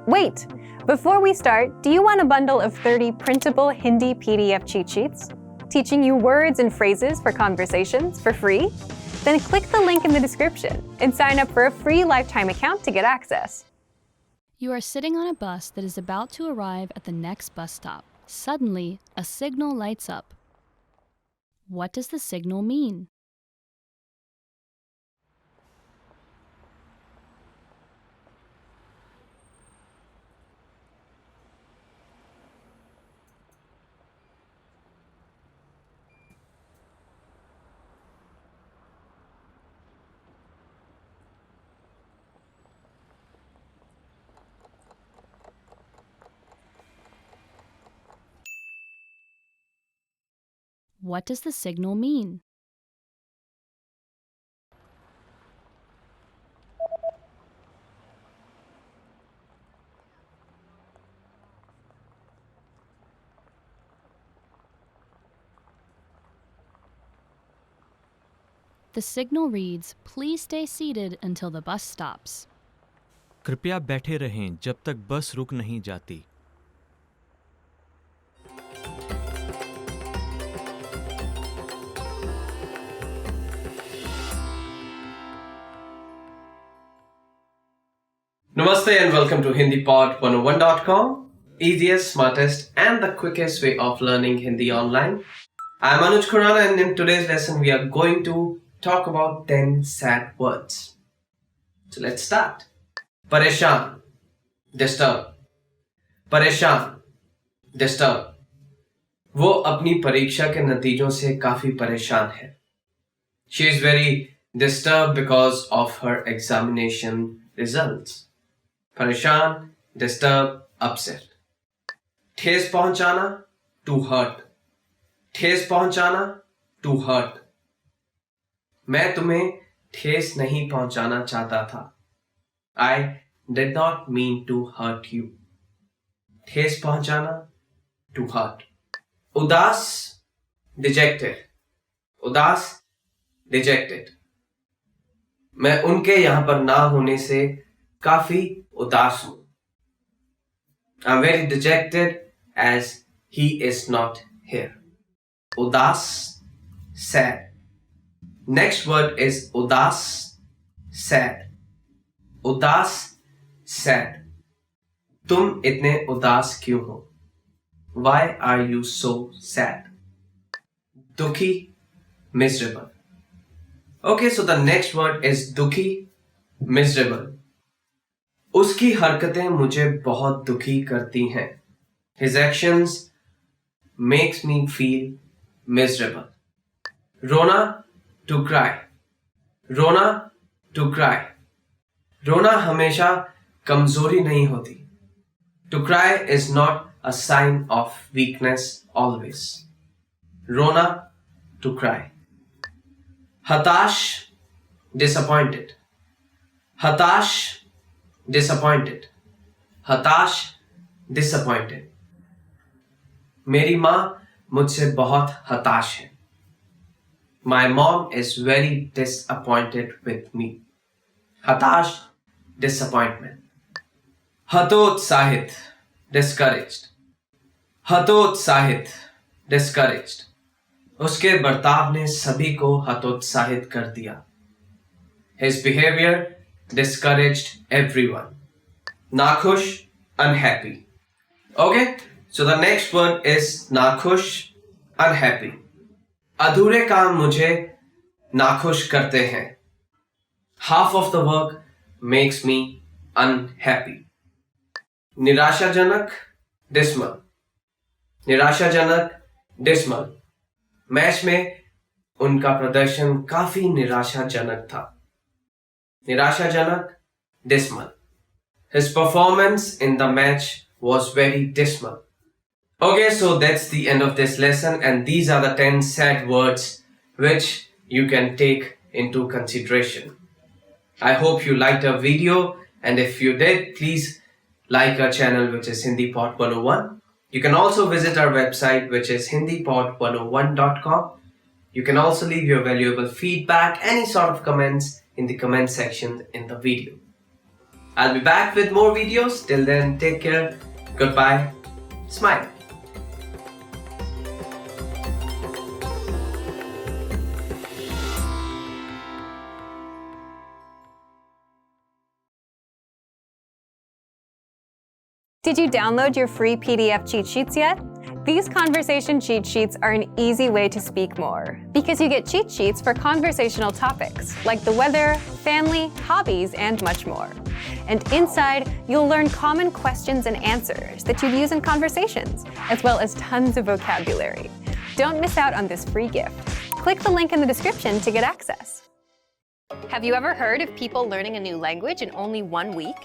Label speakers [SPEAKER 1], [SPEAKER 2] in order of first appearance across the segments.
[SPEAKER 1] Wait! Before we start, do you want a bundle of 30 printable Hindi PDF cheat sheets? Teaching you words and phrases for conversations for free? Then click the link in the description and sign up for a free lifetime account to get access.
[SPEAKER 2] You are sitting on a bus that is about to arrive at the next bus stop. Suddenly, a signal lights up. What does the signal mean? What does the signal mean? The signal reads, "Please stay seated until the bus stops."
[SPEAKER 3] कृपया बैठे रहें जब तक बस रुक नहीं जाती.
[SPEAKER 4] Namaste and welcome to HindiPod101.com, easiest, smartest and the quickest way of learning Hindi online. I am Anuj Khurana and in today's lesson we are going to talk about 10 sad words. So let's start. Pareshan, disturb. Pareshan, disturb. वो अपनी परीक्षा के नतीजों से काफी परेशान है. She is very disturbed because of her examination results. परेशान, disturb, upset. ठेस पहुंचाना, to hurt. ठेस पहुंचाना, to hurt. मैं तुम्हें ठेस नहीं पहुंचाना चाहता था. I did not mean to hurt you. ठेस पहुंचाना, to hurt. उदास, dejected. उदास, dejected. मैं उनके यहां पर ना होने से काफी उदास हूं. I'm very dejected as he is not here. उदास, sad. Next word is उदास, sad. उदास, sad. तुम इतने उदास क्यों हो? Why are you so sad? दुखी, miserable. Okay, so the next word is दुखी, miserable. उसकी हरकतें मुझे बहुत दुखी करती हैं. His actions makes me feel miserable. रोना, to cry. रोना, to cry. रोना हमेशा कमजोरी नहीं होती. To cry is not a sign of weakness always. रोना, to cry. हताश, disappointed. हताश, disappointed. हताश, disappointed. मेरी माँ मुझसे बहुत हताश है. My mom is very disappointed with me. हताश, disappointment. हतोत्साहित, discouraged. हतोत्साहित, discouraged. उसके बर्ताव ने सभी को हतोत्साहित कर दिया. His behavior discouraged everyone. नाखुश, unhappy. Okay, so the next word is नाखुश, unhappy. अधूरे काम मुझे नाखुश करते हैं. Half of the work makes me unhappy. निराशाजनक, dismal. निराशाजनक, dismal. मैच में उनका प्रदर्शन काफी निराशाजनक था. निराशाजनक, dismal. His performance in the match was very dismal. Okay, so that's the end of this lesson and these are the 10 sad words which you can take into consideration. I hope you liked our video and if you did, please like our channel which is HindiPod101. You can also visit our website which is HindiPod101.com. You can also leave your valuable feedback, any sort of comments in the comment section in the video. I'll be back with more videos. Till then, take care. Goodbye. Smile.
[SPEAKER 1] Did you download your free PDF cheat sheets yet? These conversation cheat sheets are an easy way to speak more, because you get cheat sheets for conversational topics like the weather, family, hobbies, and much more. And inside, you'll learn common questions and answers that you'd use in conversations, as well as tons of vocabulary. Don't miss out on this free gift. Click the link in the description to get access. Have you ever heard of people learning a new language in only 1 week?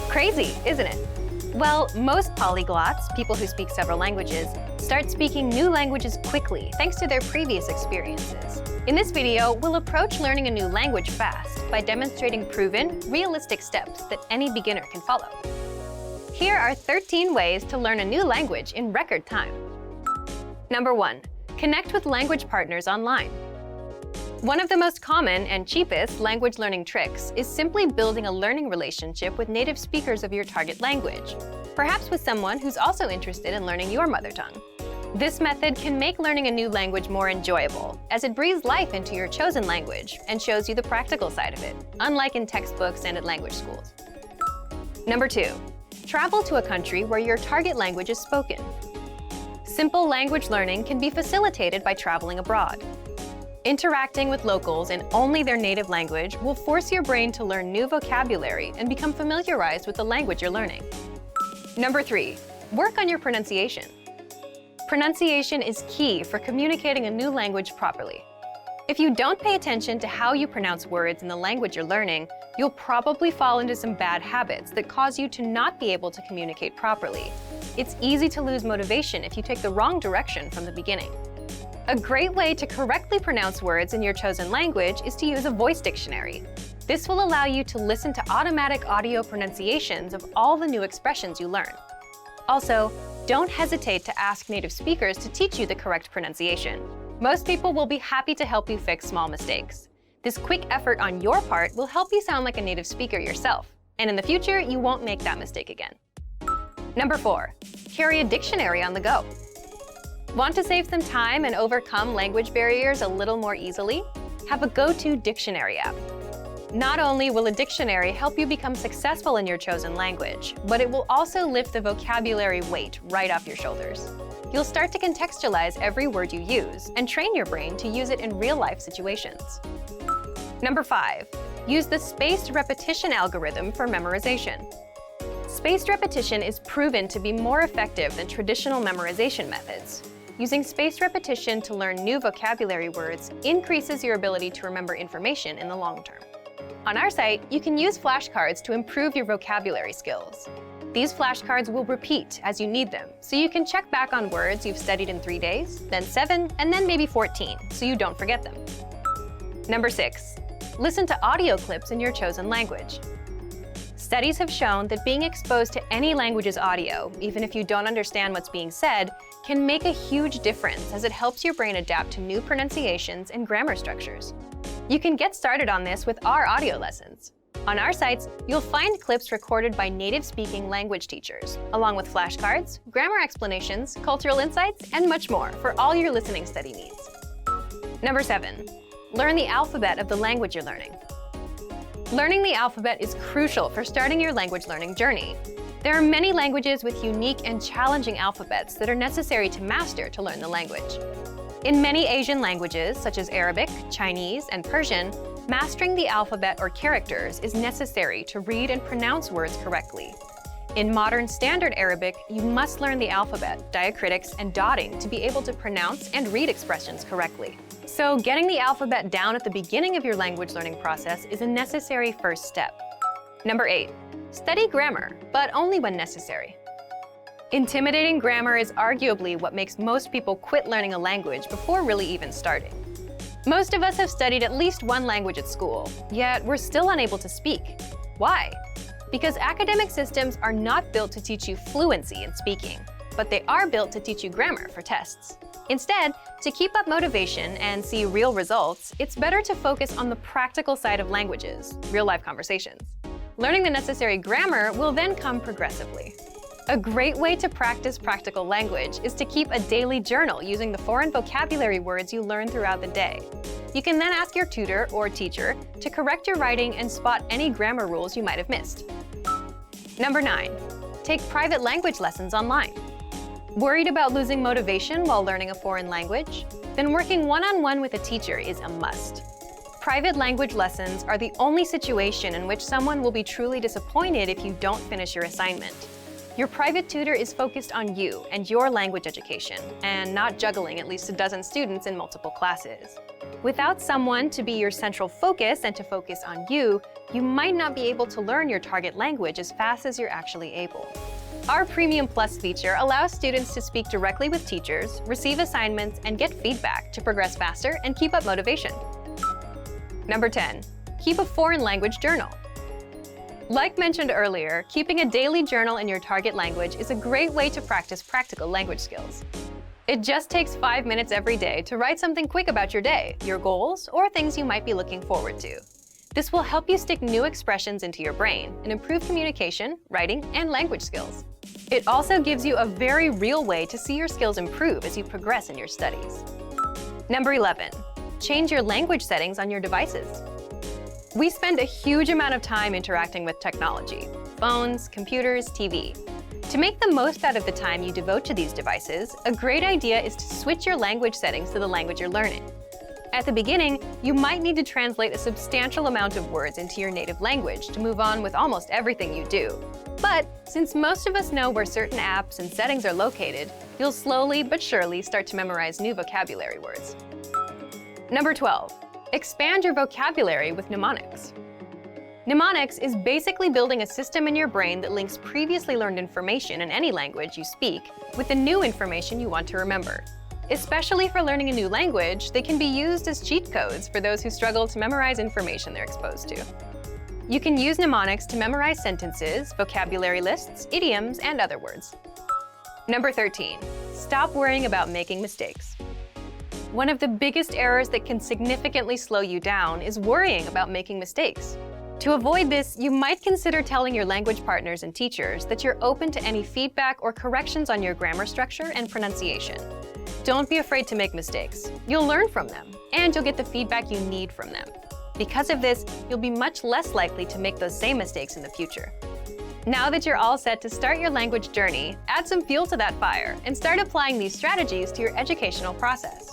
[SPEAKER 1] Crazy, isn't it? Well, most polyglots, people who speak several languages, start speaking new languages quickly thanks to their previous experiences. In this video, we'll approach learning a new language fast by demonstrating proven, realistic steps that any beginner can follow. Here are 13 ways to learn a new language in record time. Number 1. Connect with language partners online. One of the most common and cheapest language learning tricks is simply building a learning relationship with native speakers of your target language, perhaps with someone who's also interested in learning your mother tongue. This method can make learning a new language more enjoyable, as it breathes life into your chosen language and shows you the practical side of it, unlike in textbooks and at language schools. Number 2. Travel to a country where your target language is spoken. Simple language learning can be facilitated by traveling abroad. Interacting with locals in only their native language will force your brain to learn new vocabulary and become familiarized with the language you're learning. Number 3. Work on your pronunciation. Pronunciation is key for communicating a new language properly. If you don't pay attention to how you pronounce words in the language you're learning, you'll probably fall into some bad habits that cause you to not be able to communicate properly. It's easy to lose motivation if you take the wrong direction from the beginning. A great way to correctly pronounce words in your chosen language is to use a voice dictionary. This will allow you to listen to automatic audio pronunciations of all the new expressions you learn. Also, don't hesitate to ask native speakers to teach you the correct pronunciation. Most people will be happy to help you fix small mistakes. This quick effort on your part will help you sound like a native speaker yourself, and in the future, you won't make that mistake again. Number 4. Carry a dictionary on the go. Want to save some time and overcome language barriers a little more easily? Have a go-to dictionary app. Not only will a dictionary help you become successful in your chosen language, but it will also lift the vocabulary weight right off your shoulders. You'll start to contextualize every word you use and train your brain to use it in real-life situations. Number 5. Use the spaced repetition algorithm for memorization. Spaced repetition is proven to be more effective than traditional memorization methods. Using spaced repetition to learn new vocabulary words increases your ability to remember information in the long term. On our site, you can use flashcards to improve your vocabulary skills. These flashcards will repeat as you need them, so you can check back on words you've studied in 3 days, then 7, and then maybe 14, so you don't forget them. Number 6. Listen to audio clips in your chosen language. Studies have shown that being exposed to any language's audio, even if you don't understand what's being said, can make a huge difference as it helps your brain adapt to new pronunciations and grammar structures. You can get started on this with our audio lessons. On our sites, you'll find clips recorded by native-speaking language teachers, along with flashcards, grammar explanations, cultural insights, and much more for all your listening study needs. Number 7. Learn the alphabet of the language you're learning. Learning the alphabet is crucial for starting your language learning journey. There are many languages with unique and challenging alphabets that are necessary to master to learn the language. In many Asian languages, such as Arabic, Chinese, and Persian, mastering the alphabet or characters is necessary to read and pronounce words correctly. In modern Standard Arabic, you must learn the alphabet, diacritics, and dotting to be able to pronounce and read expressions correctly. So getting the alphabet down at the beginning of your language learning process is a necessary first step. Number 8. Study grammar, but only when necessary. Intimidating grammar is arguably what makes most people quit learning a language before really even starting. Most of us have studied at least one language at school, yet we're still unable to speak. Why? Because academic systems are not built to teach you fluency in speaking, but they are built to teach you grammar for tests. Instead, to keep up motivation and see real results, it's better to focus on the practical side of languages, real-life conversations. Learning the necessary grammar will then come progressively. A great way to practice practical language is to keep a daily journal using the foreign vocabulary words you learn throughout the day. You can then ask your tutor or teacher to correct your writing and spot any grammar rules you might have missed. Number 9. Take private language lessons online. Worried about losing motivation while learning a foreign language? Then working one-on-one with a teacher is a must. Private language lessons are the only situation in which someone will be truly disappointed if you don't finish your assignment. Your private tutor is focused on you and your language education, and not juggling at least a dozen students in multiple classes. Without someone to be your central focus and to focus on you, you might not be able to learn your target language as fast as you're actually able. Our Premium Plus feature allows students to speak directly with teachers, receive assignments, and get feedback to progress faster and keep up motivation. Number 10. Keep a foreign language journal. Like mentioned earlier, keeping a daily journal in your target language is a great way to practice practical language skills. It just takes 5 minutes every day to write something quick about your day, your goals, or things you might be looking forward to. This will help you stick new expressions into your brain and improve communication, writing, and language skills. It also gives you a very real way to see your skills improve as you progress in your studies. Number 11. Change your language settings on your devices. We spend a huge amount of time interacting with technology, phones, computers, TV. To make the most out of the time you devote to these devices, a great idea is to switch your language settings to the language you're learning. At the beginning, you might need to translate a substantial amount of words into your native language to move on with almost everything you do. But since most of us know where certain apps and settings are located, you'll slowly but surely start to memorize new vocabulary words. Number 12. Expand your vocabulary with mnemonics. Mnemonics is basically building a system in your brain that links previously learned information in any language you speak with the new information you want to remember. Especially for learning a new language, they can be used as cheat codes for those who struggle to memorize information they're exposed to. You can use mnemonics to memorize sentences, vocabulary lists, idioms, and other words. Number 13. Stop worrying about making mistakes. One of the biggest errors that can significantly slow you down is worrying about making mistakes. To avoid this, you might consider telling your language partners and teachers that you're open to any feedback or corrections on your grammar structure and pronunciation. Don't be afraid to make mistakes. You'll learn from them, and you'll get the feedback you need from them. Because of this, you'll be much less likely to make those same mistakes in the future. Now that you're all set to start your language journey, add some fuel to that fire and start applying these strategies to your educational process.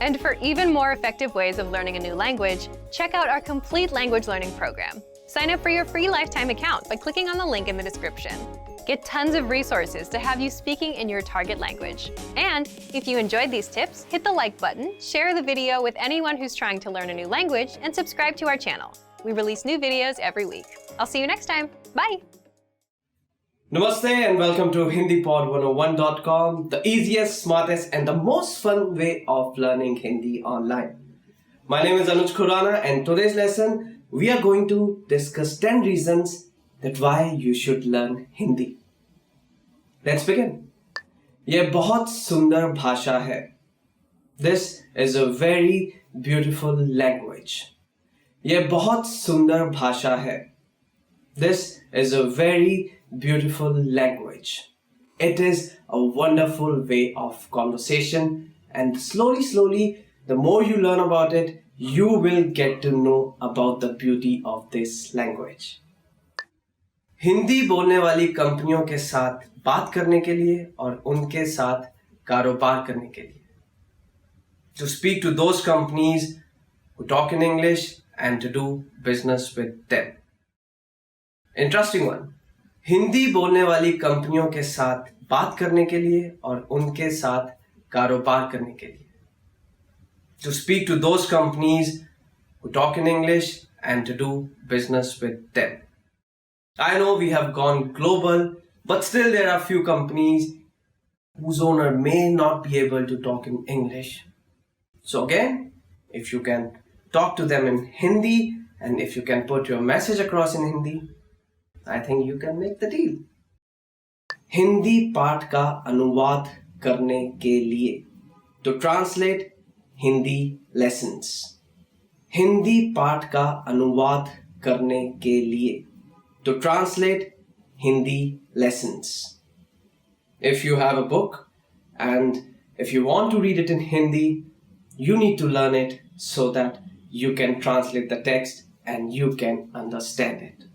[SPEAKER 1] And for even more effective ways of learning a new language, check out our complete language learning program. Sign up for your free lifetime account by clicking on the link in the description. Get tons of resources to have you speaking in your target language. And if you enjoyed these tips, hit the like button, share the video with anyone who's trying to learn a new language, and subscribe to our channel. We release new videos every week. I'll see you next time. Bye!
[SPEAKER 4] Namaste and welcome to HindiPod101.com, the easiest, smartest and the most fun way of learning Hindi online. My name is Anuj Khurana and today's lesson we are going to discuss 10 reasons that why you should learn Hindi. Let's begin. ये बहुत सुंदर भाषा है. This is a very beautiful language. ये बहुत सुंदर भाषा है. This is a very beautiful language. It is a wonderful way of conversation, and slowly, the more you learn about it, you will get to know about the beauty of this language. Hindi बोलने वाली कंपनियों के साथ बात करने के लिए और उनके साथ कारोबार करने के लिए. To speak to those companies who talk in English and to do business with them. Interesting one. Hindi बोलने वाली कंपनियों के साथ बात करने के लिए और उनके साथ कारोबार करने के लिए. To speak to those companies who talk in English and to do business with them. I know we have gone global, but still there are few companies whose owner may not be able to talk in English. So again, if you can talk to them in Hindi and if you can put your message across in Hindi, I think you can make the deal. Hindi पाठ का अनुवाद करने के लिए. To translate Hindi lessons. Hindi पाठ का अनुवाद करने के लिए. to translate Hindi lessons. If you have a book and if you want to read it in Hindi, you need to learn it so that you can translate the text and you can understand it.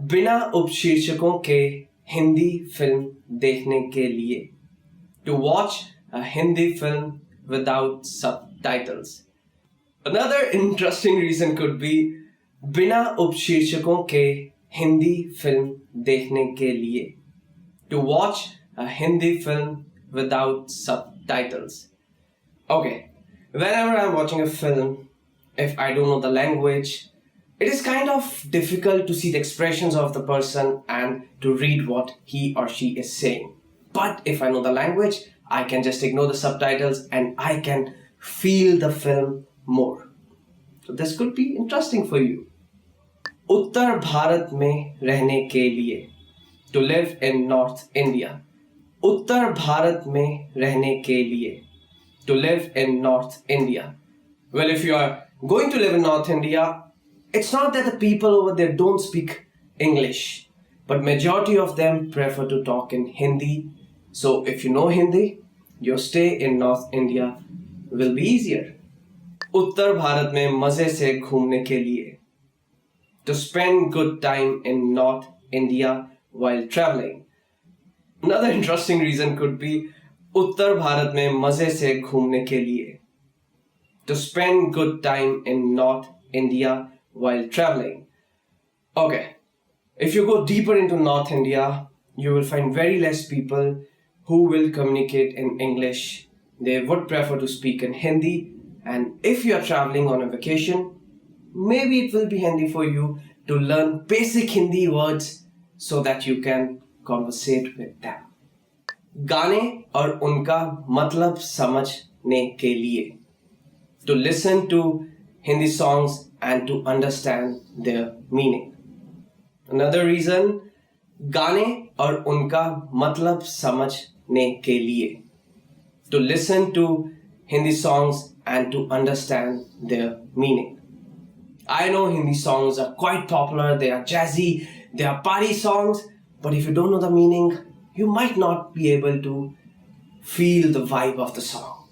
[SPEAKER 4] बिना उपशीर्षकों के Hindi film देखने के लिए, to watch a Hindi film without subtitles. Another interesting reason could be बिना उपशीर्षकों के Hindi film देखने के लिए, to watch a Hindi film without subtitles. Okay, whenever I'm watching a film, if I don't know the language, it is kind of difficult to see the expressions of the person and to read what he or she is saying. But if I know the language, I can just ignore the subtitles and I can feel the film more. So this could be interesting for you. उत्तर भारत में रहने के लिए, to live in North India. उत्तर भारत में रहने के लिए, to live in North India. Well, if you are going to live in North India, it's not that the people over there don't speak English, but majority of them prefer to talk in Hindi. So if you know Hindi, your stay in North India will be easier. उत्तर भारत में मजे से घूमने के लिए, to spend good time in North India while traveling. Another interesting reason could be उत्तर भारत में मजे से घूमने के लिए, to spend good time in North India while traveling. Okay, if you go deeper into North India, you will find very less people who will communicate in English. They would prefer to speak in Hindi, and if you are traveling on a vacation, maybe it will be handy for you to learn basic Hindi words so that you can conversate with them. गाने और उनका मतलब समझने के लिए, to listen to Hindi songs and to understand their meaning. Another reason, गाने और उनका मतलब समझने के लिए, to listen to Hindi songs and to understand their meaning. I know Hindi songs are quite popular, they are jazzy, they are party songs, but if you don't know the meaning, you might not be able to feel the vibe of the song.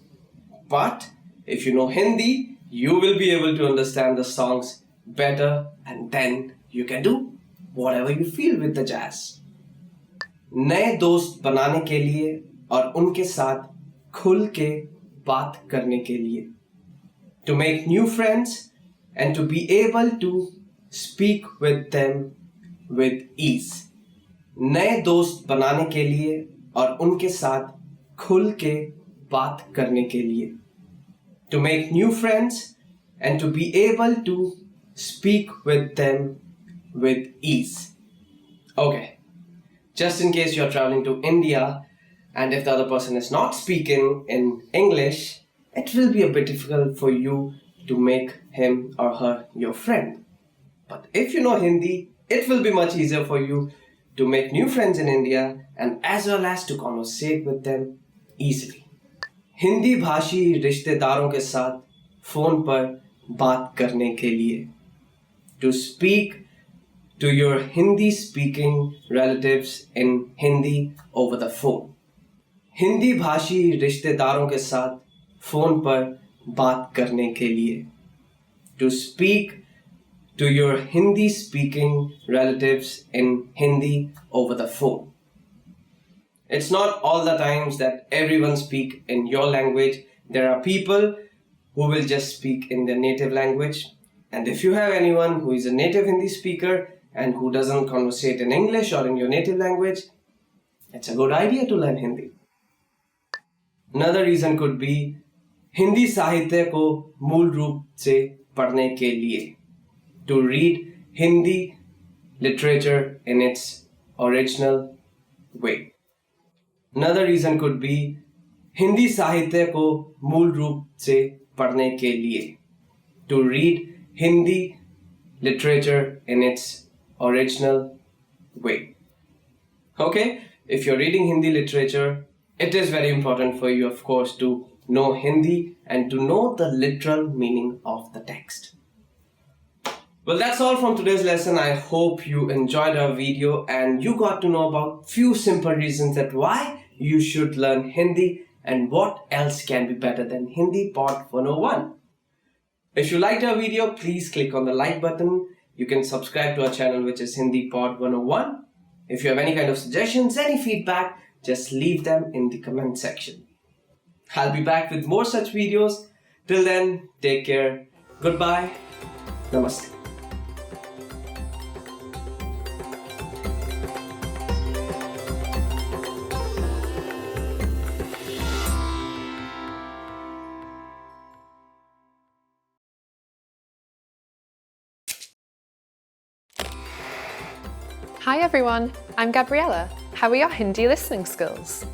[SPEAKER 4] But if you know Hindi, you will be able to understand the songs better and then you can do whatever you feel with the jazz. नए दोस्त बनाने के लिए और उनके साथ खुल के बात करने के लिए, to make new friends and to be able to speak with them with ease. नए दोस्त बनाने के लिए और उनके साथ खुल के बात करने के लिए, to make new friends and to be able to speak with them with ease. Okay, just in case you're traveling to India and if the other person is not speaking in English, it will be a bit difficult for you to make him or her your friend. But if you know Hindi, it will be much easier for you to make new friends in India and as well as to conversate with them easily. Hindi भाषी रिश्तेदारों के साथ phone पर बात करने के लिए, to speak to your Hindi speaking relatives in Hindi over the phone. Hindi भाषी रिश्तेदारों के साथ फोन पर बात करने के लिए, to speak to your Hindi speaking relatives in Hindi over the phone. It's not all the times that everyone speak in your language. There are people who will just speak in their native language. And if you have anyone who is a native Hindi speaker and who doesn't conversate in English or in your native language, it's a good idea to learn Hindi. Another reason could be Hindi साहित्य को मूल रूप से पढ़ने के लिए, to read Hindi literature in its original way. Another reason could be Hindi साहित्य को मूल रूप से पढ़ने के लिए, to read Hindi literature in its original way. Okay, if you're reading Hindi literature, it is very important for you, of course, to know Hindi and to know the literal meaning of the text. Well, that's all from today's lesson. I hope you enjoyed our video and you got to know about few simple reasons that why you should learn Hindi and what else can be better than Hindi Pod 101. If you liked our video, please click on the like button. You can subscribe to our channel, which is Hindi Pod 101. If you have any kind of suggestions, any feedback, just leave them in the comment section. I'll be back with more such videos. Till then, take care. Goodbye. Namaste.
[SPEAKER 5] Hi everyone, I'm Gabriella. How are your Hindi listening skills?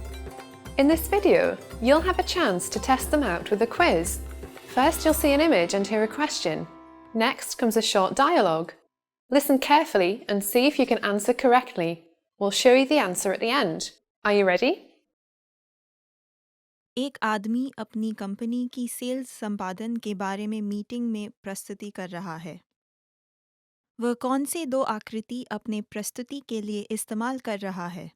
[SPEAKER 5] In this video, you'll have a chance to test them out with a quiz. First, you'll see an image and hear a question. Next comes a short dialogue. Listen carefully and see if you can answer correctly. We'll show you the answer at the end. Are you ready?
[SPEAKER 6] एक आदमी अपनी company की sales संपादन के बारे में meeting में प्रस्तुति कर रहा है। वह कौन से दो आकृति अपने प्रस्तुति के लिए इस्तेमाल कर रहा है?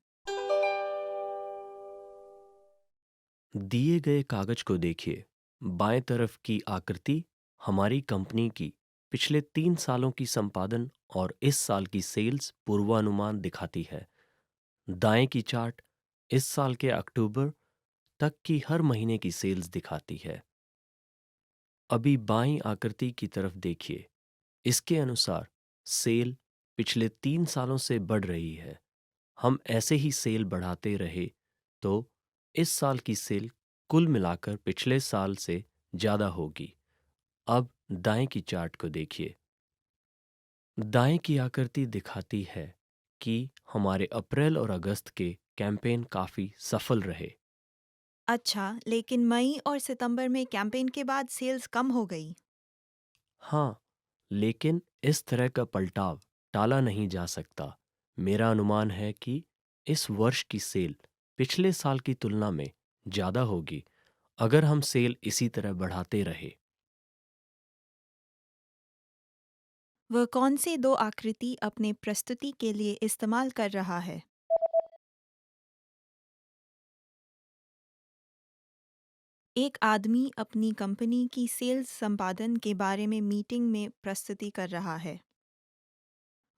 [SPEAKER 7] दिए गए कागज को देखिए। बाएं तरफ की आकृति हमारी कंपनी की पिछले 3 सालों की संपादन और इस साल की सेल्स पूर्वानुमान दिखाती है। दाएं की चार्ट इस साल के अक्टूबर तक की हर महीने की सेल्स दिखाती है। अभी बाईं आकृति की तरफ देखिए। इसके अनुसार सेल पिछले 3 सालों से बढ़ रही है। हम ऐसे ही सेल बढ़ाते रहे तो इस साल की सेल कुल मिलाकर पिछले साल से ज़्यादा होगी। अब दाएं की चार्ट को देखिए। दाएं की आकृति दिखाती है कि हमारे अप्रैल और अगस्त के कैंपेन काफ़ी सफल रहे।
[SPEAKER 6] अच्छा, लेकिन मई और सितंबर में कैंपेन के बाद सेल्स कम हो गई।
[SPEAKER 7] हाँ, लेकिन इस तरह का पलटाव टाला नहीं जा सकता। मेरा अनुमान है कि इस वर्ष की सेल पिछले साल की तुलना में ज़्यादा होगी अगर हम सेल इसी तरह बढ़ाते रहे।
[SPEAKER 6] वह कौन से दो आकृति अपने प्रस्तुति के लिए इस्तेमाल कर रहा है? एक आदमी अपनी कंपनी की सेल्स संपादन के बारे में मीटिंग में प्रस्तुति कर रहा है।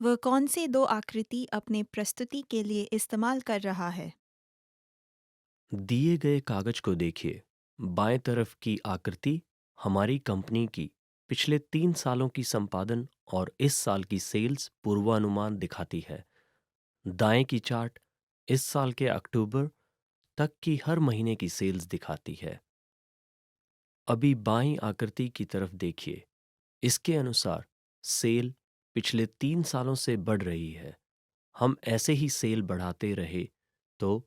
[SPEAKER 6] वह कौन से दो आकृति अपने प्रस्तुति के लिए इस्तेमाल कर रहा है?
[SPEAKER 7] दिए गए कागज को देखिए। बाएं तरफ की आकृति हमारी कंपनी की पिछले 3 सालों की संपादन और इस साल की सेल्स पूर्वानुमान दिखाती है। दाएं की चार्ट इस साल के अक्टूबर तक की हर महीने की सेल्स दिखाती है। अभी बाईं आकृति की तरफ देखिए। इसके अनुसार सेल पिछले 3 सालों से बढ़ रही है। हम ऐसे ही सेल बढ़ाते रहे तो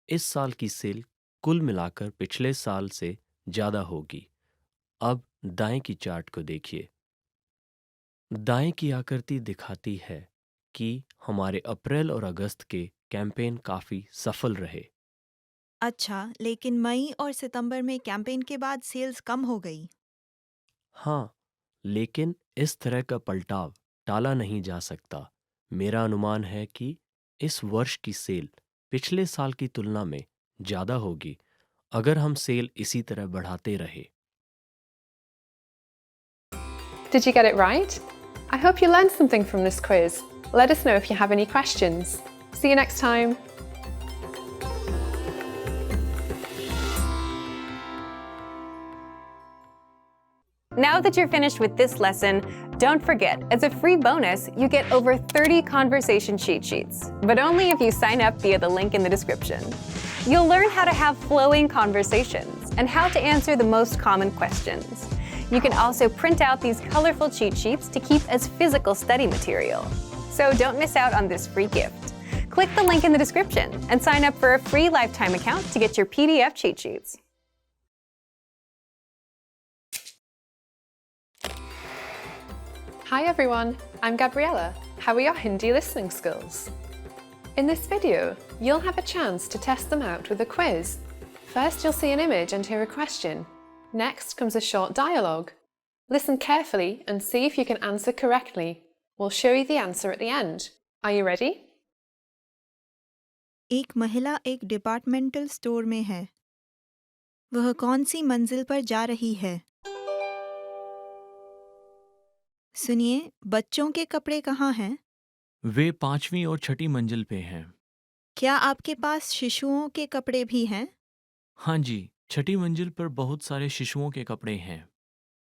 [SPEAKER 7] इस साल की सेल कुल मिलाकर पिछले साल से ज़्यादा होगी। अब दाएं की चार्ट को देखिए। दाएं की आकृति दिखाती है कि हमारे अप्रैल और अगस्त के कैंपेन काफ़ी सफल रहे।
[SPEAKER 6] अच्छा, लेकिन मई और सितंबर में कैंपेन के बाद सेल्स कम हो गई।
[SPEAKER 7] हाँ, लेकिन इस तरह का पलटाव टाला नहीं जा सकता। मेरा अनुमान है कि इस वर्ष की सेल पिछले साल की तुलना में ज़्यादा होगी अगर हम सेल इसी तरह बढ़ाते रहे।
[SPEAKER 5] Did you get it right? I hope you learned something from this quiz. Let us know if you have any questions. See you next time.
[SPEAKER 1] Now that you're finished with this lesson, don't forget, as a free bonus, you get over 30 conversation cheat sheets, but only if you sign up via the link in the description. You'll learn how to have flowing conversations and how to answer the most common questions. You can also print out these colorful cheat sheets to keep as physical study material. So don't miss out on this free gift. Click the link in the description and sign up for a free lifetime account to get your PDF cheat sheets.
[SPEAKER 5] Hi everyone, I'm Gabriella. How are your Hindi listening skills? In this video, you'll have a chance to test them out with a quiz. First, you'll see an image and hear a question. Next comes a short dialogue. Listen carefully and see if you can answer correctly. We'll show you the answer at the end. Are you ready?
[SPEAKER 6] एक महिला एक departmental store में है। वह कौन सी मंजिल पर जा रही है? सुनिए, बच्चों के कपड़े कहाँ हैं?
[SPEAKER 3] वे 5वीं और 6ठी मंजिल पे हैं।
[SPEAKER 6] क्या आपके पास शिशुओं के कपड़े भी हैं?
[SPEAKER 3] हाँ जी, 6ठी मंजिल पर बहुत सारे शिशुओं के कपड़े हैं।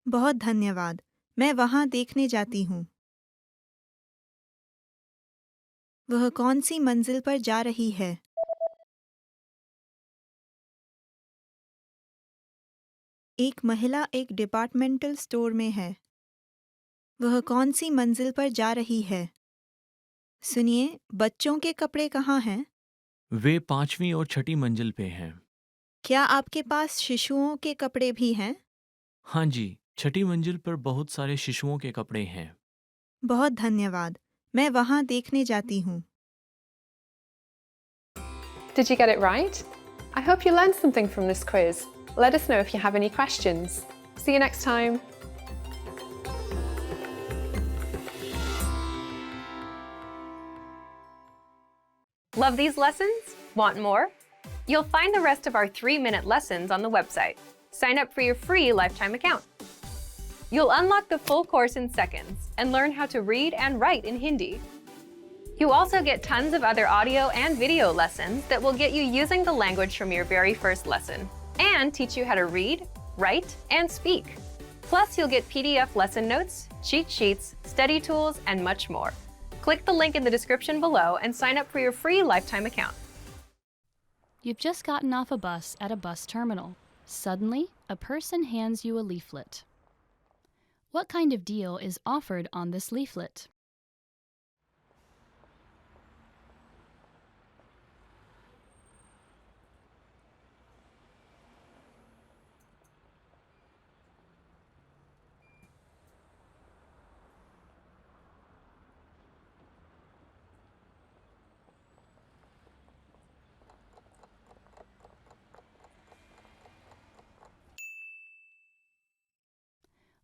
[SPEAKER 6] बहुत धन्यवाद। मैं वहाँ देखने जाती हूँ। वह कौन सी मंजिल पर जा रही है? एक महिला एक डिपार्टमेंटल स्टोर में है। वह कौन सी मंजिल पर जा रही है? सुनिए, बच्चों के कपड़े कहाँ हैं?
[SPEAKER 3] वे 5वीं और 6ठी मंजिल पे हैं।
[SPEAKER 6] क्या आपके पास शिशुओं के कपड़े भी हैं?
[SPEAKER 3] हाँ जी, 6ठी मंजिल पर बहुत सारे शिशुओं के कपड़े हैं।
[SPEAKER 6] बहुत धन्यवाद। मैं वहाँ देखने जाती हूँ।
[SPEAKER 5] Did you get it right? I hope you learned something from this quiz. Let us know if you have any questions. See you next time.
[SPEAKER 1] Love these lessons? Want more? You'll find the rest of our 3-minute lessons on the website. Sign up for your free lifetime account. You'll unlock the full course in seconds and learn how to read and write in Hindi. You also get tons of other audio and video lessons that will get you using the language from your very first lesson and teach you how to read, write, and speak. Plus, you'll get PDF lesson notes, cheat sheets, study tools, and much more. Click the link in the description below and sign up for your free lifetime account.
[SPEAKER 2] You've just gotten off a bus at a bus terminal. Suddenly, a person hands you a leaflet. What kind of deal is offered on this leaflet?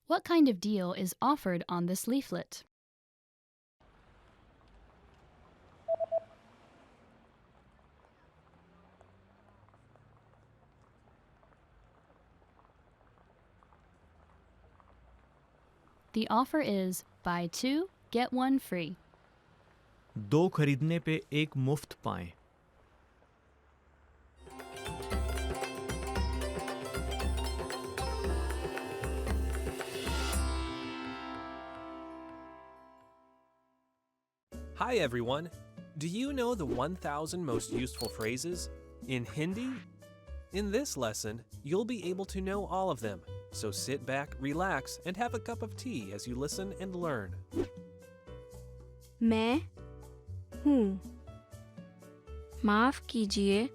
[SPEAKER 2] What kind of deal is offered on this leaflet? The offer is buy 2, get 1 free.
[SPEAKER 3] 2 खरीदने पे 1 मुफ्त पाएं।
[SPEAKER 8] Hi everyone! Do you know the 1000 most useful phrases in Hindi? In this lesson, you'll be able to know all of them, so sit back, relax, and have a cup of tea as you listen and learn.
[SPEAKER 9] मैं हूँ। माफ कीजिए।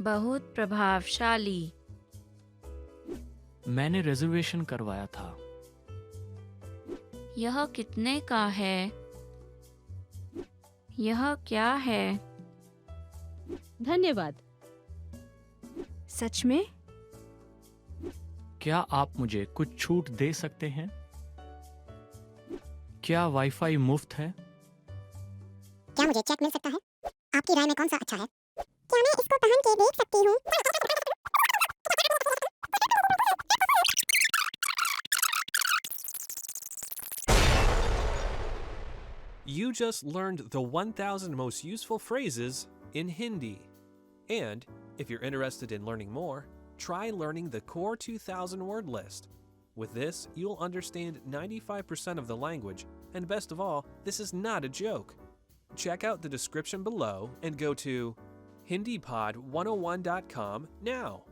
[SPEAKER 9] बहुत प्रभावशाली।
[SPEAKER 3] मैंने reservation करवाया था।
[SPEAKER 9] यह कितने का है? यह क्या है?
[SPEAKER 10] धन्यवाद।
[SPEAKER 9] सच में?
[SPEAKER 3] क्या आप मुझे कुछ छूट दे सकते हैं? क्या वाईफाई मुफ्त है?
[SPEAKER 11] क्या मुझे चेक मिल सकता है? आपकी राय में कौन सा अच्छा है? क्या मैं इसको पहन के देख सकती हूँ?
[SPEAKER 8] You just learned the 1000 most useful phrases in Hindi. And if you're interested in learning more, try learning the core 2000 word list. With this, you'll understand 95% of the language, and best of all, this is not a joke. Check out the description below and go to hindipod101.com now.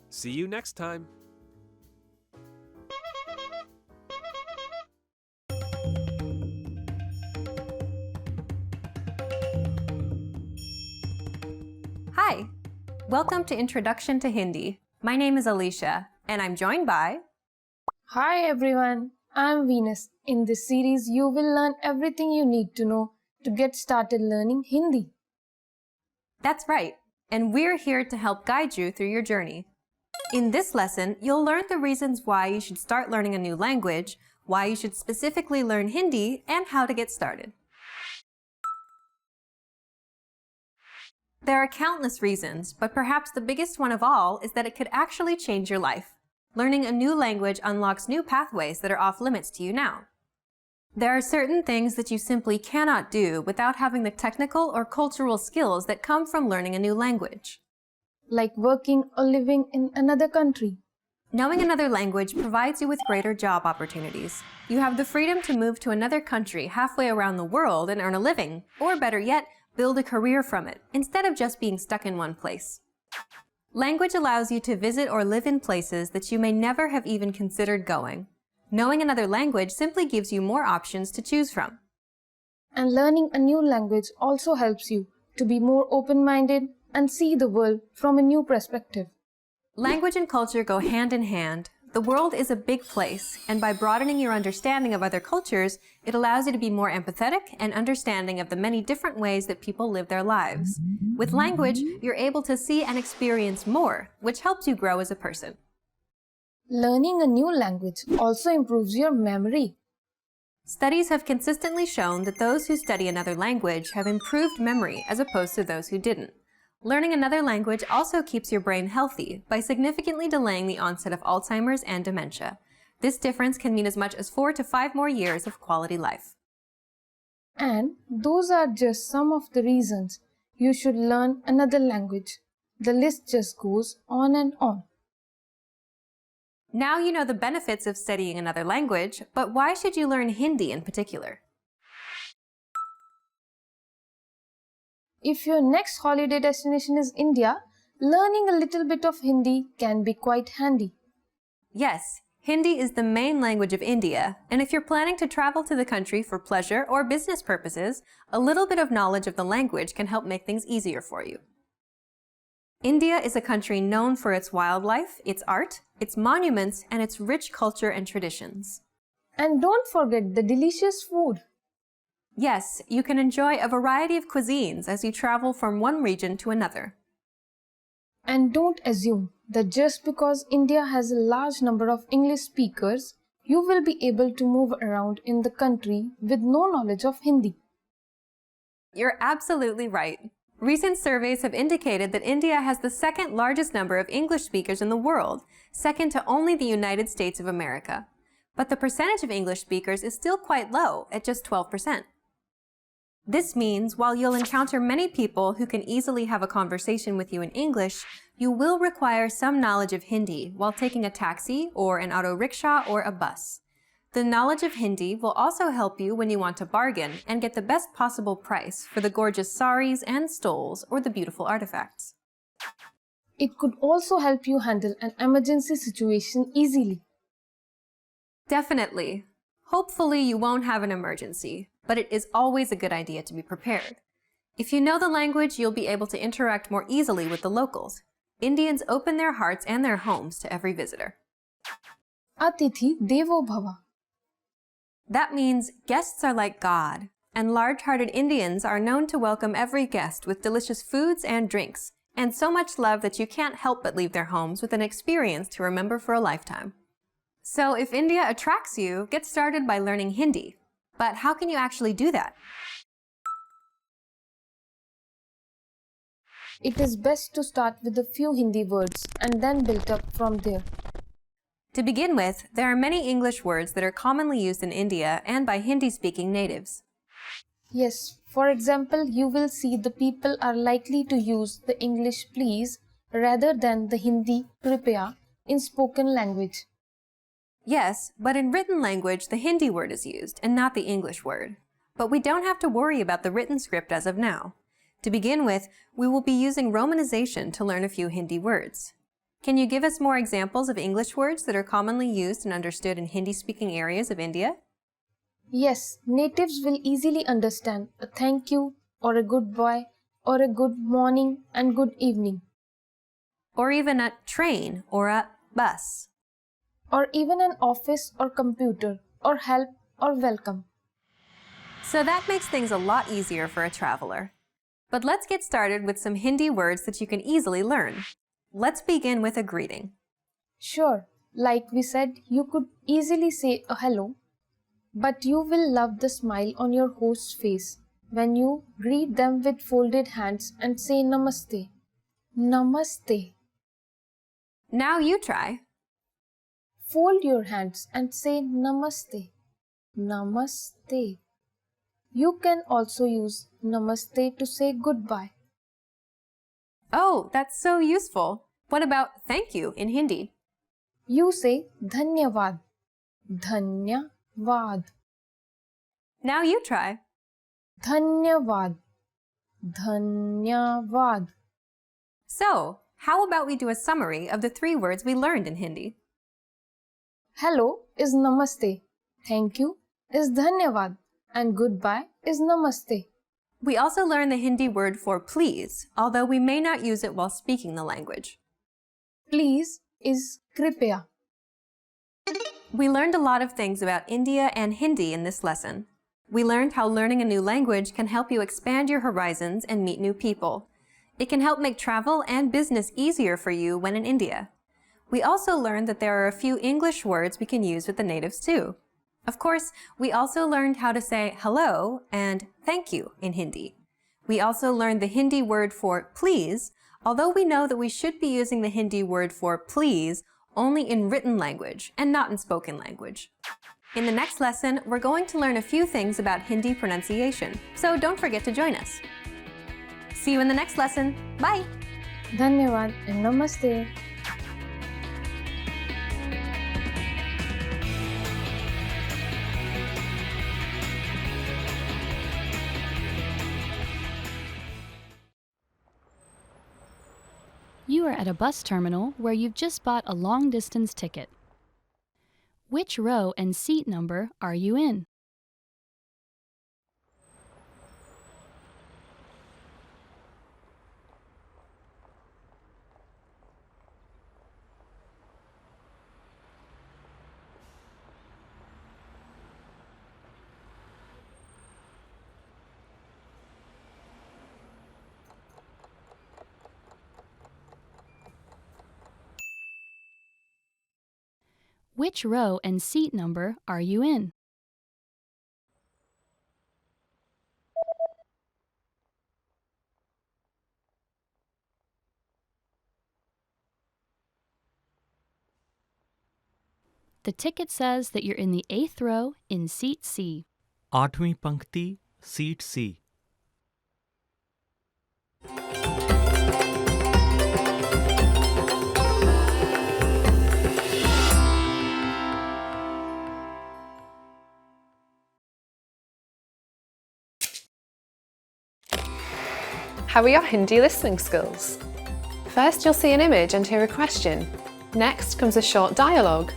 [SPEAKER 8] See you next time.
[SPEAKER 1] Hi, welcome to Introduction to Hindi. My name is Alicia, and I'm joined by...
[SPEAKER 10] Hi everyone, I'm Venus. In this series, you will learn everything you need to know to get started learning Hindi.
[SPEAKER 1] That's right, and we're here to help guide you through your journey. In this lesson, you'll learn the reasons why you should start learning a new language, why you should specifically learn Hindi, and how to get started. There are countless reasons, but perhaps the biggest one of all is that it could actually change your life. Learning a new language unlocks new pathways that are off limits to you now. There are certain things that you simply cannot do without having the technical or cultural skills that come from learning a new language.
[SPEAKER 10] Like working or living in another country.
[SPEAKER 1] Knowing another language provides you with greater job opportunities. You have the freedom to move to another country halfway around the world and earn a living, or better yet, build a career from it, instead of just being stuck in one place. Language allows you to visit or live in places that you may never have even considered going. Knowing another language simply gives you more options to choose from.
[SPEAKER 10] And learning a new language also helps you to be more open-minded and see the world from a new perspective.
[SPEAKER 1] Language and culture go hand in hand. The world is a big place, and by broadening your understanding of other cultures, it allows you to be more empathetic and understanding of the many different ways that people live their lives. With language, you're able to see and experience more, which helps you grow as a person.
[SPEAKER 10] Learning a new language also improves your memory.
[SPEAKER 1] Studies have consistently shown that those who study another language have improved memory as opposed to those who didn't. Learning another language also keeps your brain healthy by significantly delaying the onset of Alzheimer's and dementia. This difference can mean as much as 4 to 5 more years of quality life.
[SPEAKER 10] And those are just some of the reasons you should learn another language. The list just goes on and on.
[SPEAKER 1] Now you know the benefits of studying another language, but why should you learn Hindi in particular?
[SPEAKER 10] If your next holiday destination is India, learning a little bit of Hindi can be quite handy.
[SPEAKER 1] Yes, Hindi is the main language of India, and if you're planning to travel to the country for pleasure or business purposes, a little bit of knowledge of the language can help make things easier for you. India is a country known for its wildlife, its art, its monuments, and its rich culture and traditions.
[SPEAKER 10] And don't forget the delicious food.
[SPEAKER 1] Yes, you can enjoy a variety of cuisines as you travel from one region to another.
[SPEAKER 10] And don't assume that just because India has a large number of English speakers, you will be able to move around in the country with no knowledge of Hindi.
[SPEAKER 1] You're absolutely right. Recent surveys have indicated that India has the second largest number of English speakers in the world, second to only the United States of America. But the percentage of English speakers is still quite low, at just 12%. This means while you'll encounter many people who can easily have a conversation with you in English, you will require some knowledge of Hindi while taking a taxi or an auto rickshaw or a bus. The knowledge of Hindi will also help you when you want to bargain and get the best possible price for the gorgeous saris and stoles or the beautiful artifacts.
[SPEAKER 10] It could also help you handle an emergency situation easily.
[SPEAKER 1] Definitely. Hopefully you won't have an emergency, but it is always a good idea to be prepared. If you know the language, you'll be able to interact more easily with the locals. Indians open their hearts and their homes to every visitor.
[SPEAKER 10] Atithi Devo Bhava.
[SPEAKER 1] That means guests are like God, and large-hearted Indians are known to welcome every guest with delicious foods and drinks, and so much love that you can't help but leave their homes with an experience to remember for a lifetime. So if India attracts you, get started by learning Hindi. But how can you actually do that?
[SPEAKER 10] It is best to start with a few Hindi words and then build up from there.
[SPEAKER 1] To begin with, there are many English words that are commonly used in India and by Hindi-speaking natives.
[SPEAKER 10] Yes, for example, you will see the people are likely to use the English please rather than the Hindi kripya in spoken language.
[SPEAKER 1] Yes, but in written language, the Hindi word is used and not the English word. But we don't have to worry about the written script as of now. To begin with, we will be using romanization to learn a few Hindi words. Can you give us more examples of English words that are commonly used and understood in Hindi-speaking areas of India?
[SPEAKER 10] Yes, natives will easily understand a thank you or a good boy or a good morning and good evening.
[SPEAKER 1] Or even a train or a bus.
[SPEAKER 10] Or even an office or computer or help or welcome.
[SPEAKER 1] So that makes things a lot easier for a traveler. But let's get started with some Hindi words that you can easily learn. Let's begin with a greeting.
[SPEAKER 10] Sure, like we said, you could easily say a hello, but you will love the smile on your host's face when you greet them with folded hands and say namaste. Namaste.
[SPEAKER 1] Now you try.
[SPEAKER 10] Fold your hands and say namaste. Namaste. You can also use namaste to say goodbye.
[SPEAKER 1] Oh, that's so useful. What about thank you in Hindi?
[SPEAKER 10] You say dhanyavad. Dhanyavad.
[SPEAKER 1] Now you try.
[SPEAKER 10] Dhanyavad. Dhanyavad.
[SPEAKER 1] So, how about we do a summary of the 3 words we learned in Hindi?
[SPEAKER 10] Hello is namaste. Thank you is dhanyavad. And goodbye is namaste.
[SPEAKER 1] We also learned the Hindi word for please, although we may not use it while speaking the language.
[SPEAKER 10] Please is kripya.
[SPEAKER 1] We learned a lot of things about India and Hindi in this lesson. We learned how learning a new language can help you expand your horizons and meet new people. It can help make travel and business easier for you when in India. We also learned that there are a few English words we can use with the natives too. Of course, we also learned how to say hello and thank you in Hindi. We also learned the Hindi word for please, although we know that we should be using the Hindi word for please only in written language and not in spoken language. In the next lesson, we're going to learn a few things about Hindi pronunciation, so don't forget to join us. See you in the next lesson. Bye!
[SPEAKER 10] Dhanyavad and namaste.
[SPEAKER 2] You are at a bus terminal where you've just bought a long-distance ticket. Which row and seat number are you in? Which row and seat number are you in? The ticket says that you're in the 8th row in seat C.
[SPEAKER 3] 8वीं पंक्ति, seat C.
[SPEAKER 5] How are your Hindi listening skills? First, you'll see an image and hear a question. Next comes a short dialogue.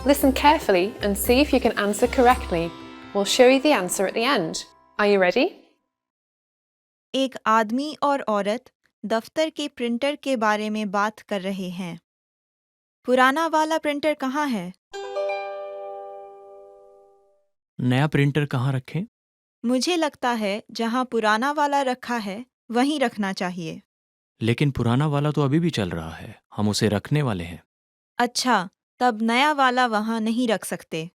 [SPEAKER 5] Listen carefully and see if you can answer correctly. We'll show you the answer at the end. Are you ready?
[SPEAKER 6] एक आदमी और औरत दफ्तर के printer के बारे में बात कर रहे हैं। पुराना वाला प्रिंटर कहाँ है?
[SPEAKER 3] नया प्रिंटर कहाँ रखें?
[SPEAKER 6] मुझे लगता है जहाँ पुराना वाला रखा है वहीं रखना चाहिए।
[SPEAKER 3] लेकिन पुराना वाला तो अभी भी चल रहा है, हम उसे रखने वाले हैं।
[SPEAKER 6] अच्छा, तब नया वाला वहाँ नहीं रख सकते।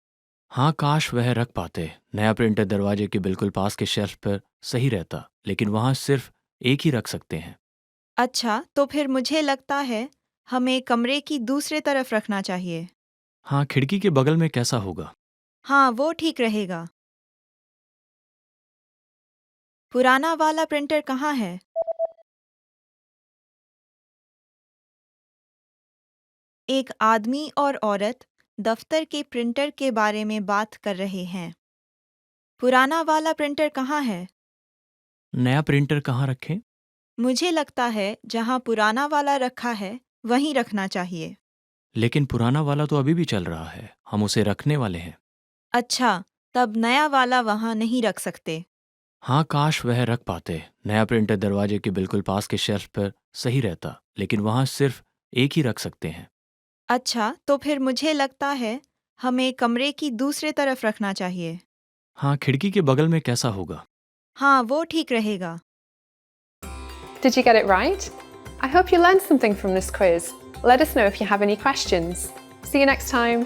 [SPEAKER 3] हाँ, काश वह रख पाते। नया प्रिंटर दरवाजे के बिल्कुल पास के शेल्फ पर सही रहता, लेकिन वहाँ सिर्फ एक ही रख सकते हैं।
[SPEAKER 6] अच्छा, तो फिर मुझे लगता है हमें कमरे की दूसरे तरफ रखना चाहिए।
[SPEAKER 3] हाँ, खिड़की के बगल में कैसा होगा?
[SPEAKER 6] हाँ, वो ठीक रहेगा। पुराना वाला प्रिंटर कहाँ है? एक आदमी और औरत दफ्तर के प्रिंटर के बारे में बात कर रहे हैं। पुराना वाला प्रिंटर कहाँ है?
[SPEAKER 3] नया प्रिंटर कहाँ रखें?
[SPEAKER 6] मुझे लगता है जहाँ पुराना वाला रखा है वहीं रखना चाहिए।
[SPEAKER 3] लेकिन पुराना वाला तो अभी भी चल रहा है, हम उसे रखने वाले हैं।
[SPEAKER 6] अच्छा, तब नया वाला वहाँ नहीं रख सकते।
[SPEAKER 3] हाँ, काश वह रख पाते। नया प्रिंटर दरवाजे के बिल्कुल पास के शेल्फ पर सही रहता, लेकिन वहाँ सिर्फ एक ही रख सकते हैं।
[SPEAKER 6] अच्छा, तो फिर मुझे लगता है हमें कमरे की दूसरे तरफ रखना चाहिए।
[SPEAKER 3] हाँ, खिड़की के बगल में कैसा होगा?
[SPEAKER 6] हाँ, वो ठीक रहेगा।
[SPEAKER 5] Did you get it right? I hope you learned something from this quiz. Let us know if you have any questions. See you next time.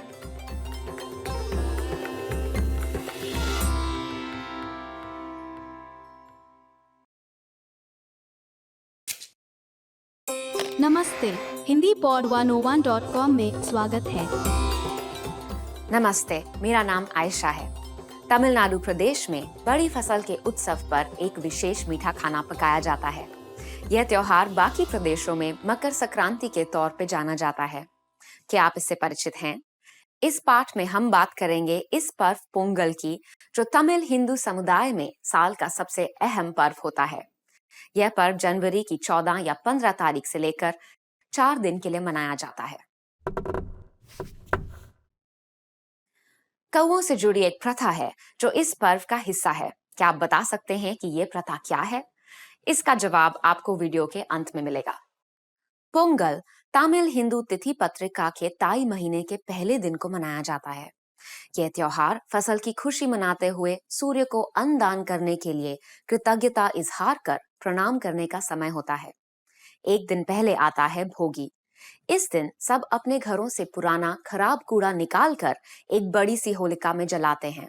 [SPEAKER 12] नमस्ते, हिंदी पॉड 101.com में स्वागत है।
[SPEAKER 13] नमस्ते, मेरा नाम आयशा है। तमिलनाडु प्रदेश में बड़ी फसल के उत्सव पर एक विशेष मीठा खाना पकाया जाता है। यह त्योहार बाकी प्रदेशों में मकर संक्रांति के तौर पे जाना जाता है। क्या आप इससे परिचित हैं? इस पाठ में हम बात करेंगे इस पर्व पोंगल की, जो तमिल हिंदू समुदाय में साल का सबसे अहम पर्व होता है। यह पर्व जनवरी की 14 या 15 तारीख से लेकर 4 दिन के लिए मनाया जाता है। कौओं से जुड़ी एक प्रथा है जो इस पर्व का हिस्सा है। क्या आप बता सकते हैं कि यह प्रथा क्या है? इसका जवाब आपको वीडियो के अंत में मिलेगा। पोंगल तमिल हिंदू तिथि पत्रिका के ताई महीने के पहले दिन को मनाया जाता है। यह त्योहार फसल की खुशी मनाते हुए सूर्य को अन्न दान करने के लिए कृतज्ञता इजहार कर प्रणाम करने का समय होता है। एक दिन पहले आता है भोगी। इस दिन सब अपने घरों से पुराना खराब कूड़ा निकालकर एक बड़ी सी होलिका में जलाते हैं।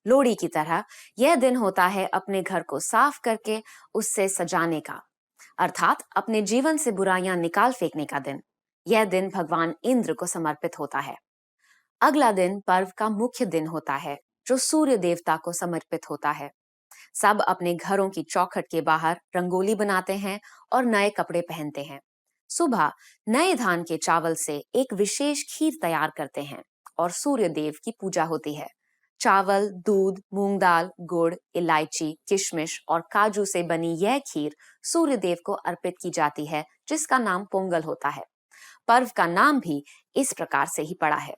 [SPEAKER 13] लोहड़ी की तरह यह दिन होता है अपने घर को साफ करके उससे सजाने का, अर्थात अपने जीवन से बुराइयां निकाल फेंकने का दिन। यह दिन भगवान इंद्र को समर्पित होता है। अगला दिन पर्व का मुख्य दिन होता है, जो सूर्य देवता को समर्पित होता है। सब अपने घरों की चौखट के बाहर रंगोली बनाते हैं और नए कपड़े पहनते हैं। सुबह नए धान के चावल से एक विशेष खीर तैयार करते हैं और सूर्य देव की पूजा होती है। चावल, दूध, मूंग दाल, गुड़, इलायची, किशमिश और काजू से बनी यह खीर सूर्य देव को अर्पित की जाती है, जिसका नाम पोंगल होता है। पर्व का नाम भी इस प्रकार से ही पड़ा है।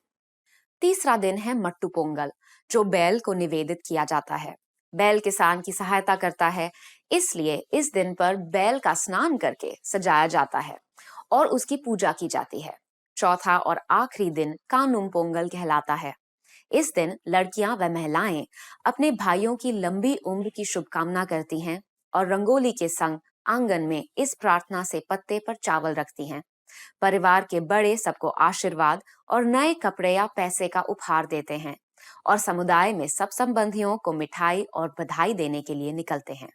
[SPEAKER 13] तीसरा दिन है मट्टू पोंगल, जो बैल को निवेदित किया जाता है। बैल किसान की सहायता करता है, इसलिए इस दिन पर बैल का स्नान करके सजाया जाता है और उसकी पूजा की जाती है। चौथा और आखिरी दिन कानुम पोंगल कहलाता है। इस दिन लड़कियां व महिलाएं अपने भाइयों की लंबी उम्र की शुभकामना करती हैं और रंगोली के संग आंगन में इस प्रार्थना से पत्ते पर चावल रखती हैं। परिवार के बड़े सबको आशीर्वाद और नए कपड़े या पैसे का उपहार देते हैं और समुदाय में सब संबंधियों को मिठाई और बधाई देने के लिए निकलते हैं।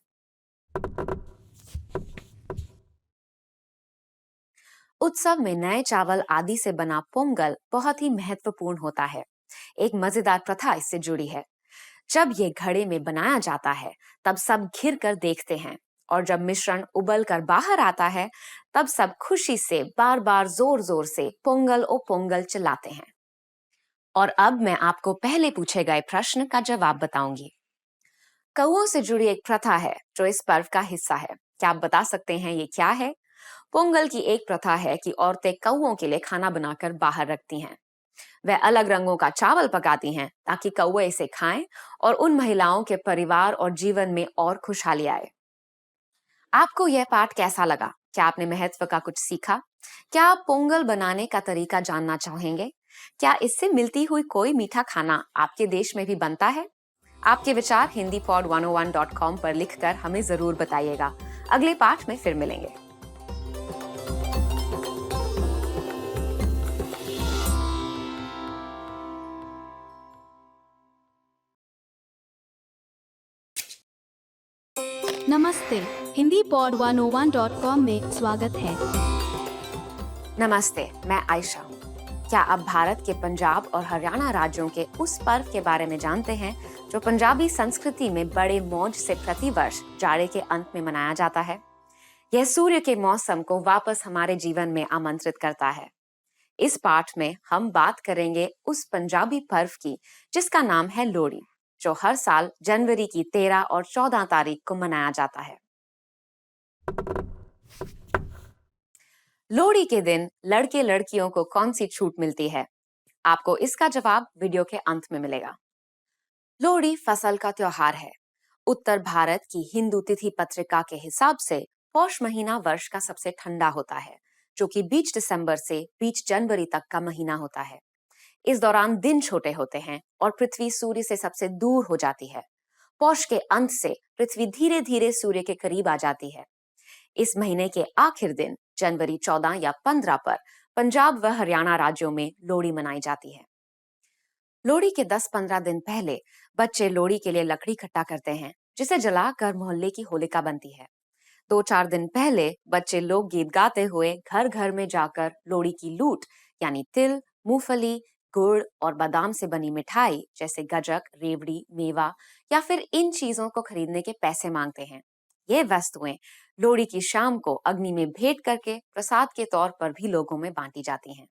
[SPEAKER 13] उत्सव में नए चावल आदि से बना पोंगल बहुत ही महत्वपूर्ण होता है। एक मजेदार प्रथा इससे जुड़ी है। जब ये घड़े में बनाया जाता है, तब सब घिर कर देखते हैं और जब मिश्रण उबल कर बाहर आता है, तब सब खुशी से बार बार जोर जोर से पोंगल ओ पोंगल चिल्लाते हैं। और अब मैं आपको पहले पूछे गए प्रश्न का जवाब बताऊंगी। कौओं से जुड़ी एक प्रथा है जो इस पर्व का हिस्सा है। क्या आप बता सकते हैं ये क्या है? पोंगल की एक प्रथा है कि औरतें कौओं के लिए खाना बनाकर बाहर रखती हैं। वह अलग रंगों का चावल पकाती हैं ताकि कौवे इसे खाएं और उन महिलाओं के परिवार और जीवन में और खुशहाली आए। आपको यह पाठ कैसा लगा? क्या आपने महत्व का कुछ सीखा? क्या आप पोंगल बनाने का तरीका जानना चाहेंगे? क्या इससे मिलती हुई कोई मीठा खाना आपके देश में भी बनता है? आपके विचार hindipod101.com पर लिखकर हमें जरूर बताइएगा। अगले पाठ में फिर मिलेंगे।
[SPEAKER 12] नमस्ते, हिंदी पॉड 101.com में स्वागत है।
[SPEAKER 13] नमस्ते, मैं आयशा हूँ। क्या आप भारत के पंजाब और हरियाणा राज्यों के उस पर्व के बारे में जानते हैं जो पंजाबी संस्कृति में बड़े मौज से प्रतिवर्ष जाड़े के अंत में मनाया जाता है? यह सूर्य के मौसम को वापस हमारे जीवन में आमंत्रित करता है। इस पाठ में हम बात करेंगे उस पंजाबी पर्व की जिसका नाम है लोहड़ी, जो हर साल जनवरी की 13 और 14 तारीख को मनाया जाता है। लोहड़ी के दिन लड़के लड़कियों को कौन सी छूट मिलती है? आपको इसका जवाब वीडियो के अंत में मिलेगा। लोहड़ी फसल का त्योहार है। उत्तर भारत की हिंदू तिथि पत्रिका के हिसाब से पौष महीना वर्ष का सबसे ठंडा होता है, जो कि बीच दिसंबर से बीच जनवरी तक का महीना होता है। इस दौरान दिन छोटे होते हैं और पृथ्वी सूर्य से सबसे दूर हो जाती है। पौष के अंत से पृथ्वी धीरे धीरे सूर्य के करीब आ जाती है। इस महीने के आखिर दिन जनवरी 14 या 15 पर पंजाब व हरियाणा राज्यों में लोहड़ी मनाई जाती है। लोहड़ी के 10-15 दिन पहले बच्चे लोहड़ी के लिए लकड़ी इकट्ठा करते हैं, जिसे जलाकर मोहल्ले की होलिका बनती है। 2-4 दिन पहले बच्चे लोकगीत गाते हुए घर घर में जाकर लोहड़ी की लूट यानी तिल, मूंगफली, गुड़ और बादाम से बनी मिठाई जैसे गजक, रेवड़ी, मेवा या फिर इन चीजों को खरीदने के पैसे मांगते हैं। ये वस्तुएं लोहड़ी की शाम को अग्नि में भेंट करके प्रसाद के तौर पर भी लोगों में बांटी जाती हैं।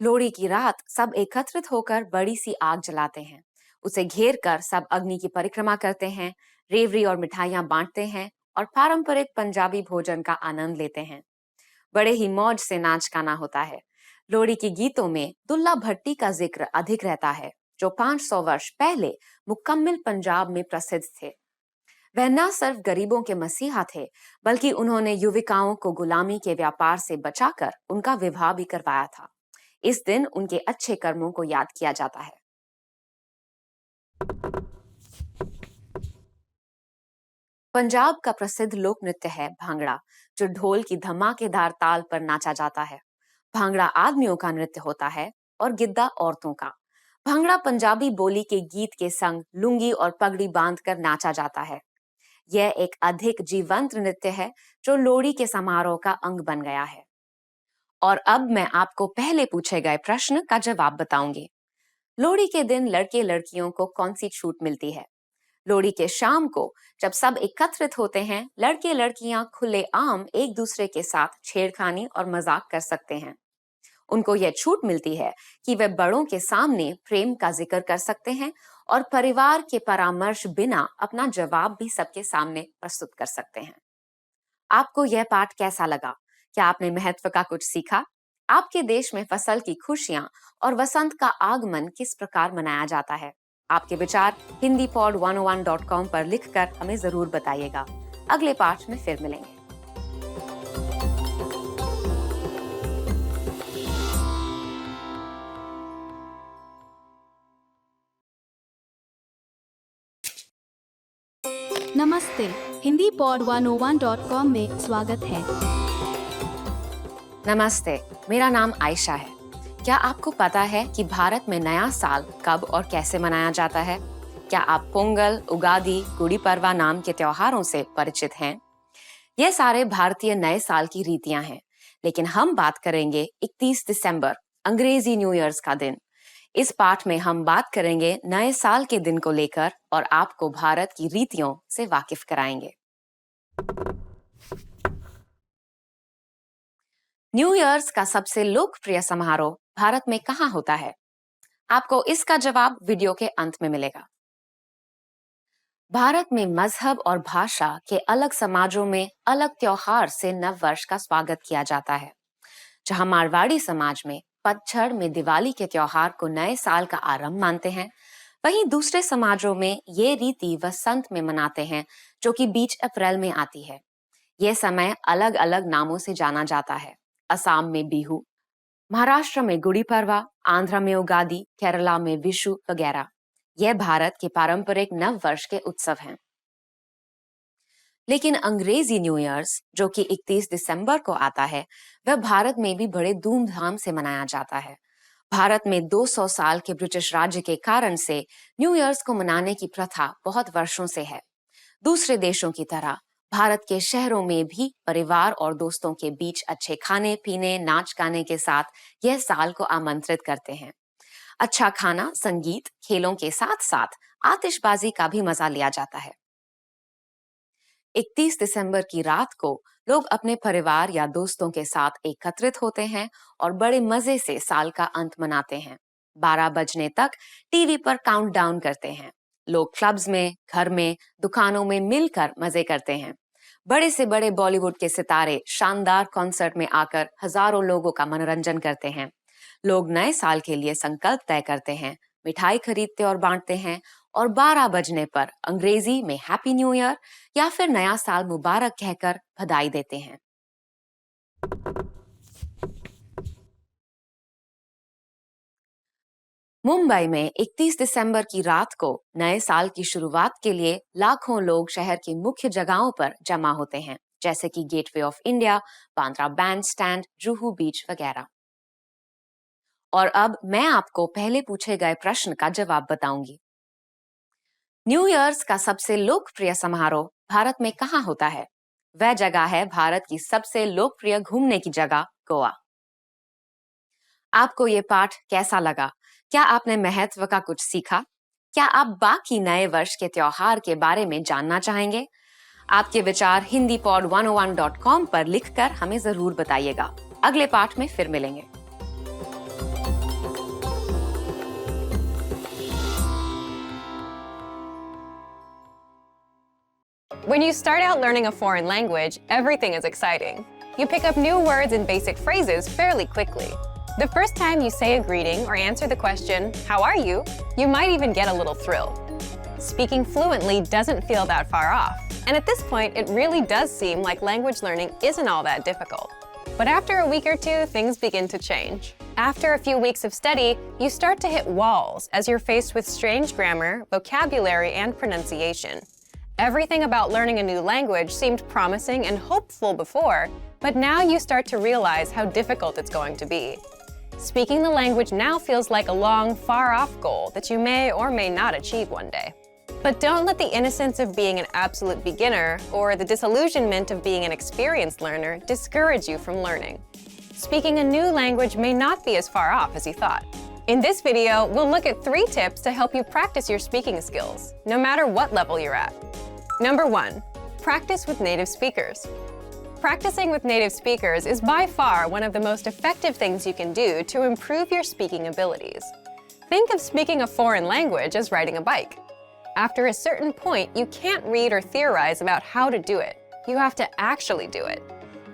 [SPEAKER 13] लोहड़ी की रात सब एकत्रित होकर बड़ी सी आग जलाते हैं। उसे घेर कर सब अग्नि की परिक्रमा करते हैं, रेवड़ी और मिठाइयां बांटते हैं और पारंपरिक पंजाबी भोजन का आनंद लेते हैं। बड़े ही मौज से नाच गाना होता है। लोहड़ी के गीतों में दुल्ला भट्टी का जिक्र अधिक रहता है, जो 500 वर्ष पहले मुकम्मिल पंजाब में प्रसिद्ध थे। वह न सिर्फ गरीबों के मसीहा थे, बल्कि उन्होंने युविकाओं को गुलामी के व्यापार से बचाकर उनका विवाह भी करवाया था। इस दिन उनके अच्छे कर्मों को याद किया जाता है। पंजाब का प्रसिद्ध लोक नृत्य है भांगड़ा, जो ढोल की धमाकेदार ताल पर नाचा जाता है। भांगड़ा आदमियों का नृत्य होता है और गिद्दा औरतों का। भांगड़ा पंजाबी बोली के गीत के संग लुंगी और पगड़ी बांधकर नाचा जाता है। यह एक अधिक जीवंत नृत्य है जो लोहड़ी के समारोह का अंग बन गया है। और अब मैं आपको पहले पूछे गए प्रश्न का जवाब बताऊंगी। लोहड़ी के दिन लड़के लड़कियों को कौन सी छूट मिलती है? लोहड़ी के शाम को जब सब एकत्रित होते हैं, लड़के लड़कियां खुलेआम एक दूसरे के साथ छेड़खानी और मजाक कर सकते हैं। उनको यह छूट मिलती है कि वे बड़ों के सामने प्रेम का जिक्र कर सकते हैं और परिवार के परामर्श बिना अपना जवाब भी सबके सामने प्रस्तुत कर सकते हैं। आपको यह पाठ कैसा लगा? क्या आपने महत्व का कुछ सीखा? आपके देश में फसल की खुशियां और वसंत का आगमन किस प्रकार मनाया जाता है? आपके विचार hindipod101.com पर लिखकर हमें जरूर बताइएगा। अगले पाठ में फिर मिलेंगे।
[SPEAKER 12] नमस्ते, हिंदी पॉड 101.com में स्वागत है।
[SPEAKER 13] नमस्ते, मेरा नाम आयशा है। क्या आपको पता है कि भारत में नया साल कब और कैसे मनाया जाता है? क्या आप पोंगल, उगादी, गुड़ी पड़वा नाम के त्योहारों से परिचित हैं? ये सारे भारतीय नए साल की रीतियां हैं, लेकिन हम बात करेंगे 31 दिसंबर, अंग्रेजी न्यू ईयर्स का दिन। इस पाठ में हम बात करेंगे नए साल के दिन को लेकर और आपको भारत की रीतियों से वाकिफ कराएंगे। न्यू ईयर्स का सबसे लोकप्रिय समारोह भारत में कहां होता है? आपको इसका जवाब वीडियो के अंत में मिलेगा। भारत में मजहब और भाषा के अलग समाजों में अलग त्योहार से नव वर्ष का स्वागत किया जाता है। जहां मारवाड़ी समाज में पतझड़ में दिवाली के त्योहार को नए साल का आरंभ मानते हैं, वहीं दूसरे समाजों में ये रीति वसंत में मनाते हैं, जो कि बीच अप्रैल में आती है। यह समय अलग अलग नामों से जाना जाता है। असम में बिहू, महाराष्ट्र में गुड़ी पड़वा, आंध्र में उगादी, केरला में विशु वगैरह। यह भारत के पारंपरिक नव वर्ष के उत्सव हैं। लेकिन अंग्रेजी न्यू ईयर्स, जो कि 31 दिसंबर को आता है, वह भारत में भी बड़े धूमधाम से मनाया जाता है। भारत में 200 साल के ब्रिटिश राज्य के कारण से न्यू ईयर्स को मनाने की प्रथा बहुत वर्षों से है। दूसरे देशों की तरह भारत के शहरों में भी परिवार और दोस्तों के बीच अच्छे खाने पीने, नाच गाने के साथ यह साल को आमंत्रित करते हैं। अच्छा खाना, संगीत, खेलों के साथ साथ आतिशबाजी का भी मजा लिया जाता है। 31 दिसंबर की रात को लोग अपने परिवार या दोस्तों के साथ एकत्रित होते हैं और बड़े मजे से साल का अंत मनाते हैं। 12 बजने तक टीवी पर काउंटडाउन करते हैं। लोग क्लब्स में, घर में, दुकानों में मिलकर मजे करते हैं। बड़े से बड़े बॉलीवुड के सितारे शानदार कॉन्सर्ट में आकर हजारों लोगों का मनोरंजन करते हैं। लोग नए साल के लिए संकल्प तय करते हैं, मिठाई खरीदते और बांटते हैं और 12 बजने पर अंग्रेजी में हैप्पी न्यू ईयर या फिर नया साल मुबारक कहकर बधाई देते हैं। मुंबई में 31 दिसंबर की रात को नए साल की शुरुआत के लिए लाखों लोग शहर की मुख्य जगहों पर जमा होते हैं, जैसे कि gateway of India, Bandra bandstand, Juhu beach वगैरह। और अब मैं आपको पहले पूछे गए प्रश्न का जवाब बताऊंगी। न्यू ईयर्स का सबसे लोकप्रिय समारोह भारत में कहाँ होता है? वह जगह है भारत की सबसे लोकप्रिय घूमने की जगह गोवा। आपको ये पाठ कैसा लगा? क्या आपने महत्व का कुछ सीखा? क्या आप बाकी नए वर्ष के त्योहार के बारे में जानना चाहेंगे? आपके विचार hindipod101.com पर लिखकर हमें जरूर बताइएगा। अगले पाठ में फिर मिलेंगे।
[SPEAKER 1] When you start out learning a foreign language, everything is exciting. You pick up new words and basic phrases fairly quickly. The first time you say a greeting or answer the question, "How are you?" you might even get a little thrilled. Speaking fluently doesn't feel that far off, and at this point, it really does seem like language learning isn't all that difficult. But after a week or two, things begin to change. After a few weeks of study, you start to hit walls as you're faced with strange grammar, vocabulary, and pronunciation. Everything about learning a new language seemed promising and hopeful before, but now you start to realize how difficult it's going to be. Speaking the language now feels like a long, far-off goal that you may or may not achieve one day. But don't let the innocence of being an absolute beginner or the disillusionment of being an experienced learner discourage you from learning. Speaking a new language may not be as far off as you thought. In this video, we'll look at 3 tips to help you practice your speaking skills, no matter what level you're at. Number 1, practice with native speakers. Practicing with native speakers is by far one of the most effective things you can do to improve your speaking abilities. Think of speaking a foreign language as riding a bike. After a certain point, you can't read or theorize about how to do it. You have to actually do it.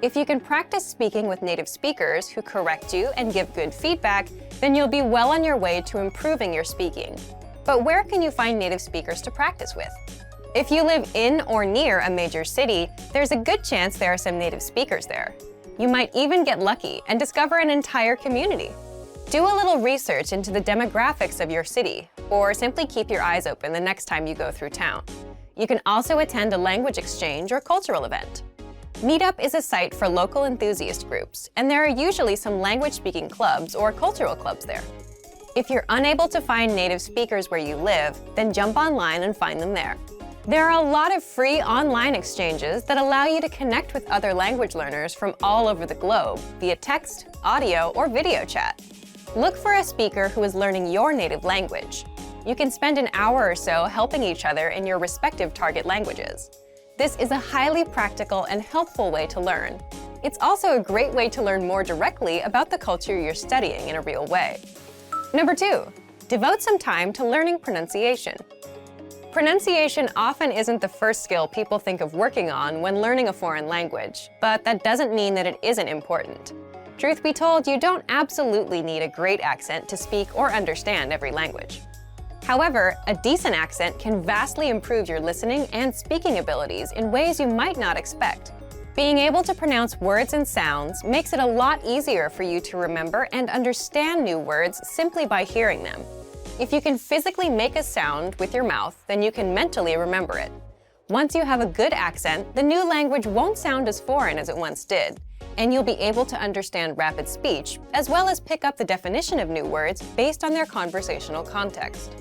[SPEAKER 1] If you can practice speaking with native speakers who correct you and give good feedback, then you'll be well on your way to improving your speaking. But where can you find native speakers to practice with? If you live in or near a major city, there's a good chance there are some native speakers there. You might even get lucky and discover an entire community. Do a little research into the demographics of your city, or simply keep your eyes open the next time you go through town. You can also attend a language exchange or cultural event. Meetup is a site for local enthusiast groups, and there are usually some language-speaking clubs or cultural clubs there. If you're unable to find native speakers where you live, then jump online and find them there. There are a lot of free online exchanges that allow you to connect with other language learners from all over the globe via text, audio, or video chat. Look for a speaker who is learning your native language. You can spend an hour or so helping each other in your respective target languages. This is a highly practical and helpful way to learn. It's also a great way to learn more directly about the culture you're studying in a real way. Number 2, devote some time to learning pronunciation. Pronunciation often isn't the first skill people think of working on when learning a foreign language, but that doesn't mean that it isn't important. Truth be told, you don't absolutely need a great accent to speak or understand every language. However, a decent accent can vastly improve your listening and speaking abilities in ways you might not expect. Being able to pronounce words and sounds makes it a lot easier for you to remember and understand new words simply by hearing them. If you can physically make a sound with your mouth, then you can mentally remember it. Once you have a good accent, the new language won't sound as foreign as it once did, and you'll be able to understand rapid speech, as well as pick up the definition of new words based on their conversational context.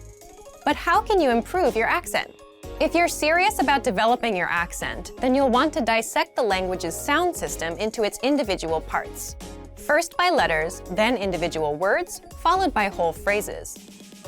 [SPEAKER 1] But how can you improve your accent? If you're serious about developing your accent, then you'll want to dissect the language's sound system into its individual parts. First by letters, then individual words, followed by whole phrases.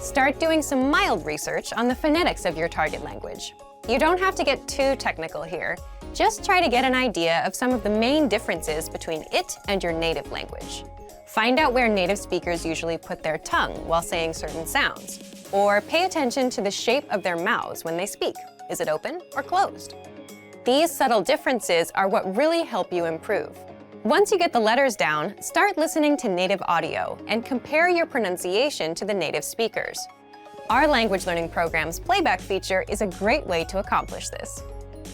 [SPEAKER 1] Start doing some mild research on the phonetics of your target language. You don't have to get too technical here. Just try to get an idea of some of the main differences between it and your native language. Find out where native speakers usually put their tongue while saying certain sounds, or pay attention to the shape of their mouths when they speak. Is it open or closed? These subtle differences are what really help you improve. Once you get the letters down, start listening to native audio and compare your pronunciation to the native speakers. Our language learning program's playback feature is a great way to accomplish this.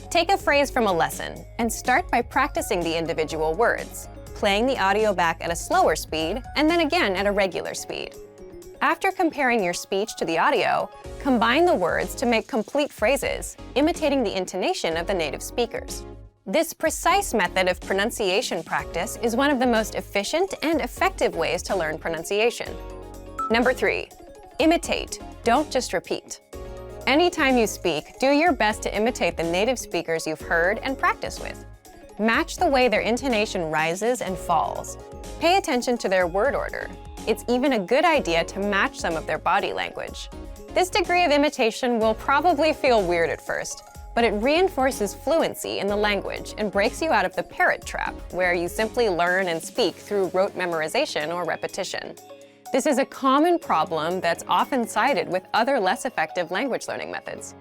[SPEAKER 1] Take a phrase from a lesson and start by practicing the individual words, playing the audio back at a slower speed and then again at a regular speed. After comparing your speech to the audio, combine the words to make complete phrases, imitating the intonation of the native speakers. This precise method of pronunciation practice is one of the most efficient and effective ways to learn pronunciation. Number 3, imitate, don't just repeat. Anytime you speak, do your best to imitate the native speakers you've heard and practice with. Match the way their intonation rises and falls. Pay attention to their word order. It's even a good idea to match some of their body language. This degree of imitation will probably feel weird at first, but it reinforces fluency in the language and breaks you out of the parrot trap, where you simply learn and speak through rote memorization or repetition. This is a common problem that's often cited with other less effective language learning methods.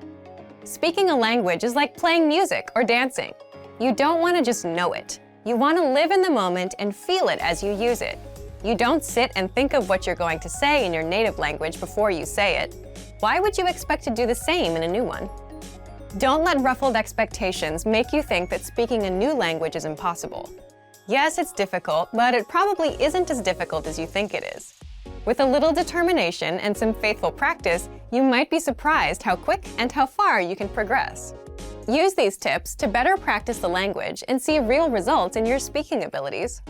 [SPEAKER 1] Speaking a language is like playing music or dancing. You don't want to just know it. You want to live in the moment and feel it as you use it. You don't sit and think of what you're going to say in your native language before you say it. Why would you expect to do the same in a new one? Don't let ruffled expectations make you think that speaking a new language is impossible. Yes, it's difficult, but it probably isn't as difficult as you think it is. With a little determination and some faithful practice, you might be surprised how quick and how far you can progress. Use these tips to better practice the language and see real results in your speaking abilities.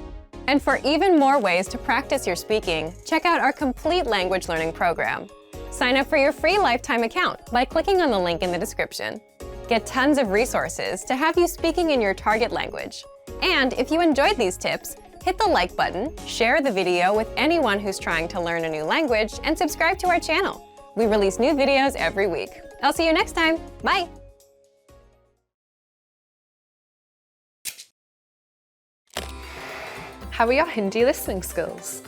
[SPEAKER 1] And for even more ways to practice your speaking, check out our complete language learning program. Sign up for your free lifetime account by clicking on the link in the description. Get tons of resources to have you speaking in your target language. And if you enjoyed these tips, hit the like button, share the video with anyone who's trying to learn a new language, and subscribe to our channel. We release new videos every week. I'll see you next time. Bye!
[SPEAKER 5] How are your Hindi listening skills?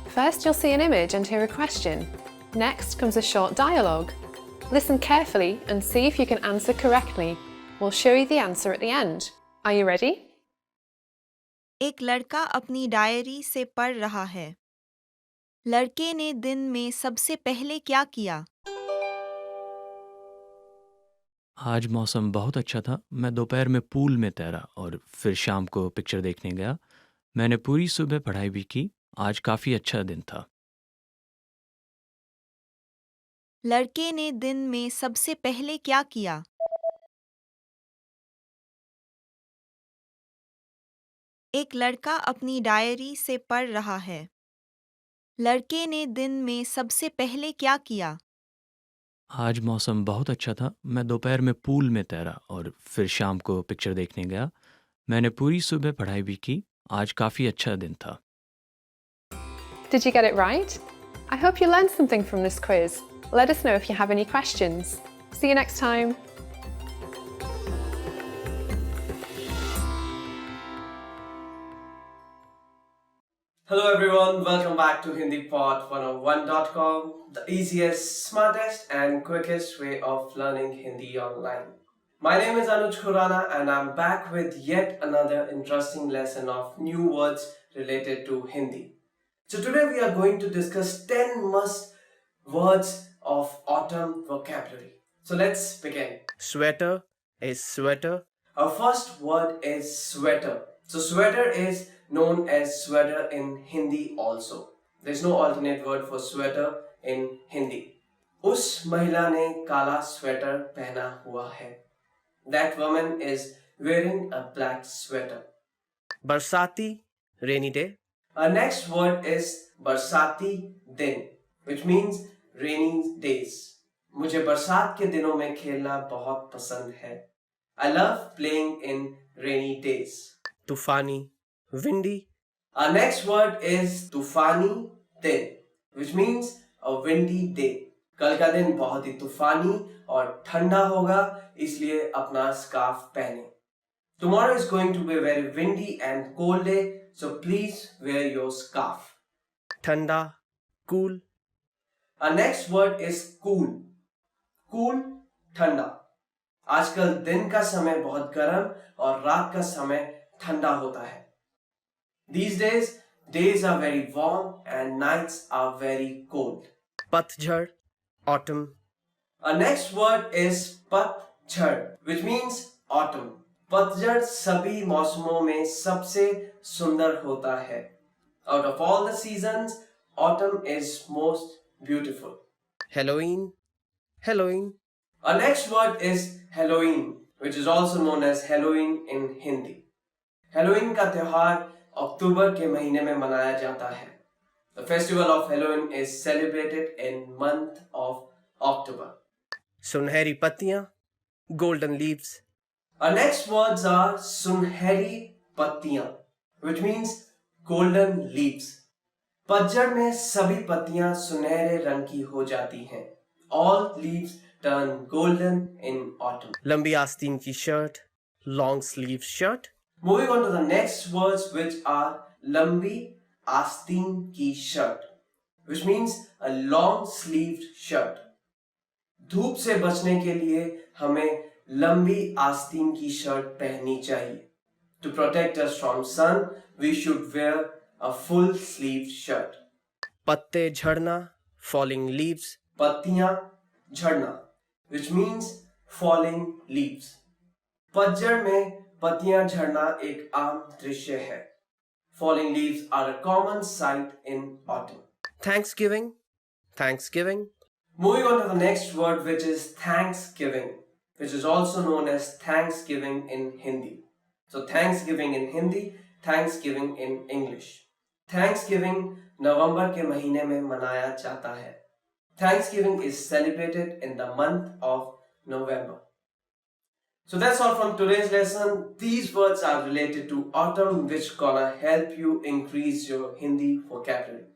[SPEAKER 5] First, you'll see an image and hear a question. Next comes a short dialogue. Listen carefully and see if you can answer correctly. We'll show you the answer at the end. Are you ready?
[SPEAKER 6] एक लड़का अपनी diary से पढ़ रहा है। लड़के ने दिन में सबसे पहले क्या किया?
[SPEAKER 3] आज मौसम बहुत अच्छा था। मैं दोपहर में पूल में तैरा और फिर शाम को पिक्चर देखने गया। मैंने पूरी सुबह पढ़ाई भी की। आज काफ़ी अच्छा दिन था।
[SPEAKER 6] लड़के ने दिन में सबसे पहले क्या किया? एक लड़का अपनी डायरी से पढ़ रहा है। लड़के ने दिन में सबसे पहले क्या किया?
[SPEAKER 3] आज मौसम बहुत अच्छा था। मैं दोपहर में पूल में तैरा और फिर शाम को पिक्चर देखने गया। मैंने पूरी सुबह पढ़ाई भी की। आज काफ़ी अच्छा दिन था।
[SPEAKER 5] Did you get it right? I hope you learned something from this quiz. Let us know if you have any questions. See you next time.
[SPEAKER 4] Hello everyone, welcome back to HindiPod101.com, the easiest, smartest and quickest way of learning Hindi online. My name is Anuj Khurana and I'm back with yet another interesting lesson of new words related to Hindi. So today we are going to discuss 10 must words of autumn vocabulary. So let's begin. Sweater is sweater. Our first word is sweater. So sweater is known as sweater in Hindi also. There's no alternate word for sweater in Hindi. उस महिला ने काला sweater पहना हुआ है. That woman is wearing a black sweater. Barsati, rainy day. Our next word is barsati din, which means rainy days. मुझे बरसात के दिनों में खेलना बहुत पसंद है. I love playing in rainy days. Tufani, windy. Our next word is tufani din, which means a windy day. कल का दिन बहुत ही तूफानी और ठंडा होगा, इसलिए अपना स्कार्फ पहने. Tomorrow is going to be a very windy and cold day, so please wear your scarf. Thanda, cool. Our next word is cool. Cool, ठंडा. आजकल दिन का समय बहुत गर्म और रात का समय ठंडा होता है. These days are very warm and nights are very cold. Patjhad, autumn. Our next word is patjhad, which means autumn. पतझड़ सभी मौसमों में सबसे सुंदर होता है. Out of all the seasons, autumn is most beautiful. Halloween, Halloween. Our next word is Halloween, which is also known as Halloween in Hindi. Halloween का त्योहार अक्टूबर के महीने में मनाया जाता है. The festival of Halloween is celebrated in month of October. सुनहरी पत्तियां, golden leaves. Our next words are सुनहरी पत्तियां, which means golden leaves. पतझड़ में सभी पत्तियां सुनहरे रंग की हो जाती हैं. All leaves turn golden in autumn. लंबी आस्तीन की shirt, long sleeve shirt. Moving on to the next words, which are लंबी आस्तीन की shirt, which means a long sleeved shirt. धूप से बचने के लिए हमें लंबी आस्तीन की शर्ट पहननी चाहिए. To protect us from sun, we should wear a full sleeved shirt. पत्ते झड़ना, falling leaves. पत्तियां झड़ना, which means falling leaves. पतझड़ में पत्तियां झड़ना एक आम दृश्य है. Falling leaves are a common sight in autumn. Thanksgiving, Thanksgiving. Moving on to the next word, which is Thanksgiving, which is also known as Thanksgiving in Hindi. So Thanksgiving in Hindi, Thanksgiving in English. Thanksgiving नवंबर के महीने में मनाया जाता है. Thanksgiving is celebrated in the month of November. So that's all from today's lesson. These words are related to autumn, which gonna help you increase your Hindi vocabulary.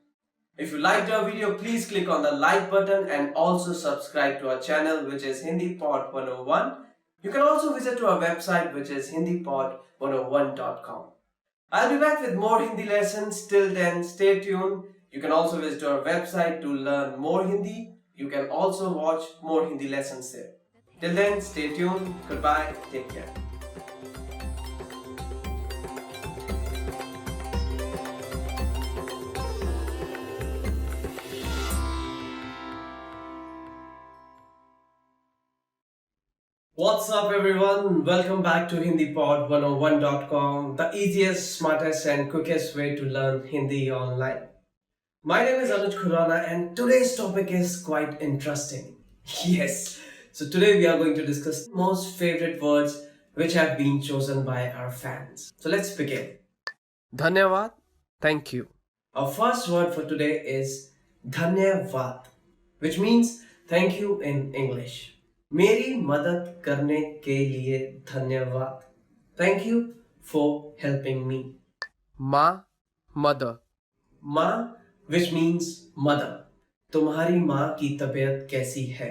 [SPEAKER 4] If you liked our video, please click on the like button and also subscribe to our channel, which is HindiPod 101. You can also visit to our website, which is hindipod101.com. I'll be back with more Hindi lessons. Till then, stay tuned. You can also visit our website to learn more Hindi. You can also watch more Hindi lessons there. Till then, stay tuned. Goodbye. Take care. What's up everyone? Welcome back to HindiPod101.com, the easiest, smartest and quickest way to learn Hindi online. My name is Anuj Khurana and today's topic is quite interesting. Yes, so today we are going to discuss most favorite words which have been chosen by our fans. So let's begin. Dhanyavad, thank you. Our first word for today is Dhanyavad, which means thank you in English. मेरी मदद करने के लिए धन्यवाद. Thank you for helping me. माँ, mother. माँ, which means mother. तुम्हारी माँ की तबीयत कैसी है?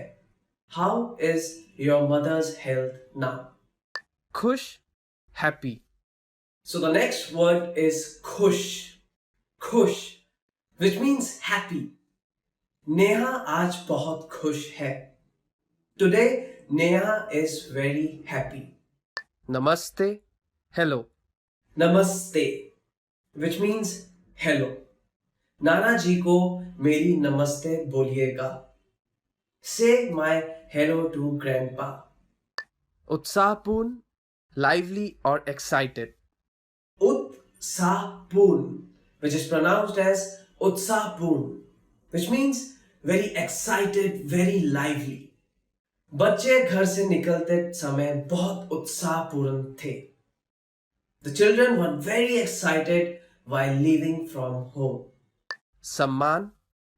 [SPEAKER 4] How is your mother's health now? खुश, happy. So the next word is खुश. खुश, which means happy. नेहा आज बहुत खुश है. Today, Neha is very happy. Namaste, hello. Namaste, which means hello. नाना जी को मेरी नमस्ते बोलिएगा. Say my hello to grandpa. उत्साहपूर्ण, lively or excited. उत्साहपूर्ण, which is pronounced as उत्साहपूर्ण, which means very excited, very lively. बच्चे घर से निकलते समय बहुत उत्साहपूर्ण थे. The children were very excited while leaving from home. सम्मान,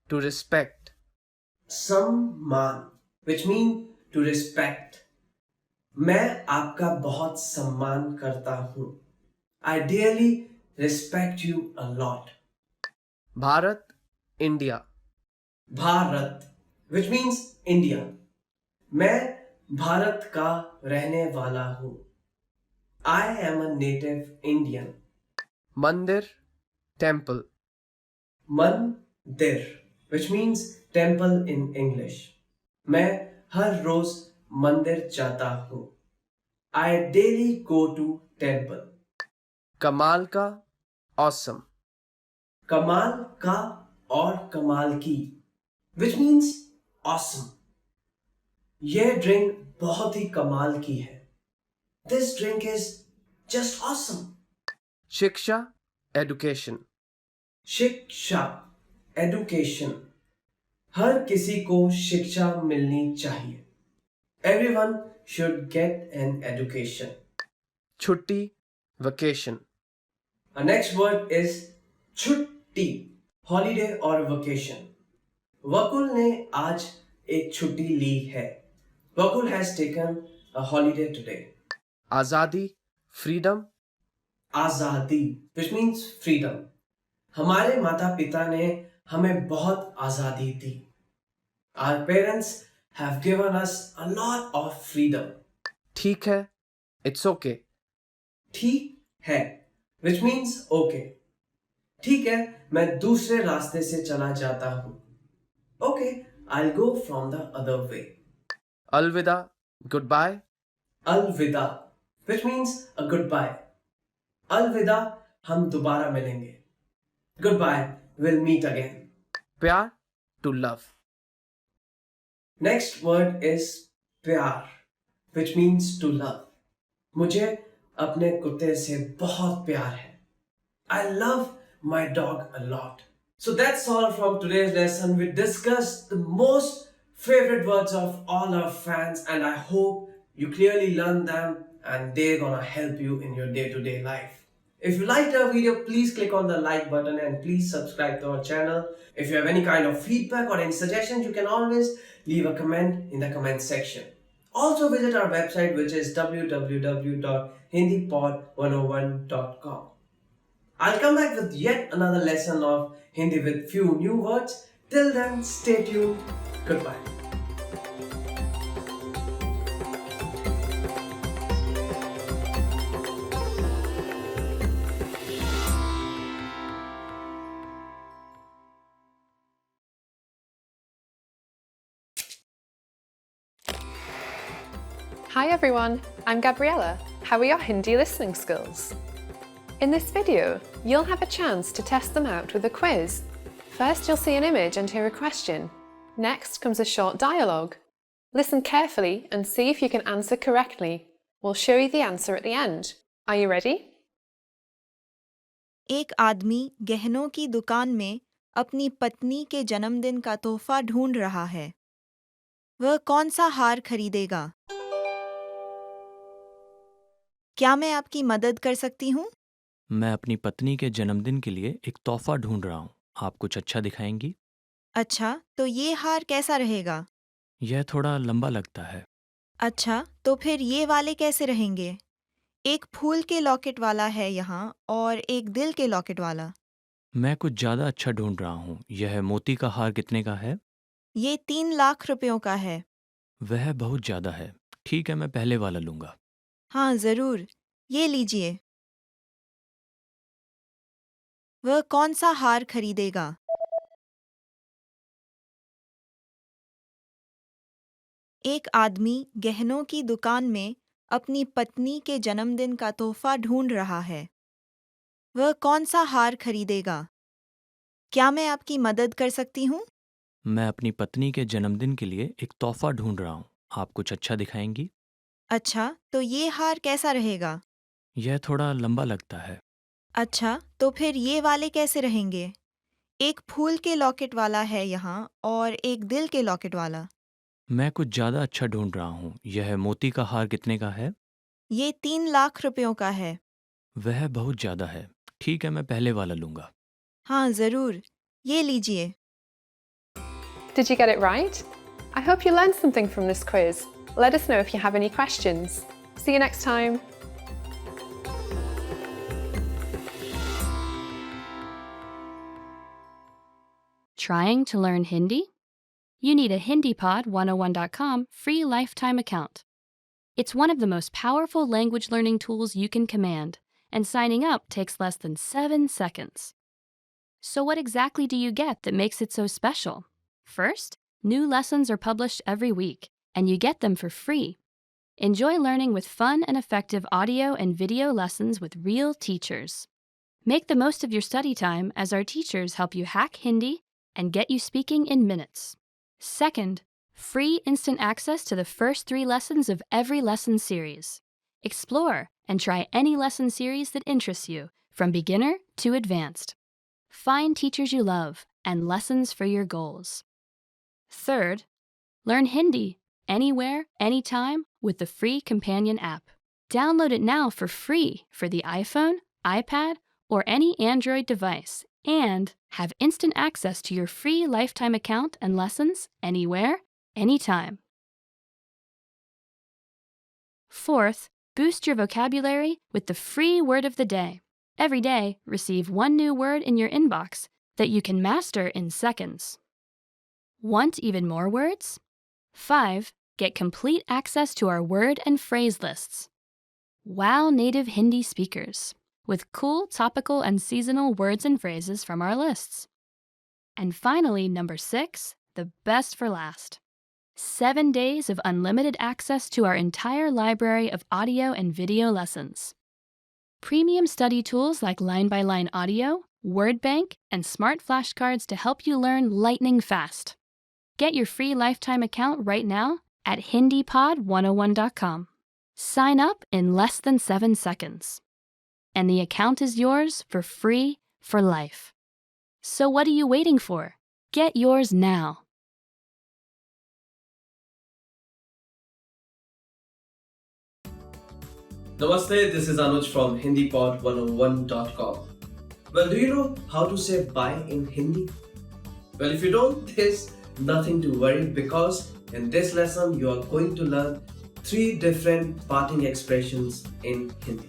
[SPEAKER 4] to respect. सम्मान, which means to respect. मैं आपका बहुत सम्मान करता हूँ. I dearly respect you a lot. Bharat, India. Bharat, which means India. मैं भारत का रहने वाला हूँ. I am a native Indian. मंदिर, temple. मंदिर, which means temple in English. मैं हर रोज मंदिर जाता हूँ. I daily go to temple. कमाल का, awesome. कमाल का और कमाल की, which means awesome. यह ड्रिंक बहुत ही कमाल की है. This drink is just awesome. शिक्षा, education. शिक्षा, education. हर किसी को शिक्षा मिलनी चाहिए. Everyone should get an education. Chutti, vacation. Our next word is chutti, holiday or vacation. वकुल ने आज एक छुट्टी ली है. Vakul has taken a holiday today. Azadi, freedom. Azadi, which means freedom. हमारे माता पिता ने हमें बहुत आजादी दी. Our parents have given us a lot of freedom. ठीक है, it's okay. ठीक है, which means okay. ठीक है, मैं दूसरे रास्ते से चला जाता हूँ. Okay, I'll go from the other way. Alvida, goodbye. Alvida, which means a goodbye. Alvida, हम दोबारा मिलेंगे. Goodbye, we'll meet again. प्यार, to love. Next word is प्यार, which means to love. मुझे अपने कुत्ते से बहुत प्यार है. I love my dog a lot. So that's all from today's lesson. We discussed the most favorite words of all our fans, and I hope you clearly learned them and they're gonna help you in your day-to-day life. If you liked our video, please click on the like button and please subscribe to our channel. If you have any kind of feedback or any suggestions, you can always leave a comment in the comment section. Also visit our website, which is www.hindipod101.com. I'll come back with yet another lesson of Hindi with few new words. Till then, stay tuned. Goodbye.
[SPEAKER 5] Hi everyone, I'm Gabriella. How are your Hindi listening skills? In this video, you'll have a chance to test them out with a quiz. First, you'll see an image and hear a question. Next comes a short dialogue. Listen carefully and see if you can answer correctly. We'll show you the answer at the end. Are you ready?
[SPEAKER 6] एक आदमी गहनों की दुकान में अपनी पत्नी के जन्मदिन का तोहफा ढूंढ रहा है। वह कौन सा हार खरीदेगा? क्या मैं आपकी मदद कर सकती हूँ?
[SPEAKER 3] मैं अपनी पत्नी के जन्मदिन के लिए एक तोहफा ढूंढ रहा हूँ. आप कुछ अच्छा दिखाएंगी?
[SPEAKER 6] अच्छा, तो ये हार कैसा रहेगा?
[SPEAKER 3] यह थोड़ा लंबा लगता है.
[SPEAKER 6] अच्छा, तो फिर ये वाले कैसे रहेंगे? एक फूल के लॉकेट वाला है यहाँ और एक दिल के लॉकेट वाला।
[SPEAKER 3] मैं कुछ ज़्यादा अच्छा ढूंढ रहा हूँ. यह मोती का हार कितने का है?
[SPEAKER 6] ये 3 लाख रुपयों का है।
[SPEAKER 3] वह बहुत ज़्यादा है. ठीक है, मैं पहले वाला लूँगा.
[SPEAKER 6] हाँ, ज़रूर। ये लीजिए। वह कौन सा हार खरीदेगा? एक आदमी गहनों की दुकान में अपनी पत्नी के जन्मदिन का तोहफा ढूंढ रहा है। वह कौन सा हार खरीदेगा? क्या मैं आपकी मदद कर सकती हूँ?
[SPEAKER 3] मैं अपनी पत्नी के जन्मदिन के लिए एक तोहफा ढूंढ रहा हूँ. आप कुछ अच्छा दिखाएंगी?
[SPEAKER 6] अच्छा, तो ये हार कैसा रहेगा?
[SPEAKER 3] यह थोड़ा लंबा लगता है.
[SPEAKER 6] अच्छा, तो फिर ये वाले कैसे रहेंगे? एक फूल के लॉकेट वाला है यहाँ और एक दिल के लॉकेट वाला।
[SPEAKER 3] मैं कुछ ज़्यादा अच्छा ढूंढ रहा हूँ. यह मोती का हार कितने का है?
[SPEAKER 6] ये 3 लाख रुपयों का है।
[SPEAKER 3] वह बहुत ज़्यादा है. ठीक है, मैं पहले वाला लूँगा.
[SPEAKER 6] हाँ, ज़रूर। ये लीजिए।
[SPEAKER 5] Did you get it right? I hope you learned something from this quiz. Let us know if you have any questions. See you next time.
[SPEAKER 2] Trying to learn Hindi? You need a HindiPod101.com free lifetime account. It's one of the most powerful language learning tools you can command, and signing up takes less than 7 seconds. So what exactly do you get that makes it so special? First, new lessons are published every week, and you get them for free. Enjoy learning with fun and effective audio and video lessons with real teachers. Make the most of your study time as our teachers help you hack Hindi and get you speaking in minutes. Second, free instant access to the first 3 lessons of every lesson series. Explore and try any lesson series that interests you, from beginner to advanced. Find teachers you love and lessons for your goals. Third, learn Hindi anywhere, anytime with the free Companion app. Download it now for free for the iPhone, iPad, or any Android device, and have instant access to your free lifetime account and lessons anywhere, anytime. Fourth, boost your vocabulary with the free word of the day. Every day, receive one new word in your inbox that you can master in seconds. Want even more words? 5. Get complete access to our word and phrase lists. Wow native Hindi speakers with cool topical and seasonal words and phrases from our lists. And finally, number 6, the best for last. 7 days of unlimited access to our entire library of audio and video lessons. Premium study tools like line-by-line audio, word bank, and smart flashcards to help you learn lightning fast. Get your free lifetime account right now at HindiPod101.com. Sign up in less than 7 seconds. And the account is yours for free for life. So what are you waiting for? Get yours now.
[SPEAKER 4] Namaste, this is Anuj from HindiPod101.com. Well, do you know how to say bye in Hindi? Well, if you don't, there's nothing to worry because in this lesson you are going to learn 3 different parting expressions in Hindi.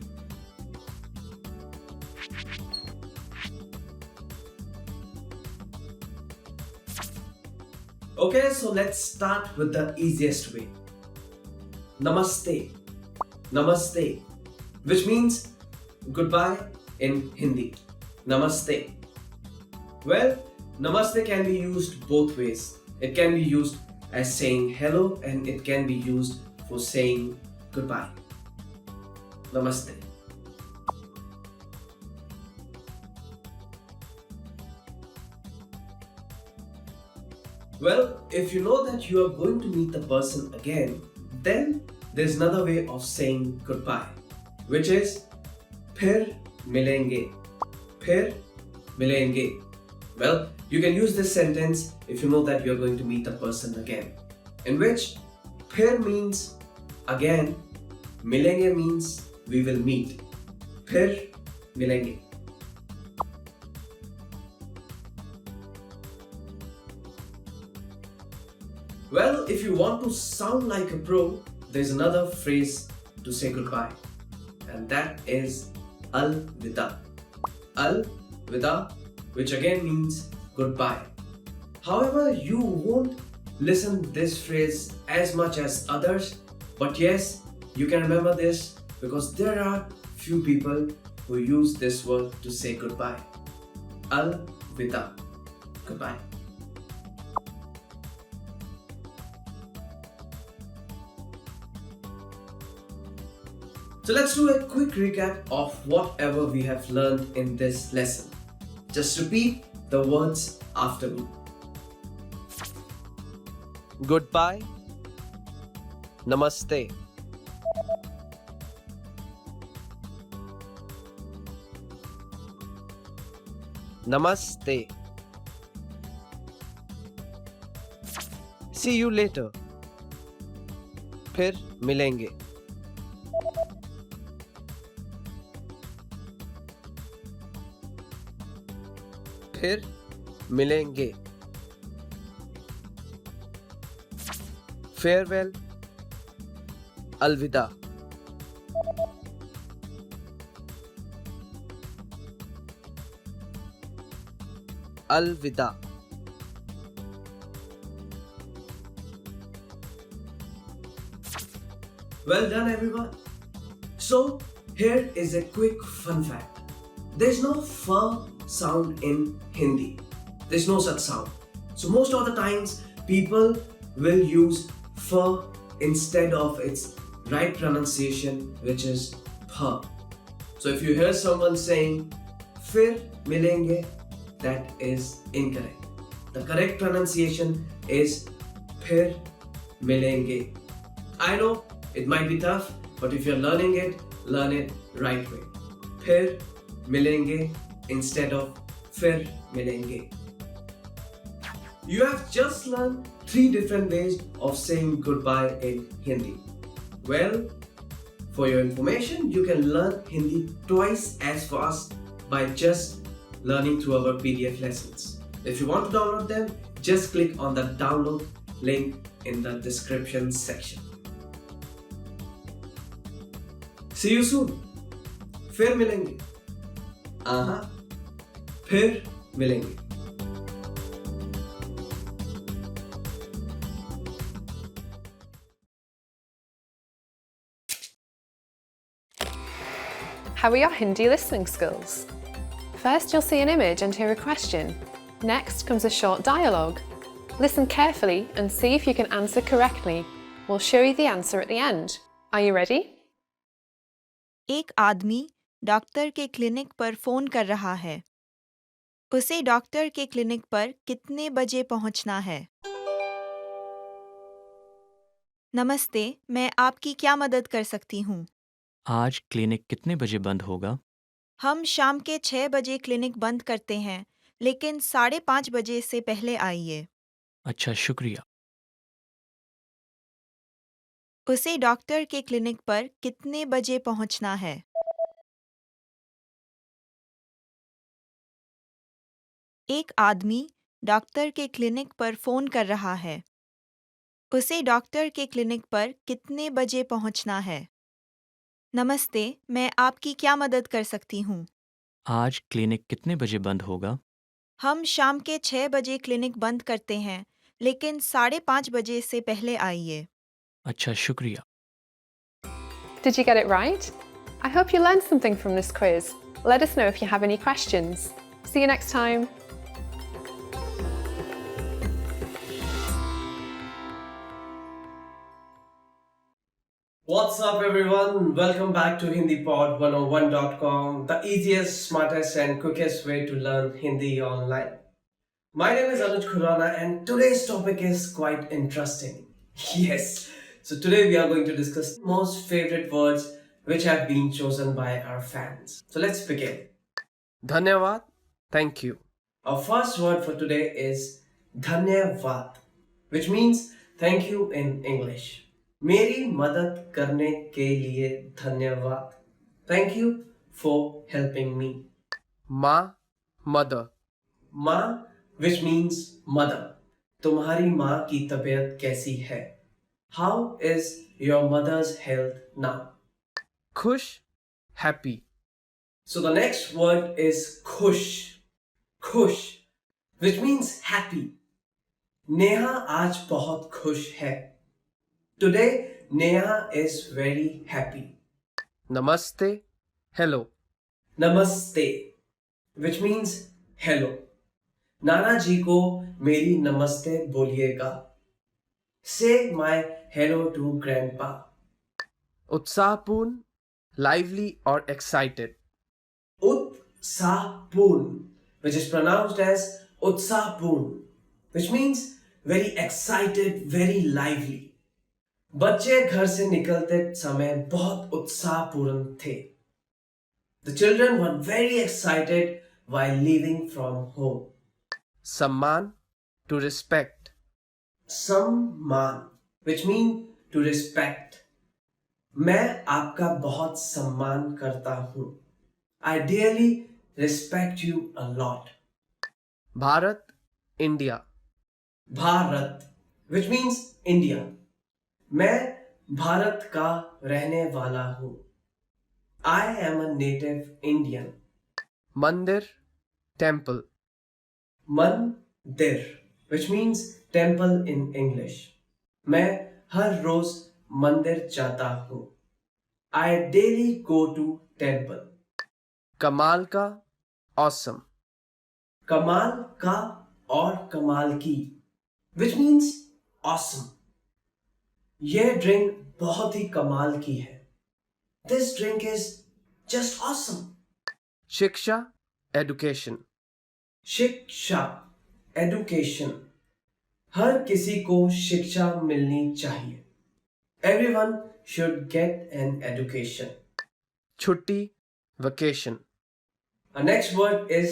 [SPEAKER 4] Okay, so let's start with the easiest way. Namaste. Namaste, which means goodbye in Hindi. Namaste. Well, namaste can be used both ways. It can be used as saying hello and it can be used for saying goodbye. Namaste. Well, if you know that you are going to meet the person again, then there's another way of saying goodbye, which is phir milenge. Phir milenge. Well, you can use this sentence if you know that you're going to meet the person again, in which phir means again, milenge means we will meet. Phir milenge. Well, if you want to sound like a pro, there's another phrase to say goodbye, and that is al-vida. Al-vida, which again means goodbye. However, you won't listen this phrase as much as others, but yes, you can remember this because there are few people who use this word to say goodbye. Al-vida. Goodbye. So let's do a quick recap of whatever we have learned in this lesson. Just repeat the words after me. Goodbye. Namaste. Namaste. See you later. फिर मिलेंगे. फिर मिलेंगे. Farewell. Alvida. Alvida. Well done, everyone. So, here is a quick fun fact. There's no f sound in Hindi. There's no such sound. So most of the times people will use f instead of its right pronunciation, which is ph. So if you hear someone saying fir milenge, that is incorrect. The correct pronunciation is phir milenge. I know it might be tough, but if you're learning it, learn it right way. Phir milenge instead of fir milenge. You have just learned 3 different ways of saying goodbye in Hindi. Well, for your information, you can learn Hindi twice as fast by just learning through our PDF lessons. If you want to download them, just click on the download link in the description section. See you soon. फिर मिलेंगे. फिर मिलेंगे.
[SPEAKER 5] How are your Hindi listening skills? First, you'll see an image and hear a question. Next comes a short dialogue. Listen carefully and see if you can answer correctly. We'll show you the answer at the end. Are you ready?
[SPEAKER 6] एक आदमी doctor के clinic पर phone कर रहा है। उसे doctor के clinic पर कितने बजे पहुंचना है? नमस्ते, मैं आपकी क्या मदद कर सकती हूँ?
[SPEAKER 3] आज क्लिनिक कितने बजे बंद होगा?
[SPEAKER 6] हम शाम के 6 बजे क्लिनिक बंद करते हैं, लेकिन 5:30 बजे से पहले आइए।
[SPEAKER 3] अच्छा, शुक्रिया।
[SPEAKER 6] उसे डॉक्टर के क्लिनिक पर कितने बजे पहुंचना है? एक आदमी डॉक्टर के क्लिनिक पर फ़ोन कर रहा है। उसे डॉक्टर के क्लिनिक पर कितने बजे पहुंचना है? नमस्ते, मैं आपकी क्या मदद कर सकती हूँ?
[SPEAKER 3] आज क्लिनिक कितने बजे बंद होगा?
[SPEAKER 6] हम शाम के 6 बजे क्लिनिक बंद करते हैं, लेकिन 5:30 बजे से पहले आइए।
[SPEAKER 3] अच्छा, शुक्रिया।
[SPEAKER 5] Did you get it right? I hope you learned something from this quiz. Let us know if you have any questions. See you next time.
[SPEAKER 4] What's up everyone? Welcome back to HindiPod101.com, the easiest, smartest and quickest way to learn Hindi online. My name is Anuj Khurana and today's topic is quite interesting. Yes, so today we are going to discuss most favorite words which have been chosen by our fans. So let's begin. Dhanyavad, thank you. Our first word for today is Dhanyavad, which means thank you in English. मेरी मदद करने के लिए धन्यवाद. Thank you for helping me. माँ, mother. माँ, which means mother. तुम्हारी माँ की तबीयत कैसी है? How is your mother's health now? खुश, happy. So the next word is खुश. खुश, which means happy. नेहा आज बहुत खुश है. Today, Neha is very happy. Namaste, hello. Namaste, which means hello. नाना जी को मेरी नमस्ते बोलिएगा. Say my hello to grandpa. उत्साहपूर्ण, lively or excited. उत्साहपूर्ण, which is pronounced as उत्साहपूर्ण, which means very excited, very lively. बच्चे घर से निकलते समय बहुत उत्साहपूर्ण थे. The children were very excited while leaving from home. सम्मान, to respect. सम्मान, which means to respect. मैं आपका बहुत सम्मान करता हूँ. I dearly respect you a lot. Bharat, India. Bharat, which means India. मैं भारत का रहने वाला हूँ. I am a native Indian. मंदिर, temple. मंदिर, which means temple in English. मैं हर रोज मंदिर जाता हूँ. I daily go to temple. कमाल का, awesome. कमाल का और कमाल की, which means awesome. यह ड्रिंक बहुत ही कमाल की है. This drink is just awesome. शिक्षा, education. शिक्षा, education. हर किसी को शिक्षा मिलनी चाहिए. Everyone should get an education. छुट्टी, vacation. Our next word is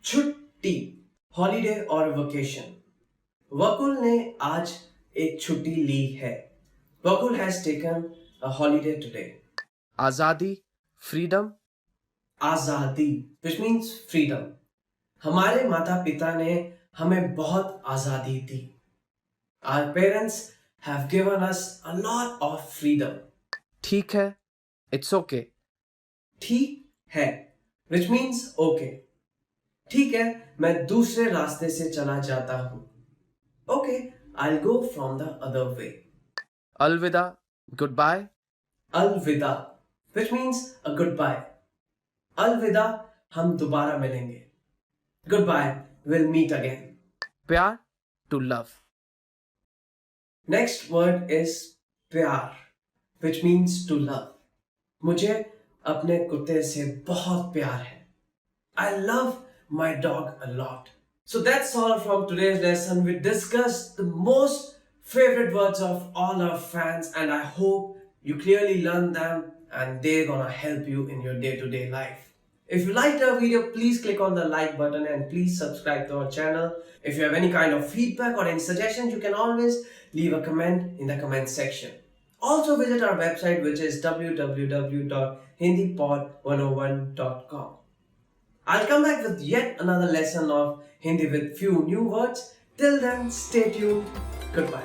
[SPEAKER 4] छुट्टी, holiday or vacation. वकुल ने आज एक छुट्टी ली है। Vakul has taken a holiday today.
[SPEAKER 14] आज़ादी, फ्रीडम,
[SPEAKER 4] आजादी which means freedom। हमारे माता पिता ने हमें बहुत आजादी दी। Our parents have given us a lot of freedom।
[SPEAKER 14] ठीक है, इट्स ओके।
[SPEAKER 4] ठीक है which means okay। ठीक है, मैं दूसरे रास्ते से चला जाता हूं। Okay, I'll go from the other way।
[SPEAKER 14] अलविदा, गुड बाय,
[SPEAKER 4] अलविदा which means a goodbye। अलविदा, हम दोबारा मिलेंगे। Goodbye, we'll meet again।
[SPEAKER 14] प्यार, to love,
[SPEAKER 4] Next word is प्यार which means to love। मुझे अपने कुत्ते से बहुत प्यार है। I love my dog a lot। So that's all from today's lesson। We discussed the most favorite words of all our fans, and I hope you clearly learned them and they're gonna help you in your day-to-day life। If you liked our video, please click on the like button and please subscribe to our channel। If you have any kind of feedback or any suggestions, you can always leave a comment in the comment section। Also visit our website, which is www.hindipod101.com। I'll come back with yet another lesson of Hindi with few new words। Till then, stay tuned। Goodbye।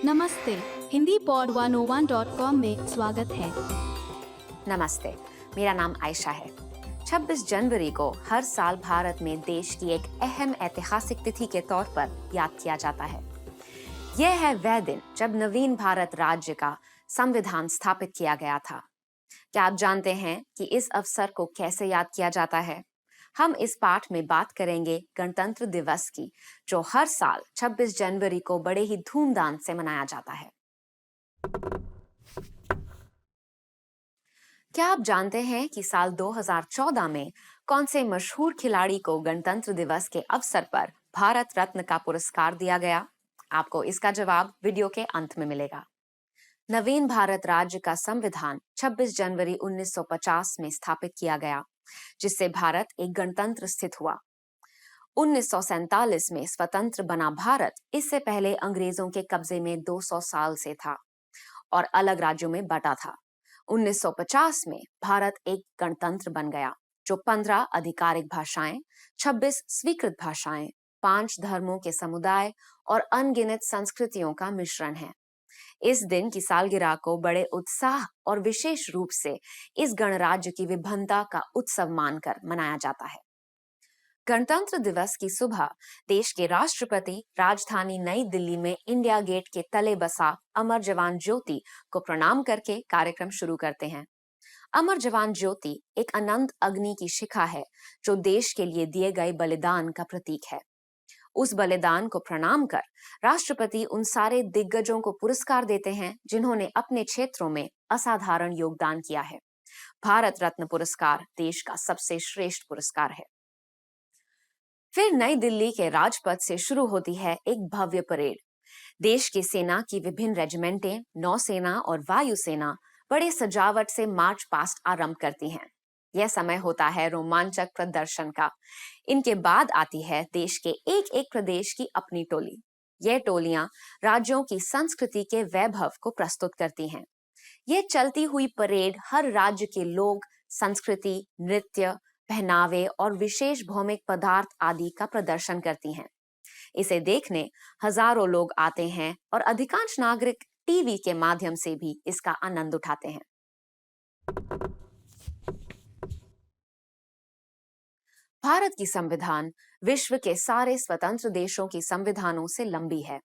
[SPEAKER 12] नमस्ते, Hindi pod 101.com में स्वागत है।
[SPEAKER 13] नमस्ते, मेरा नाम आयशा है। 26 जनवरी को हर साल भारत में देश की एक अहम ऐतिहासिक तिथि के तौर पर याद किया जाता है। यह है वह दिन जब नवीन भारत राज्य का संविधान स्थापित किया गया था। क्या आप जानते हैं कि इस अवसर को कैसे याद किया जाता है? हम इस पाठ में बात करेंगे गणतंत्र दिवस की, जो हर साल 26 जनवरी को बड़े ही धूमधाम से मनाया जाता है। क्या आप जानते हैं कि साल 2014 में कौन से मशहूर खिलाड़ी को गणतंत्र दिवस के अवसर पर भारत रत्न का पुरस्कार दिया गया? आपको इसका जवाब वीडियो के अंत में मिलेगा। नवीन भारत राज्य का संविधान 26 जनवरी 1950 में स्थापित किया गया, जिससे भारत एक गणतंत्र स्थित हुआ। 1947 में स्वतंत्र बना भारत इससे पहले अंग्रेजों के कब्जे में 200 साल से था और अलग राज्यों में बटा था। 1950 में भारत एक गणतंत्र बन गया, जो 15 आधिकारिक भाषाएं, 26 स्वीकृत भाषाएं, 5 धर्मों के समुदाय और अनगिनत संस्कृतियों का मिश्रण है। इस दिन की सालगिरह को बड़े उत्साह और विशेष रूप से इस गणराज्य की विभिन्नता का उत्सव मानकर मनाया जाता है। गणतंत्र दिवस की सुबह देश के राष्ट्रपति राजधानी नई दिल्ली में इंडिया गेट के तले बसा अमर जवान ज्योति को प्रणाम करके कार्यक्रम शुरू करते हैं। अमर जवान ज्योति एक अनंत अग्नि की शिखा है, जो देश के लिए दिए गए बलिदान का प्रतीक है। उस बलिदान को प्रणाम कर राष्ट्रपति उन सारे दिग्गजों को पुरस्कार देते हैं जिन्होंने अपने क्षेत्रों में असाधारण योगदान किया है। भारत रत्न पुरस्कार देश का सबसे श्रेष्ठ पुरस्कार है। फिर नई दिल्ली के राजपथ से शुरू होती है एक भव्य परेड। देश की सेना की विभिन्न रेजिमेंटें, नौसेना और वायुसेना बड़े सजावट से मार्च पास्ट आरंभ करती हैं। यह समय होता है रोमांचक प्रदर्शन का। इनके बाद आती है देश के एक एक प्रदेश की अपनी टोली। यह टोलियां राज्यों की संस्कृति के वैभव को प्रस्तुत करती हैं। यह चलती हुई परेड हर राज्य के लोग, संस्कृति, नृत्य, पहनावे और विशेष भौमिक पदार्थ आदि का प्रदर्शन करती हैं। इसे देखने हजारों लोग आते हैं और अधिकांश नागरिक टीवी के माध्यम से भी इसका आनंद उठाते हैं। भारत की संविधान विश्व के सारे स्वतंत्र देशों की संविधानों से लंबी है।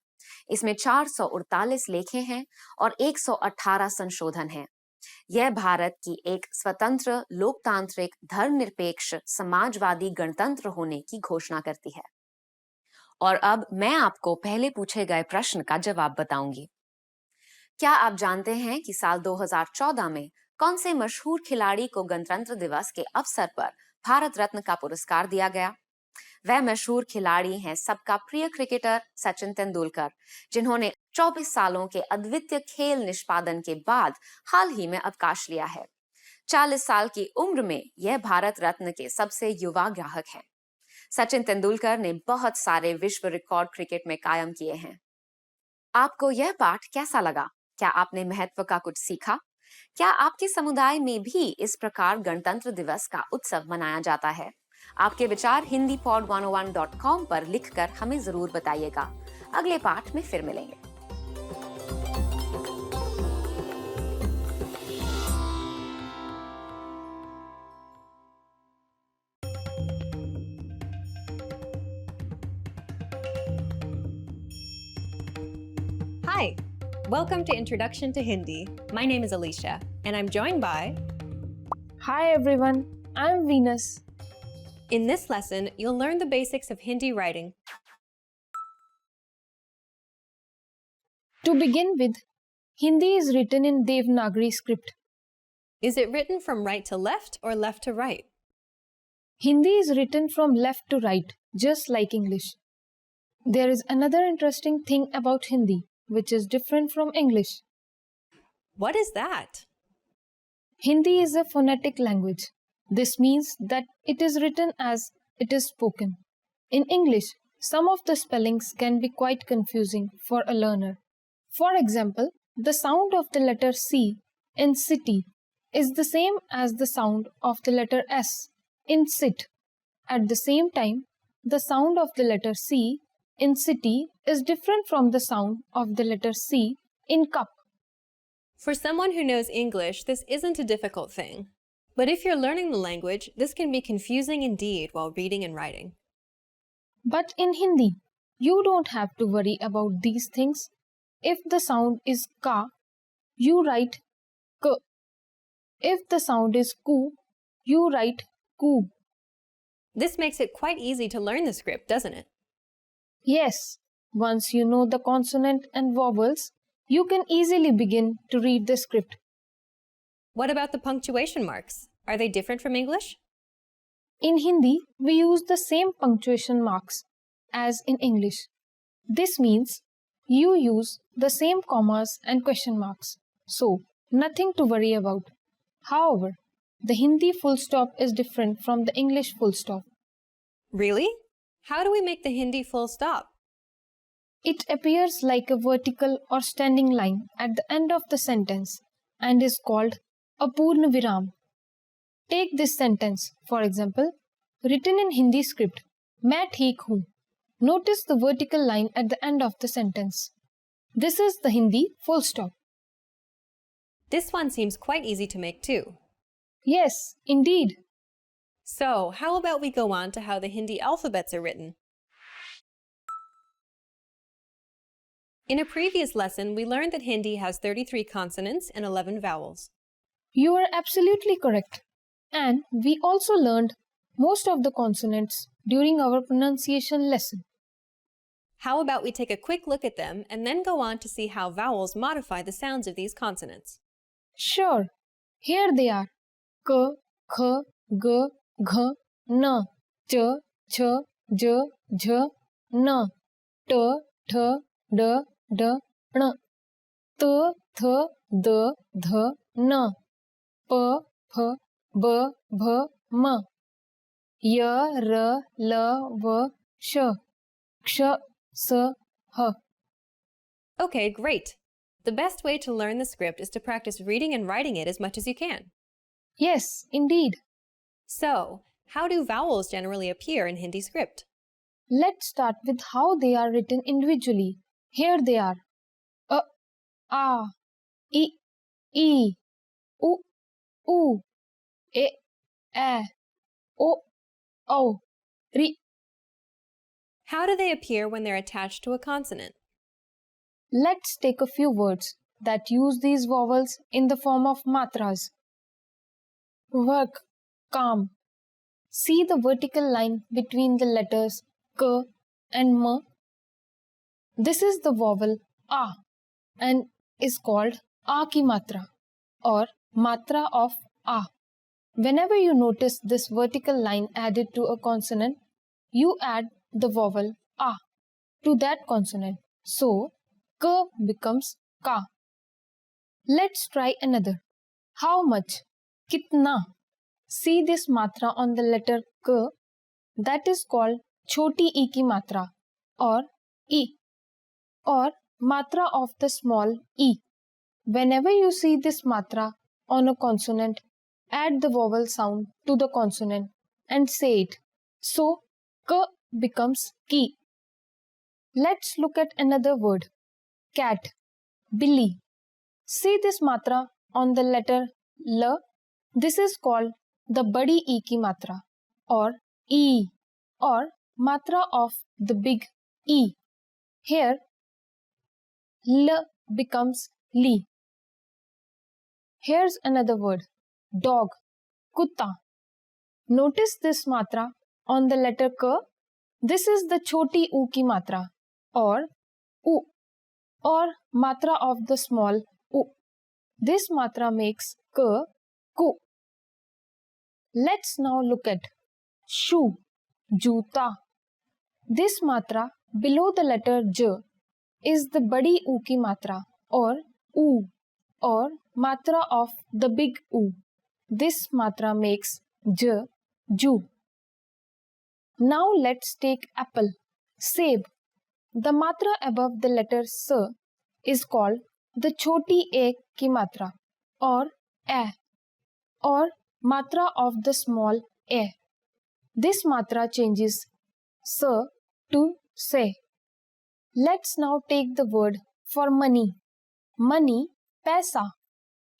[SPEAKER 13] इसमें 448 लेखें हैं और 118 संशोधन हैं। यह भारत की एक स्वतंत्र, लोकतांत्रिक, धर्मनिरपेक्ष, समाजवादी गणतंत्र होने की घोषणा करती है। और अब मैं आपको पहले पूछे गए प्रश्न का जवाब बताऊंगी। क्या आप जानते हैं कि साल 2014 में कौन से मशहूर खिलाड़ी को गणतंत्र दिवस के अवसर पर भारत रत्न का पुरस्कार दिया गया? वह मशहूर खिलाड़ी हैं सबका प्रिय क्रिकेटर सचिन तेंदुलकर, जिन्होंने 24 सालों के अद्वितीय खेल निष्पादन के बाद हाल ही में अवकाश लिया है। 40 साल की उम्र में यह भारत रत्न के सबसे युवा ग्राहक हैं। सचिन तेंदुलकर ने बहुत सारे विश्व रिकॉर्ड क्रिकेट में कायम किए हैं। आपको यह पाठ कैसा लगा? क्या आपने महत्व का कुछ सीखा? क्या आपके समुदाय में भी इस प्रकार गणतंत्र दिवस का उत्सव मनाया जाता है? आपके विचार hindipod101.com पर लिखकर हमें जरूर बताइएगा। अगले पाठ में फिर मिलेंगे।
[SPEAKER 1] Hi, welcome to Introduction to Hindi. My name is Alicia, and I'm joined by...
[SPEAKER 10] Hi everyone, I'm Venus.
[SPEAKER 1] In this lesson, you'll learn the basics of Hindi writing.
[SPEAKER 10] To begin with, Hindi is written in Devanagari script.
[SPEAKER 1] Is it written from right to left or left to right?
[SPEAKER 10] Hindi is written from left to right, just like English. There is another interesting thing about Hindi, which is different from English.
[SPEAKER 1] What is that?
[SPEAKER 10] Hindi is a phonetic language. This means that it is written as it is spoken. In English, some of the spellings can be quite confusing for a learner. For example, the sound of the letter C in city is the same as the sound of the letter S in sit. At the same time, the sound of the letter C in city is different from the sound of the letter C in cup.
[SPEAKER 1] For someone who knows English, this isn't a difficult thing. But if you're learning the language, this can be confusing indeed while reading and writing.
[SPEAKER 10] But in Hindi, you don't have to worry about these things. If the sound is ka, you write k. If the sound is ku, you write ku.
[SPEAKER 1] This makes it quite easy to learn the script, doesn't it?
[SPEAKER 10] Yes, once you know the consonant and vowels, you can easily begin to read the script.
[SPEAKER 1] What about the punctuation marks? Are they different from English?
[SPEAKER 10] In Hindi, we use the same punctuation marks as in English. This means you use the same commas and question marks, so nothing to worry about. However, the Hindi full stop is different from the English full stop.
[SPEAKER 1] Really? How do we make the Hindi full stop?
[SPEAKER 10] It appears like a vertical or standing line at the end of the sentence and is called a Purna Viram. Take this sentence, for example, written in Hindi script, मैं ठीक हूँ. Notice the vertical line at the end of the sentence. This is the Hindi full stop.
[SPEAKER 1] This one seems quite easy to make too.
[SPEAKER 10] Yes, indeed.
[SPEAKER 1] So, how about we go on to how the Hindi alphabets are written? In a previous lesson, we learned that Hindi has 33 consonants and 11 vowels.
[SPEAKER 10] You are absolutely correct. And we also learned most of the consonants during our pronunciation lesson.
[SPEAKER 1] How about we take a quick look at them and then go on to see how vowels modify the sounds of these consonants?
[SPEAKER 10] Sure. Here they are. K, K, G, Gh, N, Ch, Ch, J, Jh, N, T, Th, D, D, N, T, Th, D, Th, N, P, Ph, B, Bh, M, Y, R, L, V, Sh, Ksh, S, H.
[SPEAKER 1] Okay, great. The best way to learn the script is to practice reading and writing it as much as you can.
[SPEAKER 10] Yes, indeed.
[SPEAKER 1] So, how do vowels generally appear in Hindi script?
[SPEAKER 10] Let's start with how they are written individually. Here they are. A, I, U, U, E, O, Ri.
[SPEAKER 1] How do they appear when they're attached to a consonant?
[SPEAKER 10] Let's take a few words that use these vowels in the form of matras. Work, काम. See the vertical line between the letters K and M. This is the vowel A and is called A ki matra or matra of A. Whenever you notice this vertical line added to a consonant, you add the vowel a to that consonant. So, k becomes ka. Let's try another. How much? Kitna? See this matra on the letter k? That is called choti e ki matra or e or matra of the small e. Whenever you see this matra on a consonant, add the vowel sound to the consonant and say it. So, k becomes ki. Let's look at another word. Cat, billy. See this matra on the letter l? This is called the badi e ki matra or e or matra of the big e. Here, l becomes li. Here's another word. Dog, kutta. Notice this matra on the letter k. This is the choti u ki matra or u or matra of the small u. This matra makes k ku. Let's now look at shoe, juta. This matra below the letter j is the badi u ki matra or u or matra of the big u. This matra makes j, ju. Now let's take apple, seb. The matra above the letter s is called the choti a ki matra or a or matra of the small a. This matra changes s to se. Let's now take the word for money. Money, paisa.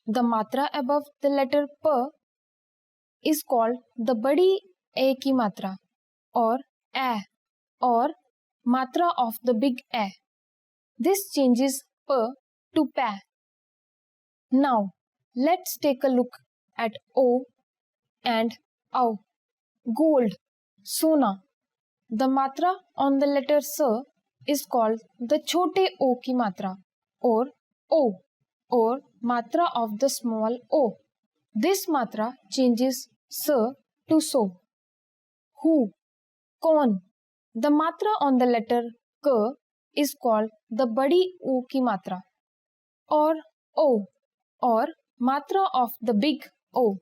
[SPEAKER 10] The matra above the letter p is called the badi a ki matra or a or matra of the big a. This changes p to pa. Now, let's take a look at o and au. Gold, sona. The matra on the letter s is called the chote o ki matra or o or matra of the small o. This matra changes s to so. Who, कौन. The matra on the letter k is called the badi u ki matra or o or matra of the big O.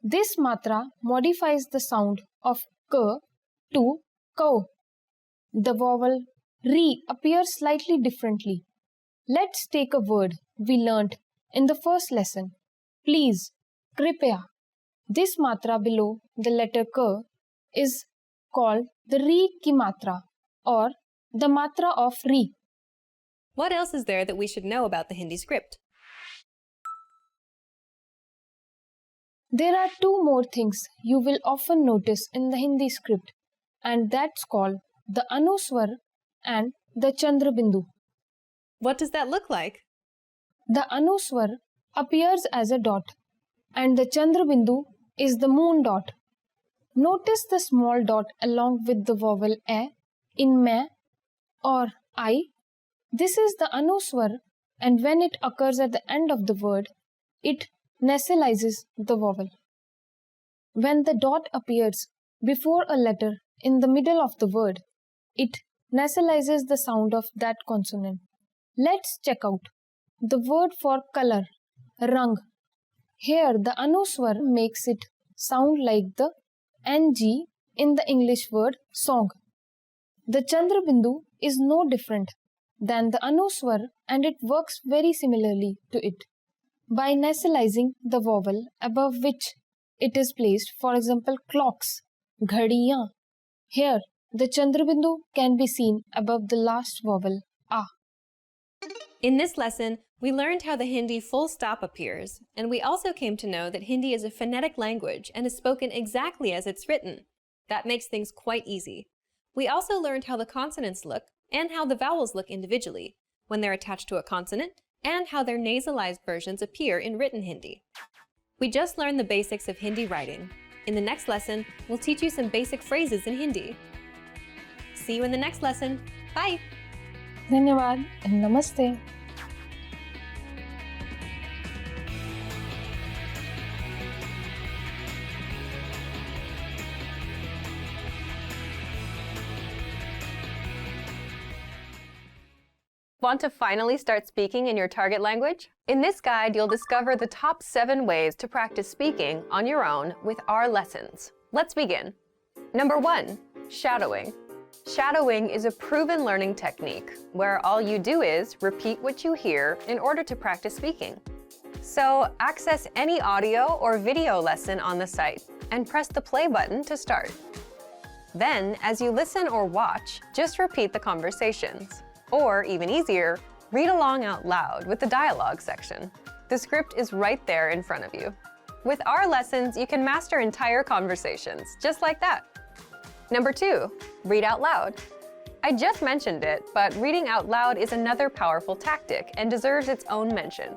[SPEAKER 10] This matra modifies the sound of k to ko. The vowel re appears slightly differently. Let's take a word we learnt in the first lesson. Please, kripya. This matra below the letter k is called the re ki matra or the matra of re.
[SPEAKER 1] What else is there that we should know about the Hindi script?
[SPEAKER 10] There are two more things you will often notice in the Hindi script, and that's called the anuswar and the chandra bindu.
[SPEAKER 1] What does that look like?
[SPEAKER 10] The anuswar appears as a dot, and the chandra bindu is the moon dot. Notice the small dot along with the vowel a in ma or I. This is the anuswar, and when it occurs at the end of the word, it nasalizes the vowel. When the dot appears before a letter in the middle of the word, it nasalizes the sound of that consonant. Let's check out the word for color, rang. Here the anuswar makes it sound like the ng in the English word song. The chandra bindu is no different than the anuswar, and it works very similarly to it by nasalizing the vowel above which it is placed. For example, clocks, ghadiyan. Here the chandra bindu can be seen above the last vowel a.
[SPEAKER 1] In this lesson, we learned how the Hindi full stop appears, and we also came to know that Hindi is a phonetic language and is spoken exactly as it's written. That makes things quite easy. We also learned how the consonants look and how the vowels look individually when they're attached to a consonant, and how their nasalized versions appear in written Hindi. We just learned the basics of Hindi writing. In the next lesson, we'll teach you some basic phrases in Hindi. See you in the next lesson. Bye!
[SPEAKER 10] धन्यवाद and namaste.
[SPEAKER 1] Want to finally start speaking in your target language? In this guide, you'll discover the top 7 ways to practice speaking on your own with our lessons. Let's begin. Number 1, shadowing. Shadowing is a proven learning technique where all you do is repeat what you hear in order to practice speaking. So access any audio or video lesson on the site and press the play button to start. Then, as you listen or watch, just repeat the conversations. Or, even easier, read along out loud with the dialogue section. The script is right there in front of you. With our lessons, you can master entire conversations, just like that. Number 2, read out loud. I just mentioned it, but reading out loud is another powerful tactic and deserves its own mention.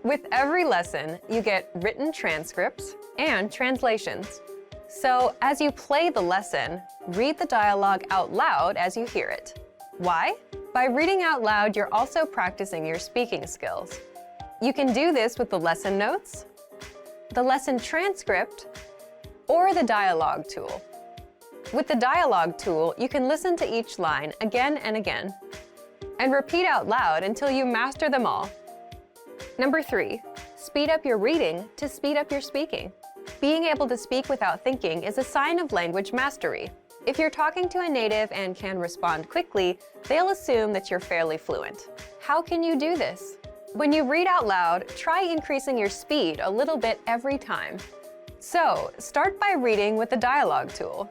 [SPEAKER 1] With every lesson, you get written transcripts and translations. So, as you play the lesson, read the dialogue out loud as you hear it. Why? By reading out loud, you're also practicing your speaking skills. You can do this with the lesson notes, the lesson transcript, or the dialogue tool. With the dialogue tool, you can listen to each line again and again, and repeat out loud until you master them all. Number 3, speed up your reading to speed up your speaking. Being able to speak without thinking is a sign of language mastery. If you're talking to a native and can respond quickly, they'll assume that you're fairly fluent. How can you do this? When you read out loud, try increasing your speed a little bit every time. So, start by reading with the dialogue tool.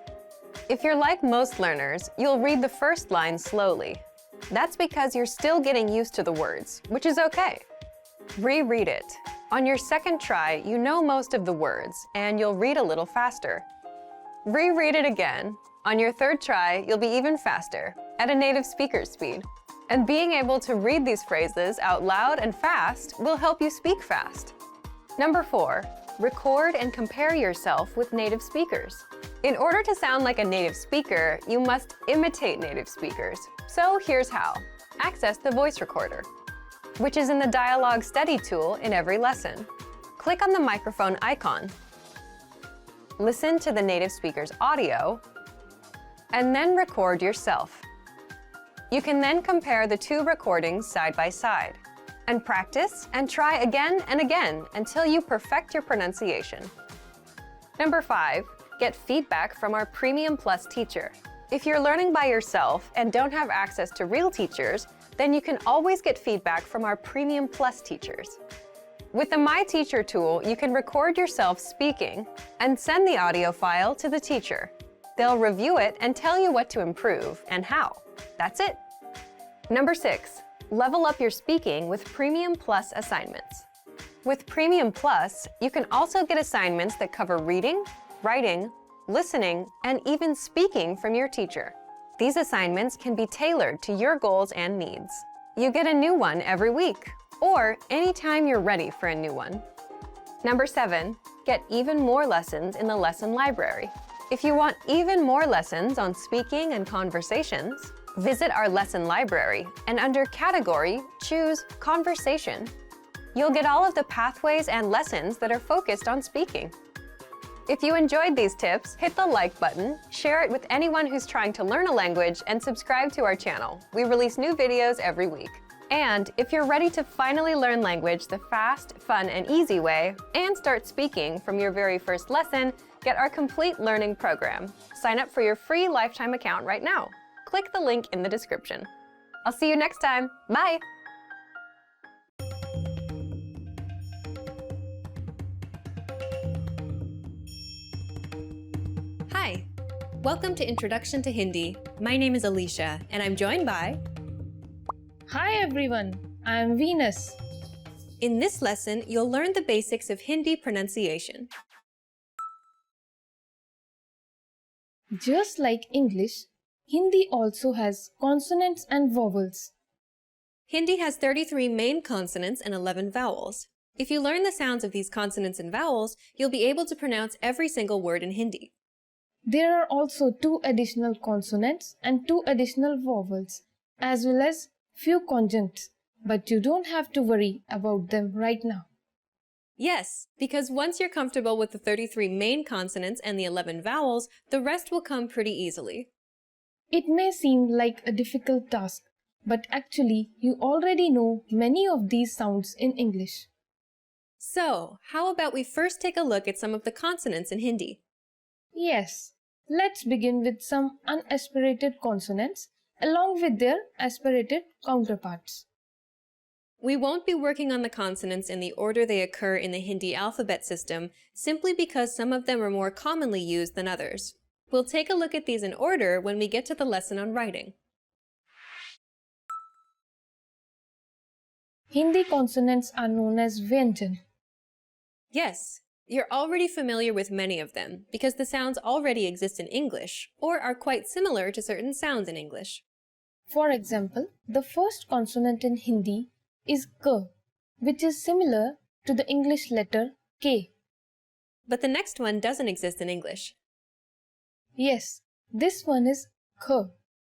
[SPEAKER 1] If you're like most learners, you'll read the first line slowly. That's because you're still getting used to the words, which is okay. Reread it. On your second try, you know most of the words, and you'll read a little faster. Reread it again. On your third try, you'll be even faster, at a native speaker's speed. And being able to read these phrases out loud and fast will help you speak fast. Number 4, record and compare yourself with native speakers. In order to sound like a native speaker, you must imitate native speakers. So here's how. Access the voice recorder, which is in the dialogue study tool in every lesson. Click on the microphone icon. Listen to the native speaker's audio, and then record yourself. You can then compare the 2 recordings side by side, and practice and try again and again until you perfect your pronunciation. Number 5, get feedback from our Premium Plus teacher. If you're learning by yourself and don't have access to real teachers, then you can always get feedback from our Premium Plus teachers. With the My Teacher tool, you can record yourself speaking and send the audio file to the teacher. They'll review it and tell you what to improve and how. That's it. Number 6, level up your speaking with Premium Plus assignments. With Premium Plus, you can also get assignments that cover reading, writing, listening, and even speaking from your teacher. These assignments can be tailored to your goals and needs. You get a new one every week, or anytime you're ready for a new one. Number 7, get even more lessons in the lesson library. If you want even more lessons on speaking and conversations, visit our lesson library and under Category, choose Conversation. You'll get all of the pathways and lessons that are focused on speaking. If you enjoyed these tips, hit the like button, share it with anyone who's trying to learn a language, and subscribe to our channel. We release new videos every week. And if you're ready to finally learn language the fast, fun, and easy way, and start speaking from your very first lesson, get our complete learning program. Sign up for your free lifetime account right now. Click the link in the description. I'll see you next time. Bye!
[SPEAKER 15] Hi! Welcome to Introduction to Hindi. My name is Alicia, and I'm joined by...
[SPEAKER 10] Hi everyone, I'm Venus.
[SPEAKER 15] In this lesson, you'll learn the basics of Hindi pronunciation.
[SPEAKER 10] Just like English, Hindi also has consonants and vowels.
[SPEAKER 15] Hindi has 33 main consonants and 11 vowels. If you learn the sounds of these consonants and vowels, you'll be able to pronounce every single word in Hindi.
[SPEAKER 10] There are also 2 additional consonants and 2 additional vowels, as well as few conjuncts, but you don't have to worry about them right now.
[SPEAKER 15] Yes, because once you're comfortable with the 33 main consonants and the 11 vowels, the rest will come pretty easily.
[SPEAKER 10] It may seem like a difficult task, but actually you already know many of these sounds in English.
[SPEAKER 15] So, how about we first take a look at some of the consonants in Hindi?
[SPEAKER 10] Yes, let's begin with some unaspirated consonants along with their aspirated counterparts.
[SPEAKER 15] We won't be working on the consonants in the order they occur in the Hindi alphabet system simply because some of them are more commonly used than others. We'll take a look at these in order when we get to the lesson on writing.
[SPEAKER 10] Hindi consonants are known as Vyanjan.
[SPEAKER 15] Yes, you're already familiar with many of them because the sounds already exist in English or are quite similar to certain sounds in English.
[SPEAKER 10] For example, the first consonant in Hindi is K, which is similar to the English letter K.
[SPEAKER 15] But the next one doesn't exist in English.
[SPEAKER 10] Yes, this one is K.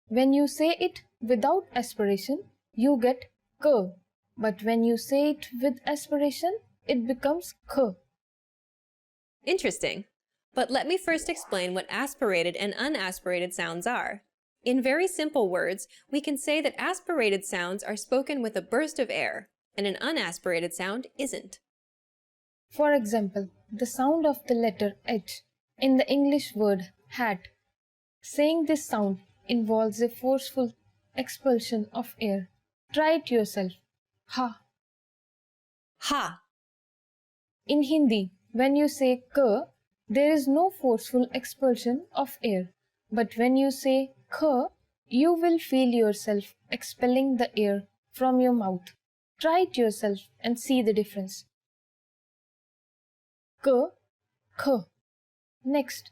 [SPEAKER 10] When you say it without aspiration, you get K. But when you say it with aspiration, it becomes K.
[SPEAKER 15] Interesting. But let me first explain what aspirated and unaspirated sounds are. In very simple words, we can say that aspirated sounds are spoken with a burst of air, and an unaspirated sound isn't.
[SPEAKER 10] For example, the sound of the letter H in the English word hat. Saying this sound involves a forceful expulsion of air. Try it yourself. Ha.
[SPEAKER 15] Ha.
[SPEAKER 10] In Hindi, when you say K, there is no forceful expulsion of air. But when you say K, you will feel yourself expelling the air from your mouth. Try it yourself and see the difference. K, K. Next,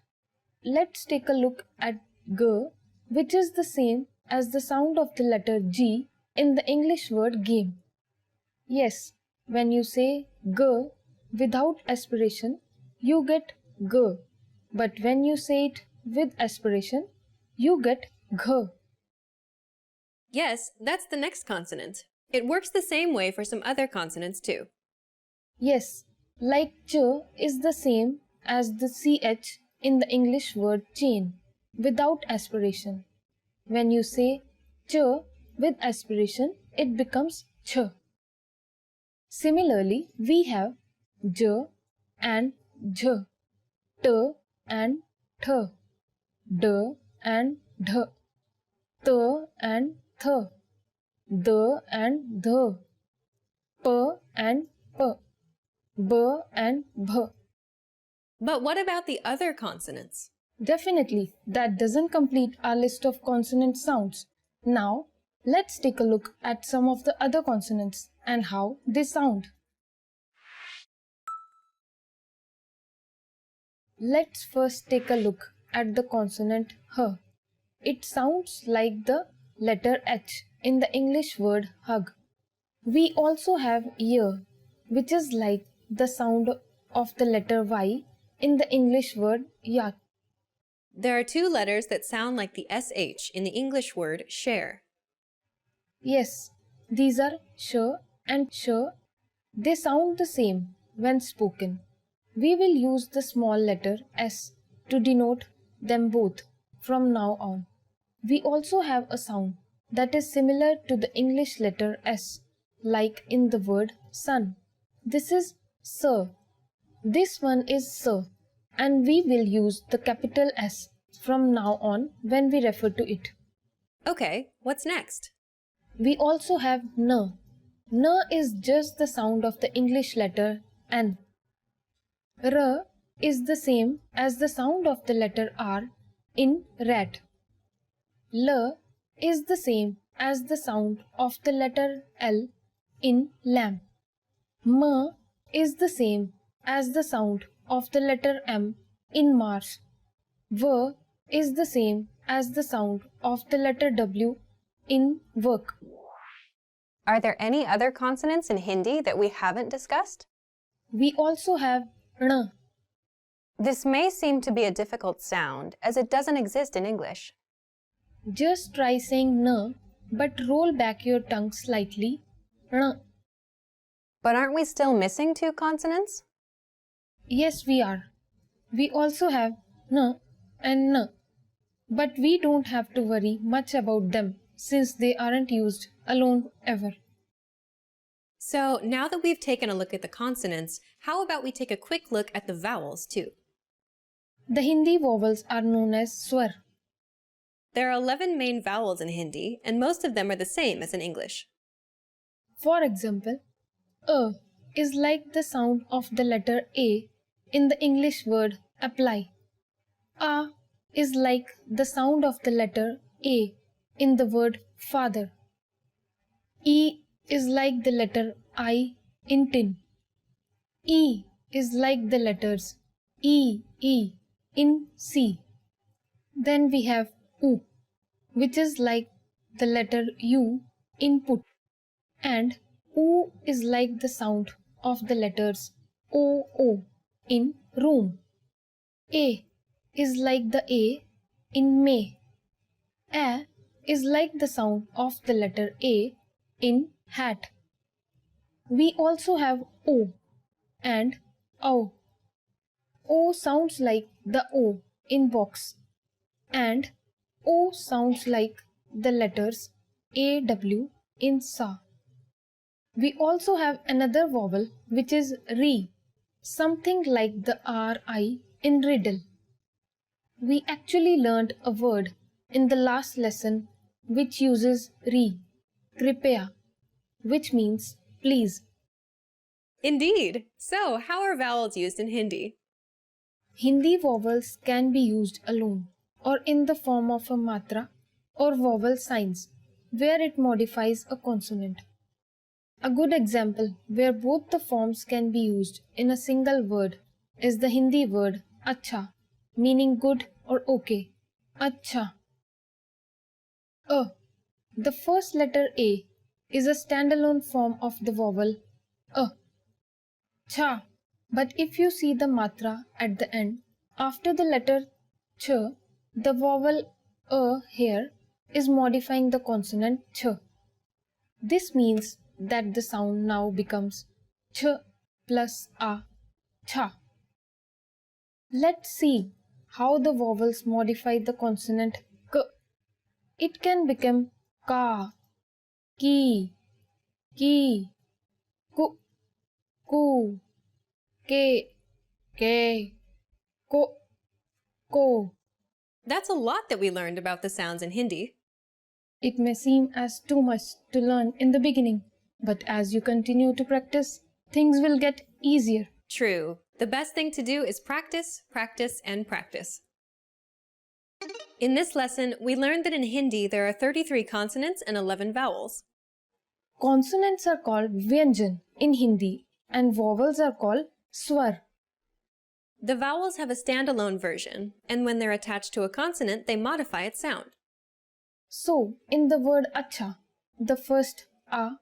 [SPEAKER 10] let's take a look at G, which is the same as the sound of the letter G in the English word game. Yes, when you say G without aspiration, you get G. But when you say it with aspiration, you get G.
[SPEAKER 15] Yes, that's the next consonant. It works the same way for some other consonants too.
[SPEAKER 10] Yes, like Ch is the same as the CH in the English word chain without aspiration. When you say Ch with aspiration, it becomes Ch. Similarly, we have J and J, T and Th, D and Dh, T and Th, D and Dh, P and P, B and Bh.
[SPEAKER 15] But what about the other consonants?
[SPEAKER 10] Definitely, that doesn't complete our list of consonant sounds. Now, let's take a look at some of the other consonants and how they sound. Let's first take a look at the consonant H. It sounds like the letter H in the English word hug. We also have Y, which is like the sound of the letter Y in the English word yak.
[SPEAKER 15] There are two letters that sound like the SH in the English word share.
[SPEAKER 10] Yes, these are sh and sh. They sound the same when spoken. We will use the small letter s to denote them both from now on. We also have a sound that is similar to the English letter s, like in the word sun. This is s. This one is s, and we will use the capital S from now on when we refer to it.
[SPEAKER 15] Okay, what's next?
[SPEAKER 10] We also have N. N is just the sound of the English letter N. R is the same as the sound of the letter R in rat. L is the same as the sound of the letter L in lamb. M is the same as the sound of the letter M in marsh. V is the same as the sound of the letter W in work.
[SPEAKER 1] Are there any other consonants in Hindi that we haven't discussed?
[SPEAKER 10] We also have N.
[SPEAKER 1] This may seem to be a difficult sound as it doesn't exist in English.
[SPEAKER 10] Just try saying N, but roll back your tongue slightly. N.
[SPEAKER 1] But aren't we still missing two consonants?
[SPEAKER 10] Yes, we are. We also have N and N. But we don't have to worry much about them since they aren't used alone ever.
[SPEAKER 15] So now that we've taken a look at the consonants, how about we take a quick look at the vowels too?
[SPEAKER 10] The Hindi vowels are known as swar.
[SPEAKER 15] There are 11 main vowels in Hindi, and most of them are the same as in English.
[SPEAKER 10] For example, a is like the sound of the letter A in the English word apply. A is like the sound of the letter A in the word father. E is like the letter I in tin. E is like the letters E in C. Then we have U, which is like the letter U in put. And U is like the sound of the letters O in room. A is like the A in May. A is like the sound of the letter A in hat. We also have O and O. O sounds like the O in box, and O sounds like the letters AW in sa. We also have another vowel which is Ri, something like the RI in riddle. We actually learned a word in the last lesson which uses Ri, kripaya, which means please.
[SPEAKER 15] Indeed! So, how are vowels used in Hindi?
[SPEAKER 10] Hindi vowels can be used alone or in the form of a matra or vowel signs where it modifies a consonant. A good example where both the forms can be used in a single word is the Hindi word acha, meaning good or okay. Acha. A. The first letter A is a standalone form of the vowel a. Cha. But if you see the matra at the end, after the letter ch, the vowel a here is modifying the consonant ch. This means that the sound now becomes ch plus a, cha. Let's see how the vowels modify the consonant k. It can become ka, ki, ku, ku, ke, ko.
[SPEAKER 15] That's a lot that we learned about the sounds in Hindi.
[SPEAKER 10] It may seem as too much to learn in the beginning, but as you continue to practice, things will get easier.
[SPEAKER 15] True. The best thing to do is practice, practice, and practice. In this lesson, we learned that in Hindi there are 33 consonants and 11 vowels.
[SPEAKER 10] Consonants are called vyanjan in Hindi and vowels are called swar.
[SPEAKER 15] The vowels have a standalone version, and when they're attached to a consonant, they modify its sound.
[SPEAKER 10] So, in the word acha, the first a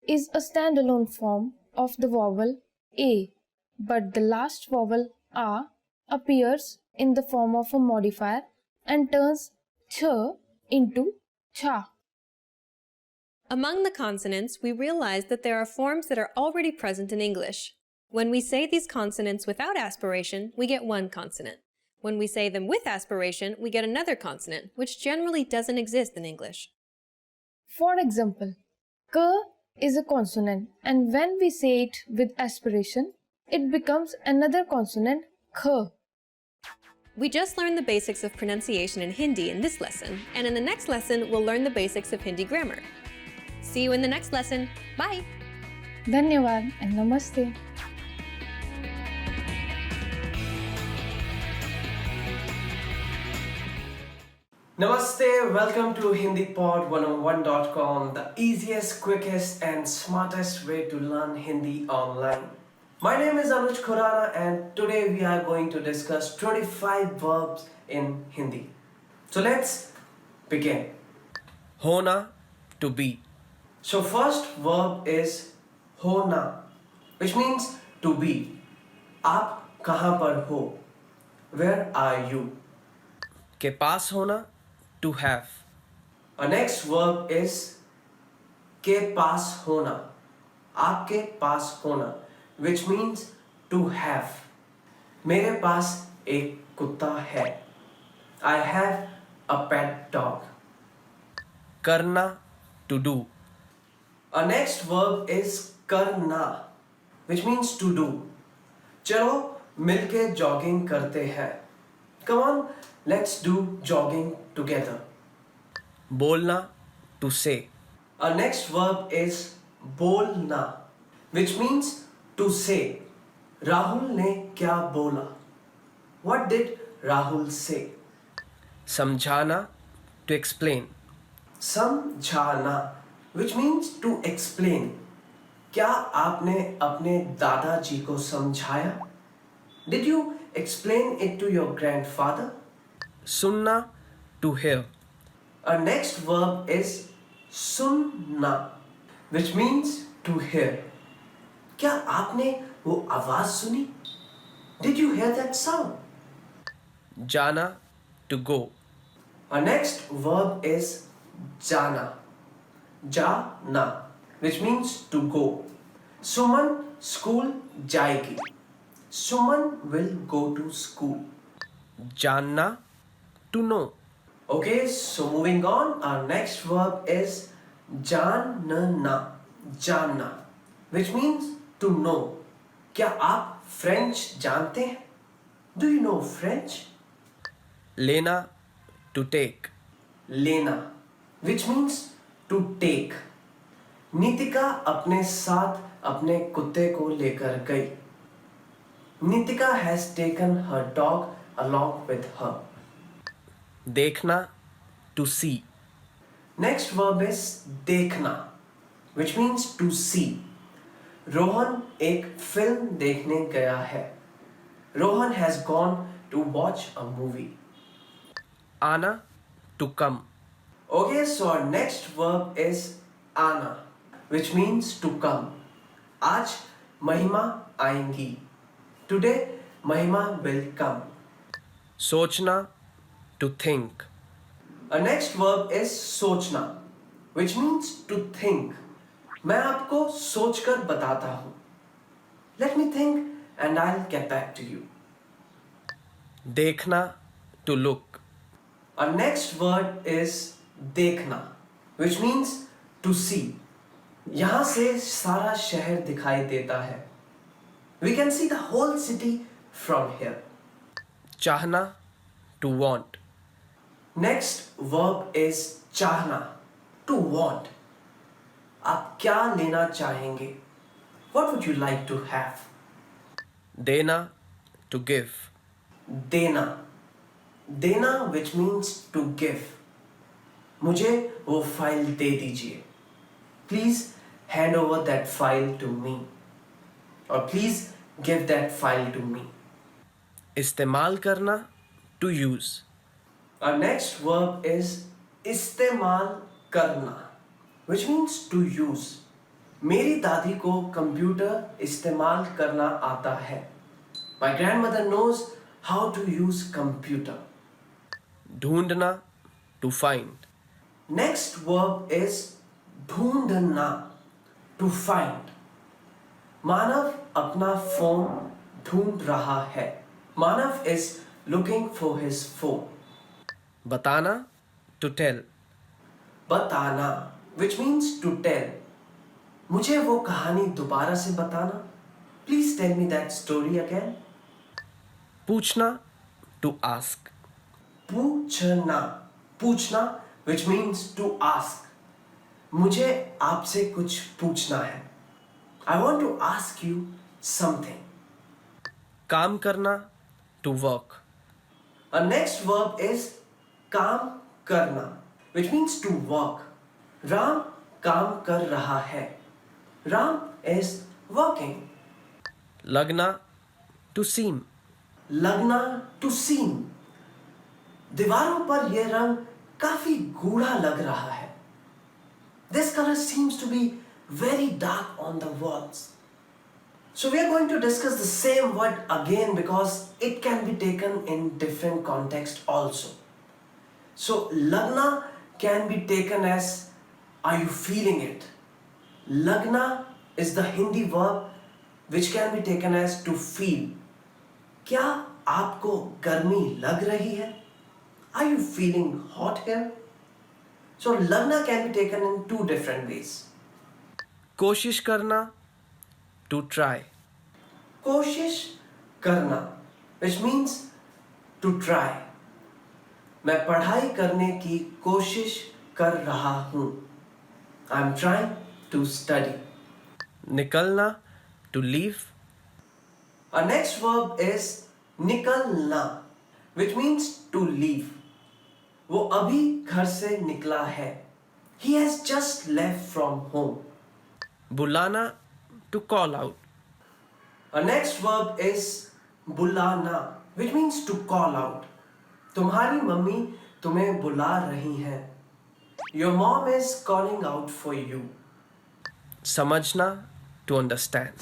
[SPEAKER 10] is a standalone form of the vowel a, but the last vowel a appears in the form of a modifier and turns ch into cha.
[SPEAKER 15] Among the consonants, we realized that there are forms that are already present in English. When we say these consonants without aspiration, we get one consonant. When we say them with aspiration, we get another consonant, which generally doesn't exist in English.
[SPEAKER 10] For example, k is a consonant, and when we say it with aspiration, it becomes another consonant, kh.
[SPEAKER 15] We just learned the basics of pronunciation in Hindi in this lesson, and in the next lesson, we'll learn the basics of Hindi grammar. See you in the next lesson. Bye!
[SPEAKER 10] Dhanyawad and namaste.
[SPEAKER 4] Namaste, welcome to HindiPod101.com, the easiest, quickest and smartest way to learn Hindi online. My name is Anuj Khurana and today we are going to discuss 25 verbs in Hindi. So let's begin.
[SPEAKER 14] Hona, to be.
[SPEAKER 4] So first verb is hona, which means to be. आप कहाँ पर हो? Where are you?
[SPEAKER 14] के पास होना, to have.
[SPEAKER 4] Our next verb is के पास होना, आपके पास होना, which means to have. मेरे पास एक कुत्ता है. I have a pet dog.
[SPEAKER 14] करना, to do.
[SPEAKER 4] Our next verb is करना, which means to do. चलो मिलके jogging करते हैं. Come on, let's do jogging together.
[SPEAKER 14] बोलना, to say.
[SPEAKER 4] Our next verb is बोलना, which means to say. Rahul ने क्या बोला? What did Rahul say?
[SPEAKER 14] समझाना, to explain.
[SPEAKER 4] समझाना, which means to explain. क्या आपने अपने दादाजी को समझाया? Did you explain it to your grandfather?
[SPEAKER 14] सुनना, to hear.
[SPEAKER 4] Our next verb is सुनना, which means to hear. क्या आपने वो आवाज सुनी? Did you hear that sound?
[SPEAKER 14] जाना, to go.
[SPEAKER 4] Our next verb is जाना, जाना, which means to go. Suman school जाएगी. सुमन will go to school.
[SPEAKER 14] जानना, to know.
[SPEAKER 4] Okay, so moving on, our next verb is जानना, जानना, which means to know. क्या आप French जानते हैं? Do you know French?
[SPEAKER 14] लेना, to take.
[SPEAKER 4] लेना, which means to take. Nitika अपने साथ अपने कुत्ते को लेकर गई. Nitika has taken her dog along with her.
[SPEAKER 14] देखना, to see.
[SPEAKER 4] Next verb is देखना, which means to see. Rohan एक फिल्म देखने गया है. Rohan has gone to watch a movie.
[SPEAKER 14] आना, to come.
[SPEAKER 4] Okay, so our next verb is आना, which means to come. आज महिमा आएंगी. Today महिमा will come.
[SPEAKER 14] सोचना, to think.
[SPEAKER 4] Our next verb is सोचना, which means to think. मैं आपको सोचकर बताता हूँ. Let me think and I'll get back to you.
[SPEAKER 14] देखना, to look.
[SPEAKER 4] Our next word is देखना, which means to see. यहाँ से सारा शहर दिखाई देता है. We can see the whole city from here.
[SPEAKER 14] चाहना, to want.
[SPEAKER 4] Next verb is चाहना, to want. आप क्या लेना चाहेंगे? What would you like to have?
[SPEAKER 14] देना, to give.
[SPEAKER 4] देना, देना which means to give. मुझे वो फाइल दे दीजिए. Please hand over that file to me. Or please give that file to me.
[SPEAKER 14] इस्तेमाल करना, to use.
[SPEAKER 4] Our next verb is इस्तेमाल करना, which means to use. मेरी दादी को कंप्यूटर इस्तेमाल करना आता है. My grandmother knows how to use computer.
[SPEAKER 14] ढूंढना, to find.
[SPEAKER 4] Next verb is ढूंढना, to find. मानव अपना फोन ढूंढ रहा है. मानव is looking for his phone.
[SPEAKER 14] बताना, to tell.
[SPEAKER 4] बताना, which means to tell. मुझे वो कहानी दोबारा से बताना. Please tell me that story again.
[SPEAKER 14] पूछना, to ask.
[SPEAKER 4] पूछना, पूछना, which means to ask. मुझे आपसे कुछ पूछना है. I want to ask you something.
[SPEAKER 14] काम करना, to work.
[SPEAKER 4] Our next verb is काम करना, which means to work. Ram काम कर रहा है. Ram is working.
[SPEAKER 14] लगना, to seem.
[SPEAKER 4] लगना, to seem. दीवारों पर यह रंग काफी गूढ़ा लग रहा है. This color seems to be very dark on the walls. So we are going to discuss the same word again because it can be taken in different context also. So lagna can be taken as are you feeling it? Lagna is the Hindi verb which can be taken as to feel. क्या आपको गर्मी लग रही है? Are you feeling hot here? So lagna can be taken in two different ways.
[SPEAKER 14] कोशिश करना, to try.
[SPEAKER 4] कोशिश करना, which means to try. मैं पढ़ाई करने की कोशिश कर रहा हूँ. I'm trying to study.
[SPEAKER 14] निकलना, to leave.
[SPEAKER 4] Our next verb is निकलना, which means to leave. वो अभी घर से निकला है. He has just left from home.
[SPEAKER 14] बुलाना, to call out.
[SPEAKER 4] Our next verb is बुलाना, which means to call out. तुम्हारी मम्मी तुम्हें बुला रही हैं. Your mom is calling out for you.
[SPEAKER 14] समझना, to understand.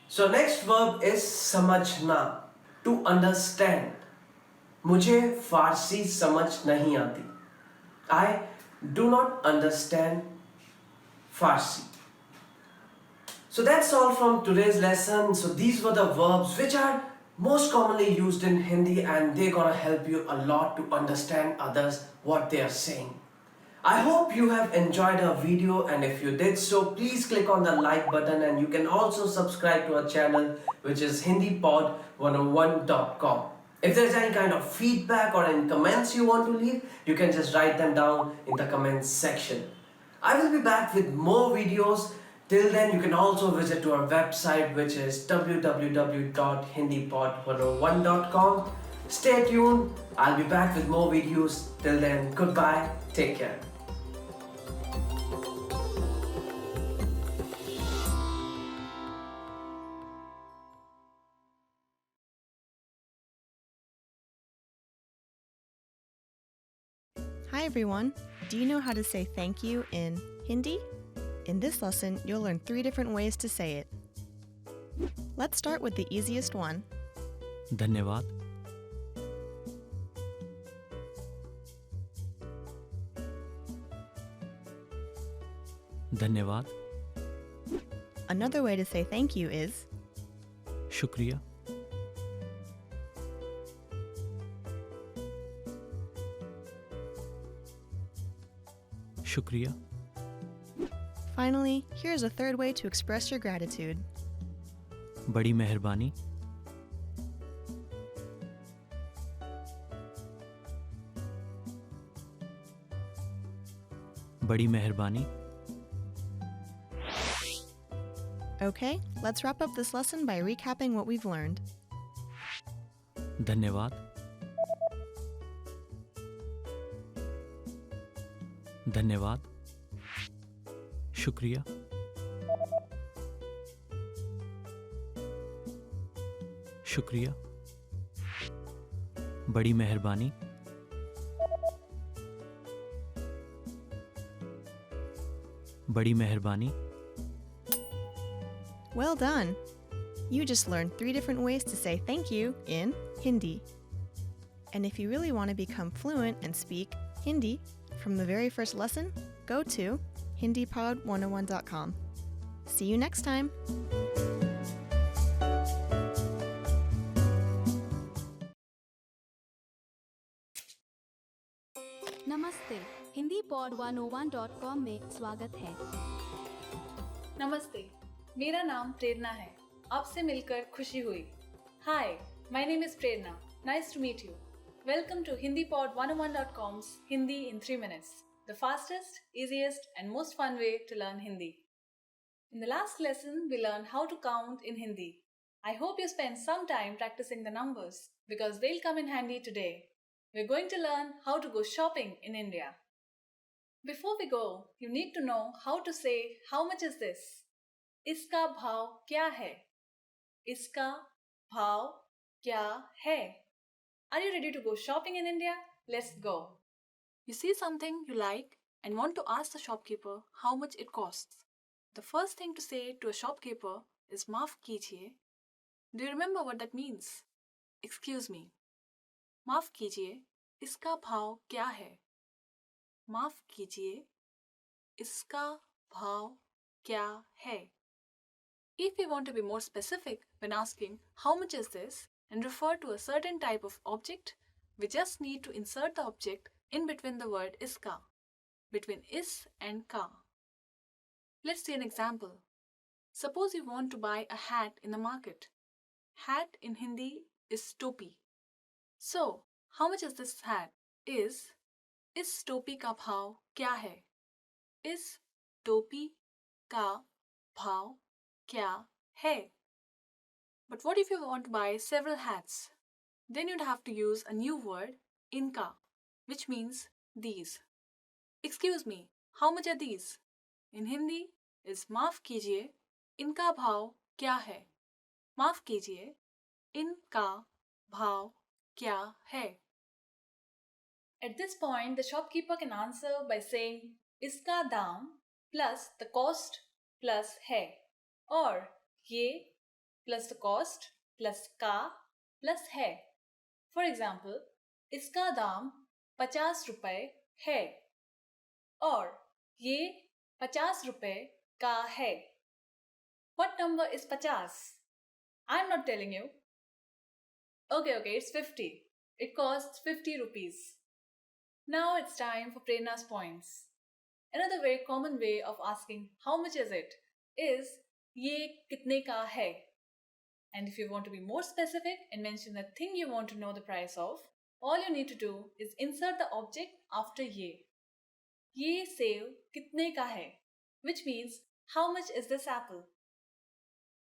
[SPEAKER 4] So next verb is समझना, to understand. मुझे फारसी समझ नहीं आती. I do not understand Farsi. So that's all from today's lesson. So these were the verbs which are most commonly used in Hindi, and they're gonna help you a lot to understand others what they are saying. I hope you have enjoyed our video, and if you did so, please click on the like button, and you can also subscribe to our channel, which is hindipod101.com. If there's any kind of feedback or any comments you want to leave, you can just write them down in the comments section. I will be back with more videos. Till then, you can also visit to our website, which is www.hindipod101.com. Stay tuned. I'll be back with more videos. Till then, goodbye. Take care.
[SPEAKER 16] Hi everyone! Do you know how to say thank you in Hindi? In this lesson, you'll learn 3 different ways to say it. Let's start with the easiest one.
[SPEAKER 3] धन्यवाद. धन्यवाद.
[SPEAKER 16] Another way to say thank you is
[SPEAKER 3] शुक्रिया. शुक्रिया.
[SPEAKER 16] Finally, here's a third way to express your gratitude.
[SPEAKER 3] बड़ी मेहरबानी. बड़ी मेहरबानी.
[SPEAKER 16] Okay, let's wrap up this lesson by recapping what we've learned.
[SPEAKER 3] धन्यवाद. धन्यवाद. शुक्रिया. शुक्रिया. बड़ी मेहरबानी. बड़ी मेहरबानी.
[SPEAKER 16] Well done! You just learned 3 different ways to say thank you in Hindi. And if you really want to become fluent and speak Hindi from the very first lesson, go to hindipod101.com. See you next time!
[SPEAKER 12] नमस्ते Hindi pod 101.com में स्वागत है।
[SPEAKER 17] नमस्ते, मेरा नाम प्रेरणा है। आपसे मिलकर खुशी हुई। Hi, my name is Prerna. Nice to meet you. Welcome to hindipod101.com's Hindi in 3 minutes, the fastest, easiest and most fun way to learn Hindi. In the last lesson, we learned how to count in Hindi. I hope you spent some time practicing the numbers because they'll come in handy today. We're going to learn how to go shopping in India. Before we go, you need to know how to say how much is this? इसका भाव क्या है? इसका भाव क्या है? Are you ready to go shopping in India? Let's go. You see something you like and want to ask the shopkeeper how much it costs. The first thing to say to a shopkeeper is माफ कीजिए. Do you remember what that means? Excuse me. माफ कीजिए, इसका भाव क्या है? माफ कीजिए, इसका भाव क्या है? If we want to be more specific when asking how much is this and refer to a certain type of object, we just need to insert the object in between the word iska. between is and ka. Let's see an example. Suppose you want to buy a hat in the market. Hat in Hindi is topi. So, how much is this hat? इस टोपी का भाव क्या है? इस टोपी का भाव क्या है? But what if you want to buy several hats? Then you'd have to use a new word, inka, which means these. Excuse me, how much are these? In Hindi is माफ कीजिए, इनका भाव क्या है? माफ कीजिए, इनका भाव क्या है? At this point, the shopkeeper can answer by saying इसका दाम plus the cost plus है, or ये plus the cost plus का plus है. For example, इसका दाम 50 रुपए है, और ये 50 रुपए का है. What number is 50? I'm not telling you. Okay, it's 50. It costs 50 rupees. Now it's time for Prerna's points. Another very common way of asking how much is it is ये कितने का है? And if you want to be more specific and mention the thing you want to know the price of, all you need to do is insert the object after ये. ये सेब कितने का है? Which means how much is this apple?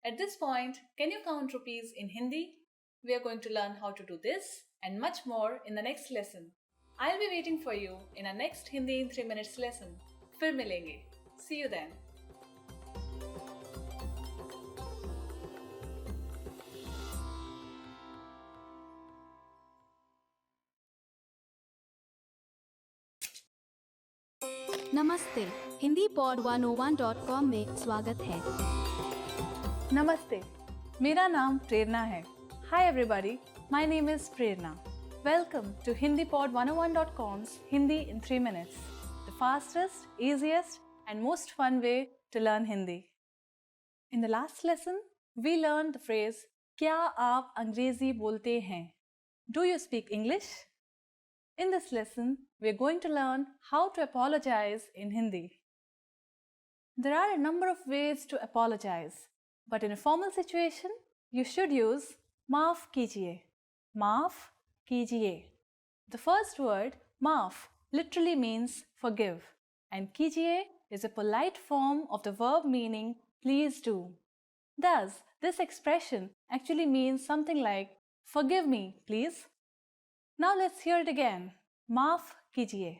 [SPEAKER 17] At this point, can you count rupees in Hindi? We are going to learn how to do this and much more in the next lesson. I'll be waiting for you in our next Hindi in 3 minutes lesson. फिर मिलेंगे. See you then.
[SPEAKER 12] नमस्ते, Hindi pod 101.com में स्वागत है।
[SPEAKER 17] नमस्ते, मेरा नाम प्रेरणा है. Hi everybody, my name is Prerna. Welcome to HindiPod101.com's Hindi in 3 minutes, the fastest, easiest and most fun way to learn Hindi. In the last lesson, we learned the phrase क्या आप अंग्रेजी बोलते हैं? Do you speak English? In this lesson, we are going to learn how to apologize in Hindi. There are a number of ways to apologize, but in a formal situation, you should use माफ कीजिए. माफ कीजिए. The first word, maaf, literally means forgive, and कीजिए is a polite form of the verb meaning please do. Thus, this expression actually means something like forgive me, please. Now let's hear it again. माफ कीजिए.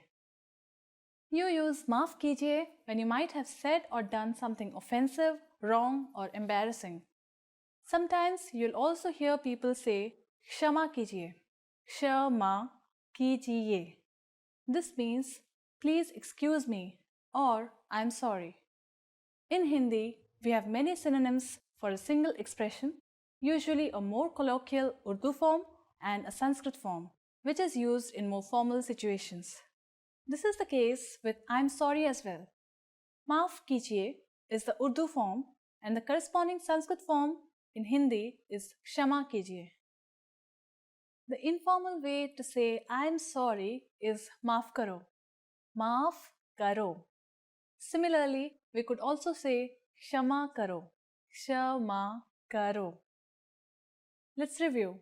[SPEAKER 17] You use माफ कीजिए when you might have said or done something offensive, wrong, or embarrassing. Sometimes you'll also hear people say क्षमा कीजिए. क्षमा कीजिए. This means please excuse me or I'm sorry. In Hindi, we have many synonyms for a single expression, usually a more colloquial Urdu form and a Sanskrit form, which is used in more formal situations. This is the case with I'm sorry as well. Maaf kijiye is the Urdu form and the corresponding Sanskrit form in Hindi is Kshama kijiye. The informal way to say I'm sorry is maaf karo. Maaf karo. Similarly, we could also say Kshama karo. Kshama karo. Let's review.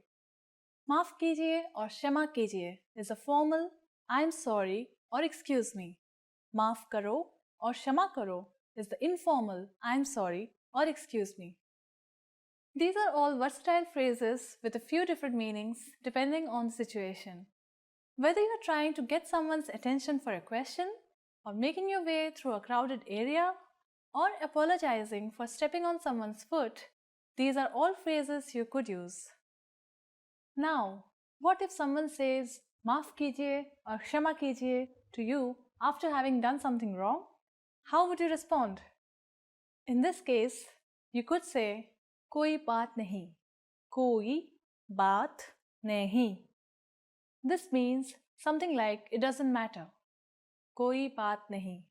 [SPEAKER 17] माफ कीजिए और क्षमा कीजिए is a formal I'm sorry or excuse me. माफ करो और क्षमा करो is the informal I'm sorry or excuse me. These are all versatile phrases with a few different meanings depending on the situation. Whether you're trying to get someone's attention for a question, or making your way through a crowded area, or apologizing for stepping on someone's foot, these are all phrases you could use. Now, what if someone says माफ कीजिए or क्षमा कीजिए to you after having done something wrong? How would you respond? In this case, you could say कोई बात नहीं. कोई बात नहीं. This means something like it doesn't matter. कोई बात नहीं.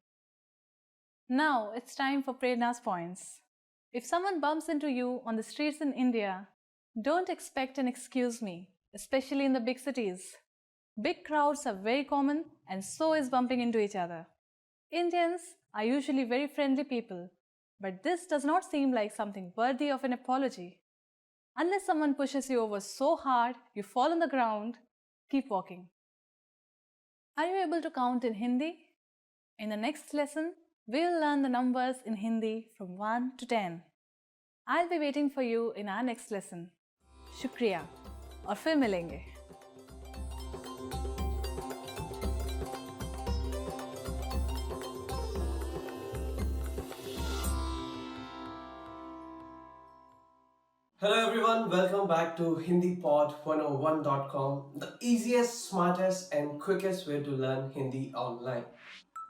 [SPEAKER 17] Now it's time for Prerna's points. If someone bumps into you on the streets in India, don't expect an excuse me, especially in the big cities. Big crowds are very common and so is bumping into each other. Indians are usually very friendly people, but this does not seem like something worthy of an apology. Unless someone pushes you over so hard you fall on the ground, keep walking. Are you able to count in Hindi? In the next lesson, we will learn the numbers in Hindi from 1 to 10. I'll be waiting for you in our next lesson. शुक्रिया और फिर मिलेंगे.
[SPEAKER 4] Hello everyone, welcome back to HindiPod101.com, the easiest, smartest and quickest way to learn Hindi online.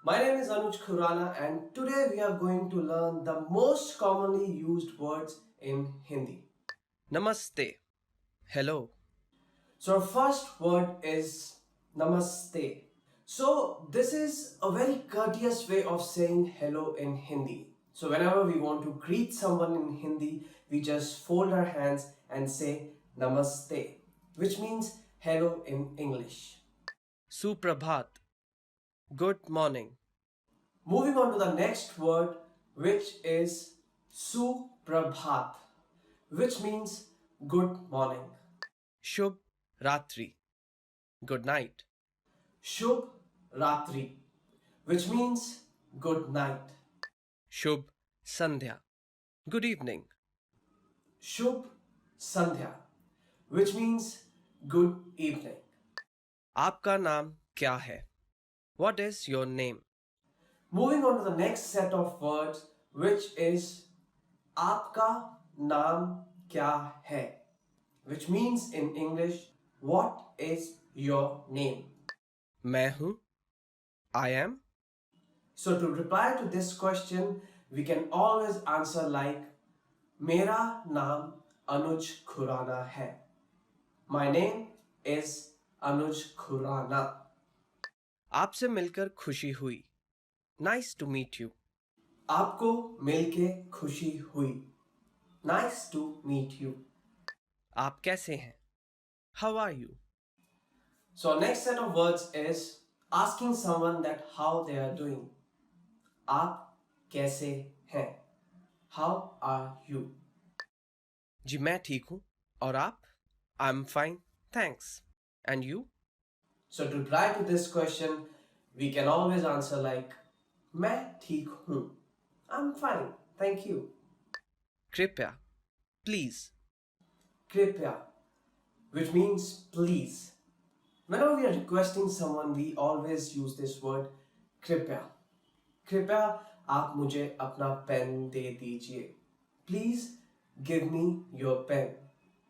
[SPEAKER 4] My name is Anuj Khurana and today we are going to learn the most commonly used words in Hindi.
[SPEAKER 14] Namaste. Hello.
[SPEAKER 4] So our first word is Namaste. So this is a very courteous way of saying hello in Hindi. So whenever we want to greet someone in Hindi, we just fold our hands and say Namaste, which means hello in English.
[SPEAKER 14] Suprabhat. Good morning.
[SPEAKER 4] Moving on to the next word, which is Suprabhat, which means good morning.
[SPEAKER 14] Shubh Ratri. Good night.
[SPEAKER 4] Shubh Ratri, which means good night.
[SPEAKER 14] Shubh Sandhya. Good evening.
[SPEAKER 4] Shubh Sandhya, which means good evening.
[SPEAKER 14] Aapka naam kya hai? What is your name?
[SPEAKER 4] Moving on to the next set of words, which is Aapka naam kya hai, which means in English, what is your name?
[SPEAKER 14] Main hu. I am.
[SPEAKER 4] So to reply to this question, we can always answer like Mera naam Anuj Khurana hai. My name is Anuj Khurana.
[SPEAKER 14] आपसे मिलकर खुशी हुई. Nice to meet you.
[SPEAKER 4] आपको मिलके खुशी हुई. Nice to meet you.
[SPEAKER 14] आप कैसे हैं? How are you?
[SPEAKER 4] So our next set of words is asking someone that how they are doing. आप कैसे हैं? How are you?
[SPEAKER 14] जी मैं ठीक हूँ. और आप? I'm fine. Thanks. And you?
[SPEAKER 4] So to reply to this question, we can always answer like मैं ठीक हूँ. I'm fine. Thank you.
[SPEAKER 14] कृपया. Please.
[SPEAKER 4] कृपया, which means please. Whenever we are requesting someone, we always use this word कृपया. कृपया आप मुझे अपना पेन दे दीजिए. Please give me your pen.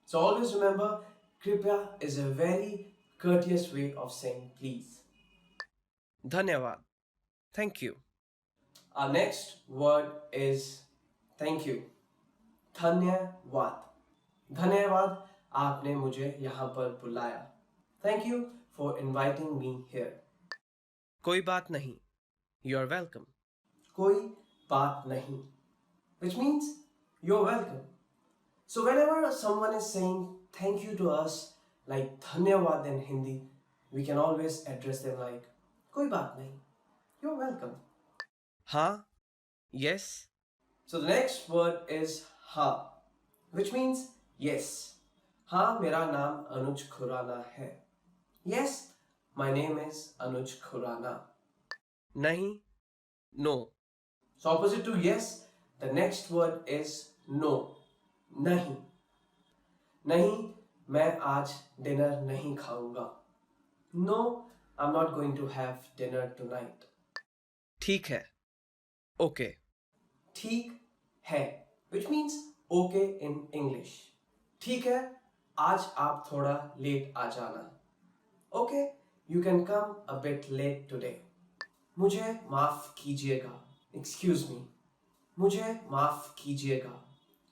[SPEAKER 4] So always remember, कृपया is a very courteous way of saying please.
[SPEAKER 14] धन्यवाद. Thank you.
[SPEAKER 4] Our next word is thank you. धन्यवाद. धन्यवाद आपने मुझे यहाँ पर बुलाया. Thank you for inviting me here.
[SPEAKER 14] कोई बात नहीं. You're welcome.
[SPEAKER 4] कोई बात नहीं, which means you're welcome. So whenever someone is saying thank you to us, like धन्यवाद in Hindi, we can always address them like कोई बात नहीं. You're welcome.
[SPEAKER 14] हाँ. Yes.
[SPEAKER 4] So the next word is हाँ, which means yes. हाँ, मेरा नाम अनुज खुराना है. Yes, my name is Anuj Khurana.
[SPEAKER 14] नहीं. No.
[SPEAKER 4] So opposite to yes, the next word is no. नहीं. नहीं, मैं आज डिनर नहीं खाऊंगा. No, I'm not going to have dinner tonight.
[SPEAKER 14] ठीक है. Okay.
[SPEAKER 4] ठीक है, which means okay in English. ठीक है, आज आप थोड़ा लेट आ जाना. Okay, you can come a bit late today. मुझे माफ कीजिएगा. Excuse me. मुझे माफ कीजिएगा,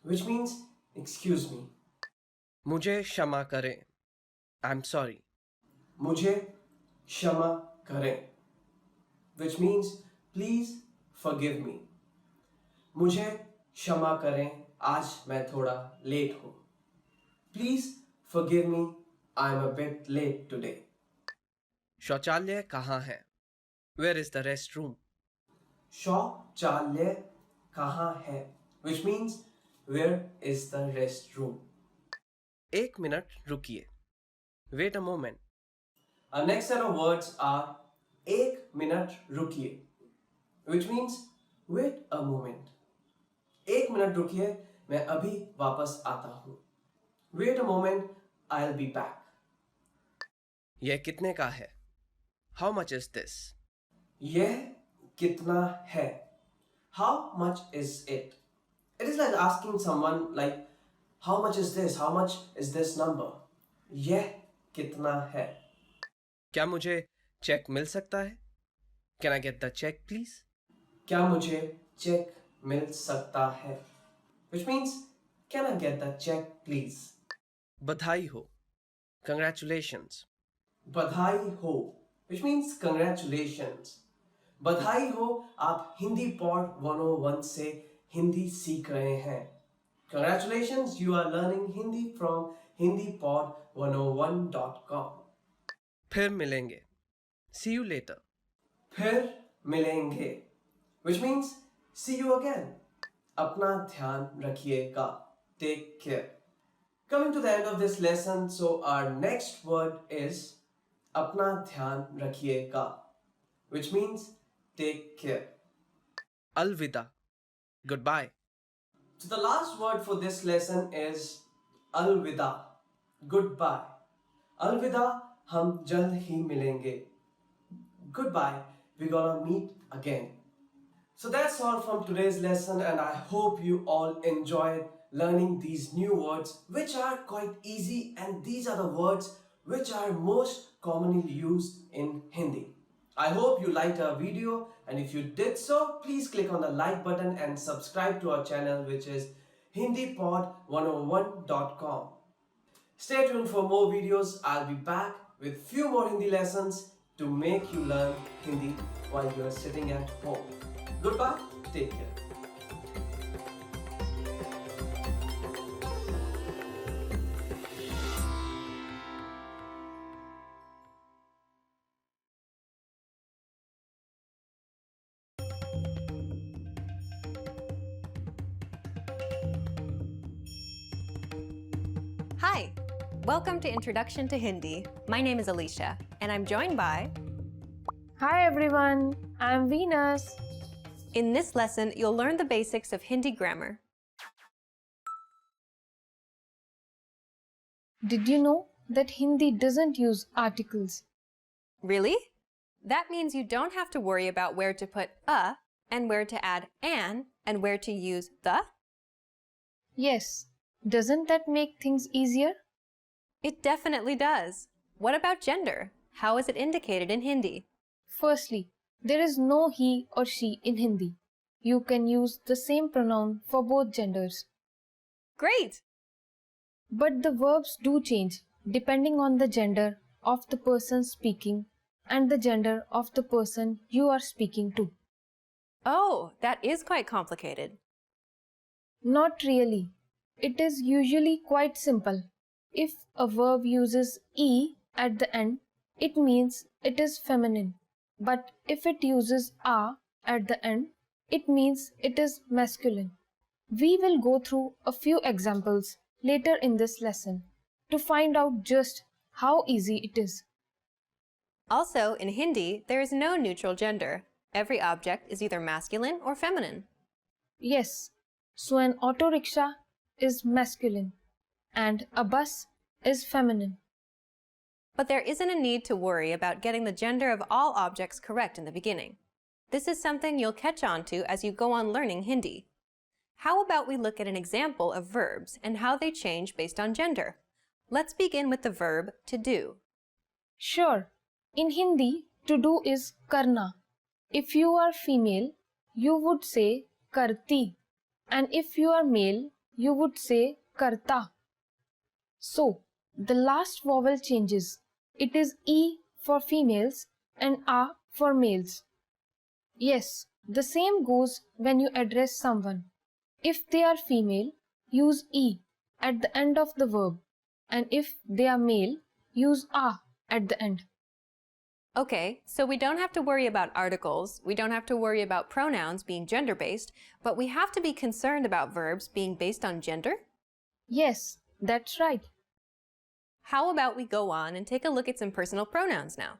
[SPEAKER 4] which means excuse me.
[SPEAKER 14] मुझे क्षमा करें. I'm sorry.
[SPEAKER 4] मुझे क्षमा करें, which means please forgive me. मुझे क्षमा करें, आज मैं थोड़ा लेट हूँ. Please forgive me, I'm a bit late today.
[SPEAKER 14] शौचालय कहाँ है? Where is the restroom?
[SPEAKER 4] शौचालय कहाँ है? Which means where is the restroom?
[SPEAKER 14] एक मिनट रुकिए. Wait a moment.
[SPEAKER 4] Our next set of words are एक मिनट रुकिए, which means wait a moment. एक मिनट रुकिए, मैं अभी वापस आता हूँ. Wait a moment, I'll be back.
[SPEAKER 14] यह कितने का है? How much is this?
[SPEAKER 4] यह कितना है? How much is it? It is like asking someone like, how much is this? How much is this number? यह कितना है?
[SPEAKER 14] क्या मुझे चेक मिल सकता है? Can I get the check, please?
[SPEAKER 4] क्या मुझे चेक मिल सकता है? Which means, can I get the check, please?
[SPEAKER 14] बधाई हो. Congratulations.
[SPEAKER 4] बधाई हो, which means congratulations. बधाई हो, आप हिंदी पॉड 101 से हिंदी सीख रहे हैं. Congratulations, you are learning Hindi from hindipod101.com.
[SPEAKER 14] फिर मिलेंगे. See you later.
[SPEAKER 4] फिर मिलेंगे, which means see you again. अपना ध्यान रखिएगा. Take care. Coming to the end of this lesson, so our next word is अपना ध्यान रखिएगा, which means take care.
[SPEAKER 14] Alvida. Goodbye.
[SPEAKER 4] So the last word for this lesson is अलविदा, goodbye. अलविदा, हम जल्द ही मिलेंगे. Goodbye, we're gonna meet again. So that's all from today's lesson, and I hope you all enjoyed learning these new words, which are quite easy, and these are the words which are most commonly used in Hindi. I hope you liked our video, and if you did so, please click on the like button and subscribe to our channel, which is hindipod101.com. Stay tuned for more videos. I'll be back with few more Hindi lessons to make you learn Hindi while you are sitting at home. Goodbye, take care.
[SPEAKER 15] Hi! Welcome to Introduction to Hindi. My name is Alicia, and I'm joined by...
[SPEAKER 10] Hi everyone, I'm Venus.
[SPEAKER 15] In this lesson, you'll learn the basics of Hindi grammar.
[SPEAKER 10] Did you know that Hindi doesn't use articles?
[SPEAKER 15] Really? That means you don't have to worry about where to put a and where to add an and where to use the?
[SPEAKER 10] Yes. Doesn't that make things easier?
[SPEAKER 15] It definitely does. What about gender? How is it indicated in Hindi?
[SPEAKER 10] Firstly, there is no he or she in Hindi. You can use the same pronoun for both genders.
[SPEAKER 15] Great!
[SPEAKER 10] But the verbs do change depending on the gender of the person speaking and the gender of the person you are speaking to.
[SPEAKER 15] Oh, that is quite complicated.
[SPEAKER 10] Not really. It is usually quite simple. If a verb uses e at the end, it means it is feminine. But if it uses a at the end, it means it is masculine. We will go through a few examples later in this lesson to find out just how easy it is.
[SPEAKER 15] Also, in Hindi, there is no neutral gender. Every object is either masculine or feminine.
[SPEAKER 10] Yes, so an auto rickshaw is masculine and a bus is feminine.
[SPEAKER 15] But there isn't a need to worry about getting the gender of all objects correct in the beginning. This is something you'll catch on to as you go on learning Hindi. How about we look at an example of verbs and how they change based on gender? Let's begin with the verb to do.
[SPEAKER 10] Sure. In Hindi, to do is karna. If you are female, you would say karti. And if you are male, you would say karta. So, the last vowel changes. It is E for females and A for males. Yes, the same goes when you address someone. If they are female, use E at the end of the verb. And if they are male, use A at the end.
[SPEAKER 15] Okay, so we don't have to worry about articles, we don't have to worry about pronouns being gender-based, but we have to be concerned about verbs being based on gender?
[SPEAKER 10] Yes, that's right.
[SPEAKER 15] How about we go on and take a look at some personal pronouns now?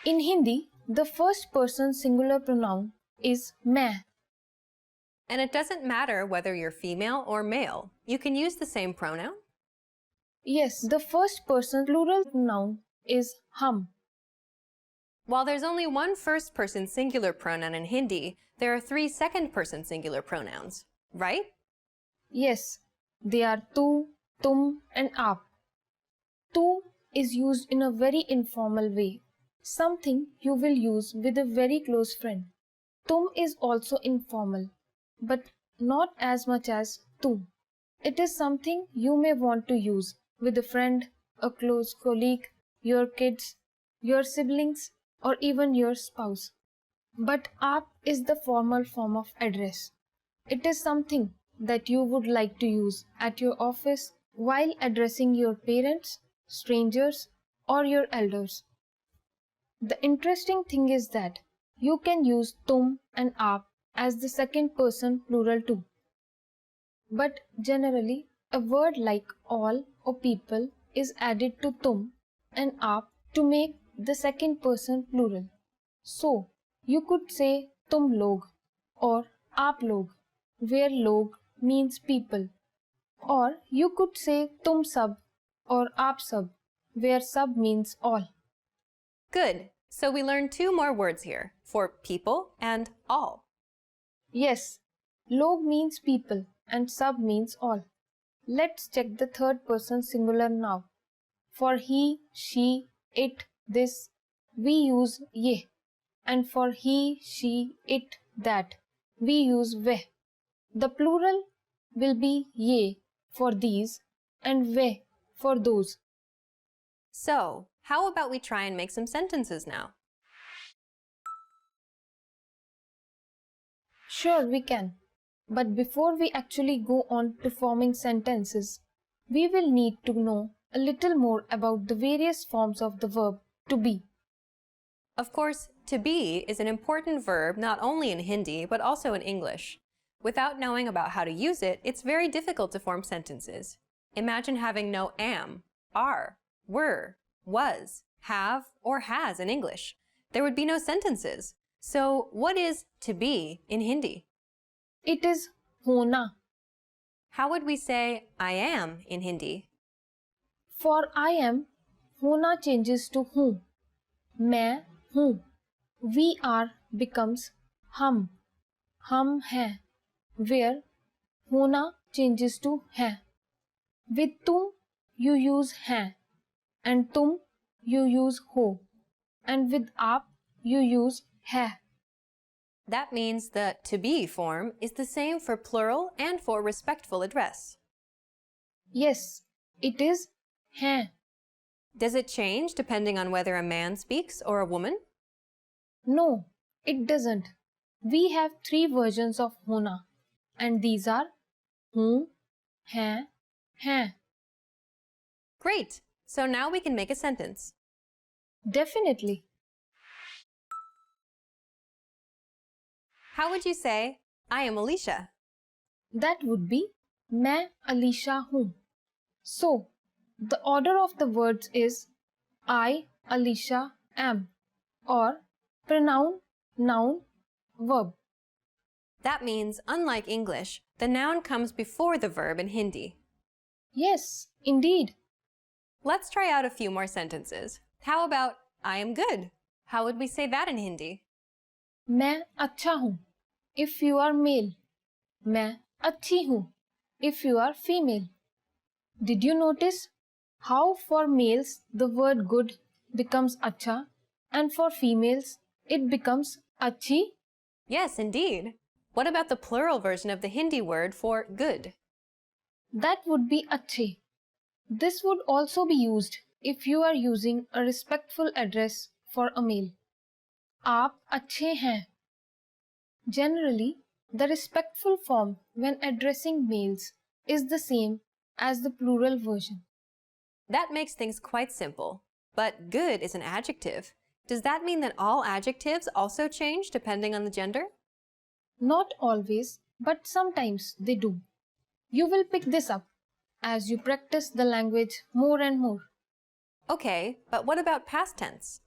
[SPEAKER 10] In Hindi, the first person singular pronoun is मैं.
[SPEAKER 15] And it doesn't matter whether you're female or male. You can use the same pronoun.
[SPEAKER 10] Yes, the first person plural pronoun is हम.
[SPEAKER 15] While there's only one first-person singular pronoun in Hindi, there are 3 second-person singular pronouns, right?
[SPEAKER 10] Yes, they are तू, तुम and आप. तू is used in a very informal way, something you will use with a very close friend. तुम is also informal, but not as much as तू. It is something you may want to use with a friend, a close colleague, your kids, your siblings, or even your spouse. But आप is the formal form of address. It is something that you would like to use at your office while addressing your parents, strangers, or your elders. The interesting thing is that you can use तुम and आप as the second person plural too. But generally, a word like all or people is added to तुम and आप to make the second person plural. So, you could say तुम लोग or आप लोग, where लोग means people. Or you could say तुम सब or आप सब, where sub means all.
[SPEAKER 15] Good. So we learned 2 more words here, for people and all.
[SPEAKER 10] Yes, log means people and sub means all. Let's check the third person singular now. For he, she, it, this, we use ye. And for he, she, it, that, we use veh. The plural will be ye for these and veh for those.
[SPEAKER 15] So, how about we try and make some sentences now?
[SPEAKER 10] Sure, we can. But before we actually go on to forming sentences, we will need to know a little more about the various forms of the verb to be.
[SPEAKER 15] Of course, to be is an important verb not only in Hindi but also in English. Without knowing about how to use it, it's very difficult to form sentences. Imagine having no am, are, were, was, have, or has in English. There would be no sentences. So, what is to be in Hindi?
[SPEAKER 10] It is hona.
[SPEAKER 15] How would we say I am in Hindi?
[SPEAKER 10] For I am, hona changes to hu. मैं हूँ. We are becomes हम. हम हैं. Where होना changes to है. With तुम you use हैं. And तुम you use हो. And with आप you use है.
[SPEAKER 15] That means the to be form is the same for plural and for respectful address.
[SPEAKER 10] Yes, it is हैं.
[SPEAKER 15] Does it change depending on whether a man speaks or a woman?
[SPEAKER 10] No, it doesn't. We have 3 versions of hona, and these are हूँ, हैं, हैं.
[SPEAKER 15] Great! So now we can make a sentence.
[SPEAKER 10] Definitely.
[SPEAKER 15] How would you say, I am Alicia?
[SPEAKER 10] That would be मैं Alicia हूँ. So, the order of the words is I, Alicia, am, or pronoun, noun, verb.
[SPEAKER 15] That means, unlike English, the noun comes before the verb in Hindi.
[SPEAKER 10] Yes, indeed.
[SPEAKER 15] Let's try out a few more sentences. How about, I am good? How would we say that in Hindi?
[SPEAKER 10] मैं अच्छा हूँ if you are male. मैं अच्छी हूँ if you are female. Did you notice how for males the word good becomes अच्छा and for females it becomes अच्छी?
[SPEAKER 15] Yes, indeed. What about the plural version of the Hindi word for good?
[SPEAKER 10] That would be अच्छे. This would also be used if you are using a respectful address for a male. आप अच्छे हैं. Generally, the respectful form when addressing males is the same as the plural version.
[SPEAKER 15] That makes things quite simple. But good is an adjective. Does that mean that all adjectives also change depending on the gender?
[SPEAKER 10] Not always, but sometimes they do. You will pick this up as you practice the language more and more.
[SPEAKER 15] Okay, but what about past tense?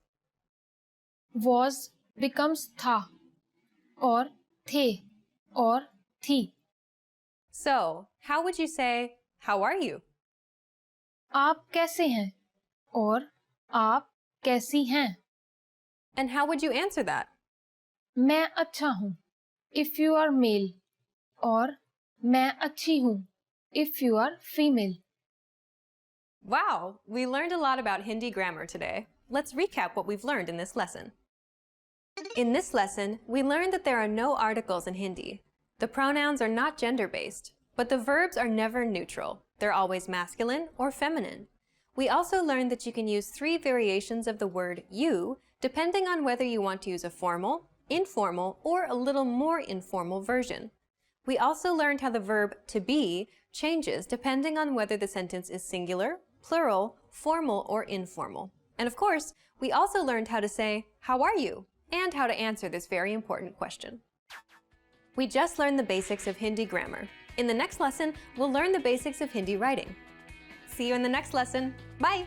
[SPEAKER 10] Was becomes tha, or the, or thi.
[SPEAKER 15] So, how would you say, how are you?
[SPEAKER 10] आप कैसे हैं? और आप कैसी हैं?
[SPEAKER 15] And how would you answer that?
[SPEAKER 10] मैं अच्छा हूँ if you are male, और मैं अच्छी हूँ if you are female.
[SPEAKER 15] Wow, we learned a lot about Hindi grammar today. Let's recap what we've learned in this lesson. In this lesson, we learned that there are no articles in Hindi. The pronouns are not gender-based, but the verbs are never neutral. They're always masculine or feminine. We also learned that you can use 3 variations of the word you, depending on whether you want to use a formal, informal, or a little more informal version. We also learned how the verb to be changes depending on whether the sentence is singular, plural, formal, or informal. And of course, we also learned how to say, how are you? And how to answer this very important question. We just learned the basics of Hindi grammar. In the next lesson, we'll learn the basics of Hindi writing. See you in the next lesson. Bye!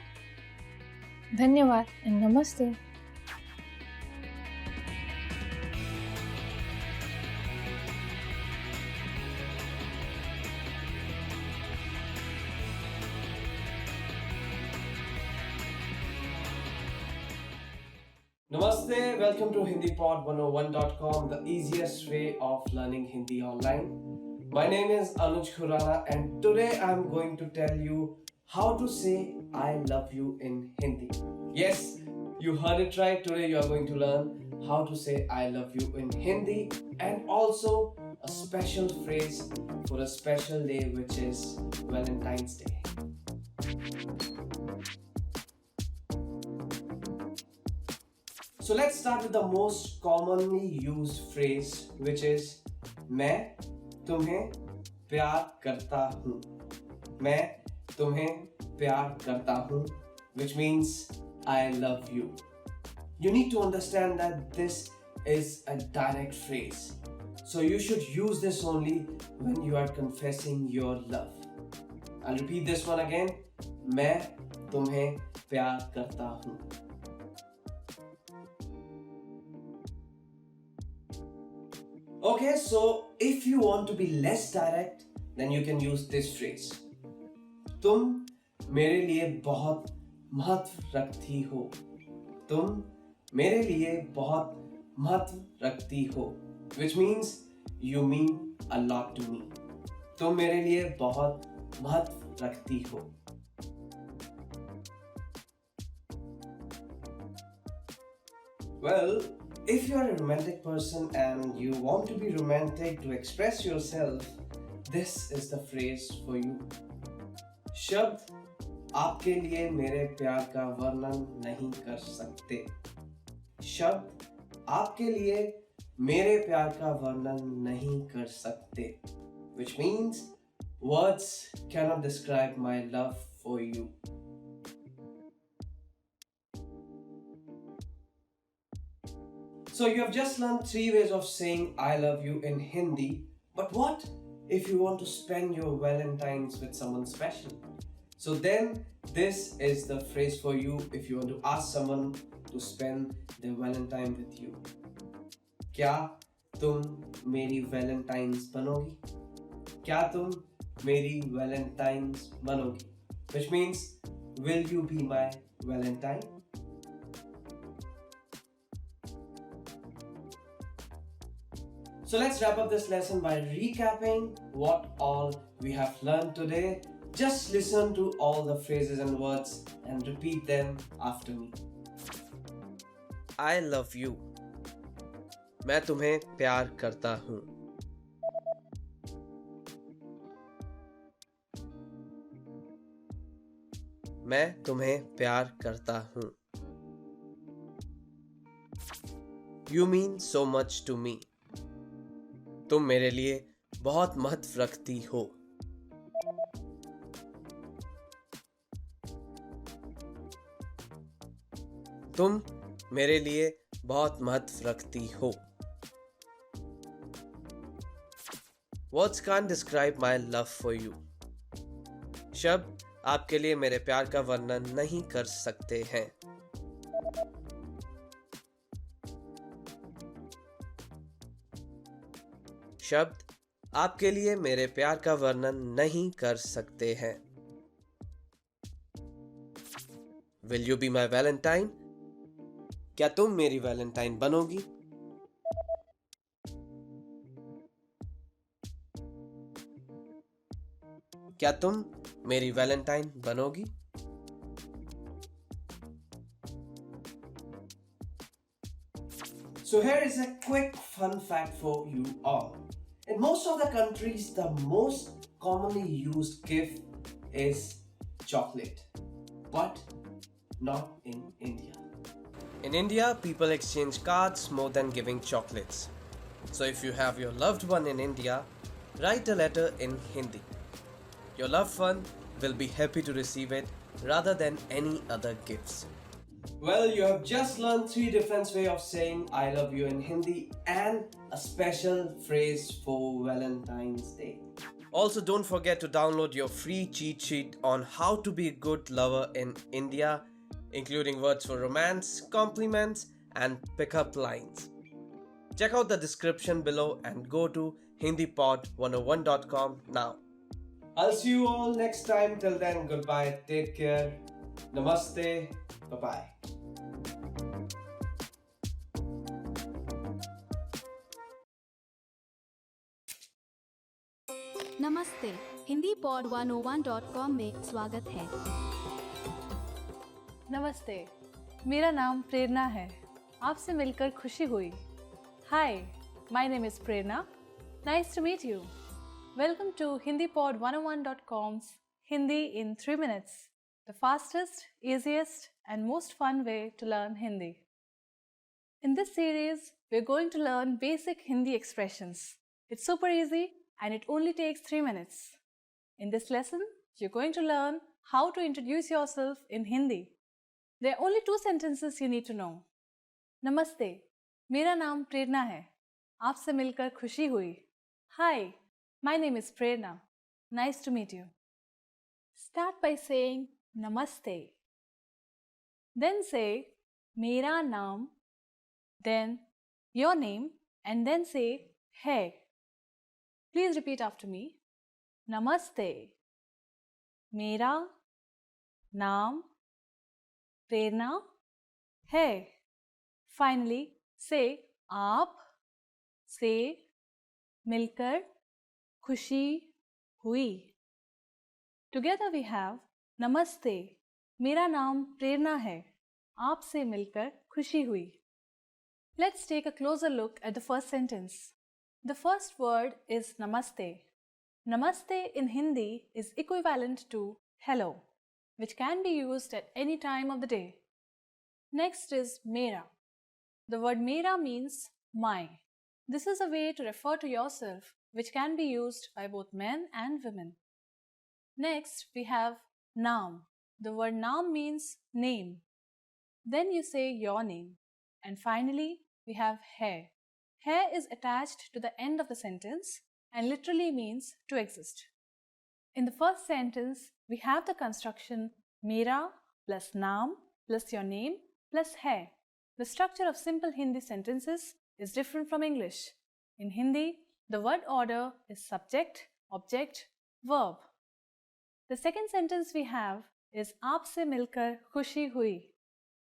[SPEAKER 10] धन्यवाद and namaste.
[SPEAKER 4] Namaste, welcome to HindiPod101.com, the easiest way of learning Hindi online. My name is Anuj Khurana and today I'm going to tell you how to say I love you in Hindi. Yes, you heard it right. Today you are going to learn how to say I love you in Hindi and also a special phrase for a special day, which is Valentine's Day. So let's start with the most commonly used phrase, which is मैं तुम्हें प्यार करता हूँ. मैं तुम्हें प्यार करता हूँ, which means I love you. You need to understand that this is a direct phrase. So you should use this only when you are confessing your love. I'll repeat this one again. मैं तुम्हें प्यार करता हूँ. Okay, so if you want to be less direct, then you can use this phrase. तुम मेरे लिए बहुत महत्व रखती हो. तुम मेरे लिए बहुत महत्व रखती हो, which means you mean a lot to me. तुम मेरे लिए बहुत महत्व रखती हो. Well, if you are a romantic person and you want to be romantic to express yourself, this is the phrase for you. शब्द आपके लिए मेरे प्यार का वर्णन नहीं कर सकते. शब्द आपके लिए मेरे प्यार का वर्णन नहीं कर सकते, which means words cannot describe my love for you. So you have just learned 3 ways of saying I love you in Hindi, but what if you want to spend your Valentine's with someone special? So then this is the phrase for you if you want to ask someone to spend their Valentine with you. क्या तुम मेरी Valentine's बनोगी? क्या तुम मेरी Valentine's बनोगी? Which means, will you be my Valentine? So let's wrap up this lesson by recapping what all we have learned today. Just listen to all the phrases and words and repeat them after me.
[SPEAKER 14] I love you. मैं तुम्हें प्यार करता हूँ. मैं तुम्हें प्यार करता हूँ. You mean so much to me. तुम मेरे लिए बहुत महत्व रखती हो. तुम मेरे लिए बहुत महत्व रखती हो। Words can't describe my love for you. शब्द आपके लिए मेरे प्यार का वर्णन नहीं कर सकते हैं। शब्द आपके लिए मेरे प्यार का वर्णन नहीं कर सकते हैं। Will you be my Valentine? क्या तुम मेरी वैलेंटाइन बनोगी? क्या तुम मेरी Valentine बनोगी?
[SPEAKER 4] So here is a quick fun fact for you all. In most of the countries, the most commonly used gift is chocolate, but not in India.
[SPEAKER 14] In India, people exchange cards more than giving chocolates. So if you have your loved one in India, write a letter in Hindi. Your loved one will be happy to receive it rather than any other gifts.
[SPEAKER 4] Well, you have just learned 3 different ways of saying I love you in Hindi and a special phrase for Valentine's Day.
[SPEAKER 14] Also, don't forget to download your free cheat sheet on how to be a good lover in India, including words for romance, compliments, and pickup lines. Check out the description below and go to hindipod101.com now.
[SPEAKER 4] I'll see you all next time. Till then, goodbye. Take care. Namaste. Bye-bye.
[SPEAKER 12] नमस्ते, Hindi pod 101.com में स्वागत है।
[SPEAKER 17] नमस्ते, मेरा नाम प्रेरणा है। आपसे मिलकर खुशी हुई। Hi, my name is Prerna. Nice to meet you. Welcome to HindiPod101.com's Hindi in 3 minutes, the fastest, easiest, and most fun way to learn Hindi. In this series, we're going to learn basic Hindi expressions. It's super easy and it only takes 3 minutes. In this lesson, you're going to learn how to introduce yourself in Hindi. There are only 2 sentences you need to know. Namaste, मेरा नाम प्रेरणा है। आपसे मिलकर खुशी हुई। Hi, my name is Prerna. Nice to meet you. Start by saying Namaste. Then say मेरा नाम, then your name, and then say है. Please repeat after me. Namaste. मेरा नाम प्रेरणा है. Finally, say आप से मिलकर खुशी हुई. Together we have Namaste. मेरा नाम प्रेरणा है. आपसे मिलकर खुशी हुई. Let's take a closer look at the first sentence. The first word is Namaste. Namaste in Hindi is equivalent to hello, which can be used at any time of the day. Next is Mera. The word Mera means my. This is a way to refer to yourself, which can be used by both men and women. Next, we have Naam. The word Naam means name. Then you say your name. And finally, we have hai. Hai is attached to the end of the sentence and literally means to exist. In the first sentence, we have the construction Mera plus Naam plus your name plus hai. The structure of simple Hindi sentences is different from English. In Hindi, the word order is subject, object, verb. The second sentence we have is आपसे मिलकर खुशी हुई.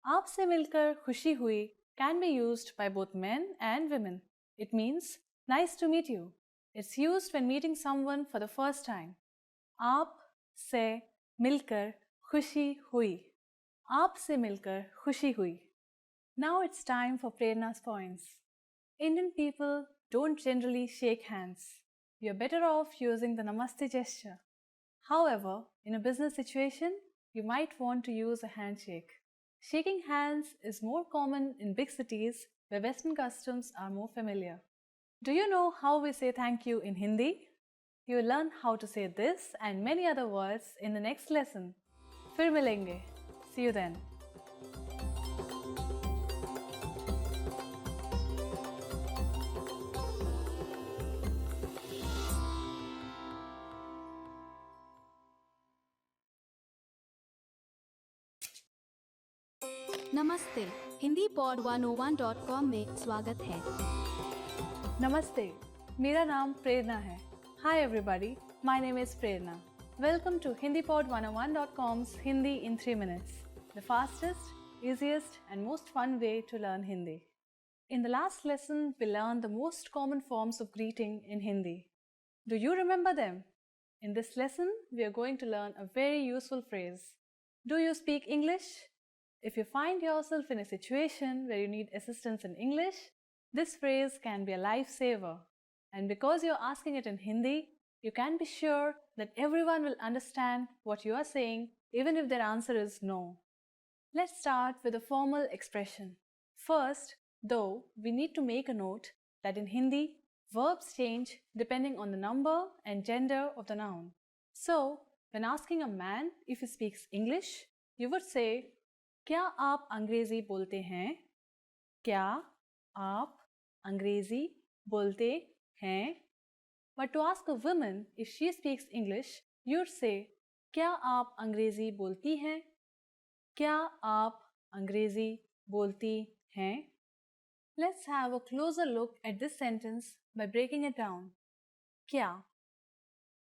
[SPEAKER 17] आपसे मिलकर खुशी हुई can be used by both men and women. It means nice to meet you. It's used when meeting someone for the first time. आप से मिलकर खुशी हुई. आप से मिलकर खुशी हुई. Now it's time for Prerna's points. Indian people don't generally shake hands. You're better off using the Namaste gesture. However, in a business situation, you might want to use a handshake. Shaking hands is more common in big cities where Western customs are more familiar. Do you know how we say thank you in Hindi? You'll learn how to say this and many other words in the next lesson. फिर मिलेंगे. See you then.
[SPEAKER 12] नमस्ते, Hindi pod 101.com में स्वागत है।
[SPEAKER 17] नमस्ते, मेरा नाम प्रेरणा है। Hi everybody, my name is Prerna. Welcome to HindiPod101.com's Hindi in 3 minutes, the fastest, easiest and most fun way to learn Hindi. In the last lesson, we learned the most common forms of greeting in Hindi. Do you remember them? In this lesson, we are going to learn a very useful phrase. Do you speak English? If you find yourself in a situation where you need assistance in English, this phrase can be a lifesaver. And because you're asking it in Hindi, you can be sure that everyone will understand what you are saying, even if their answer is no. Let's start with a formal expression. First, though, we need to make a note that in Hindi, verbs change depending on the number and gender of the noun. So, when asking a man if he speaks English, you would say, क्या आप अंग्रेजी बोलते हैं? क्या आप अंग्रेजी बोलते हैं? But to ask a woman if she speaks English, you'd say, क्या आप अंग्रेजी बोलती हैं? क्या आप अंग्रेजी बोलती हैं? Let's have a closer look at this sentence by breaking it down. क्या?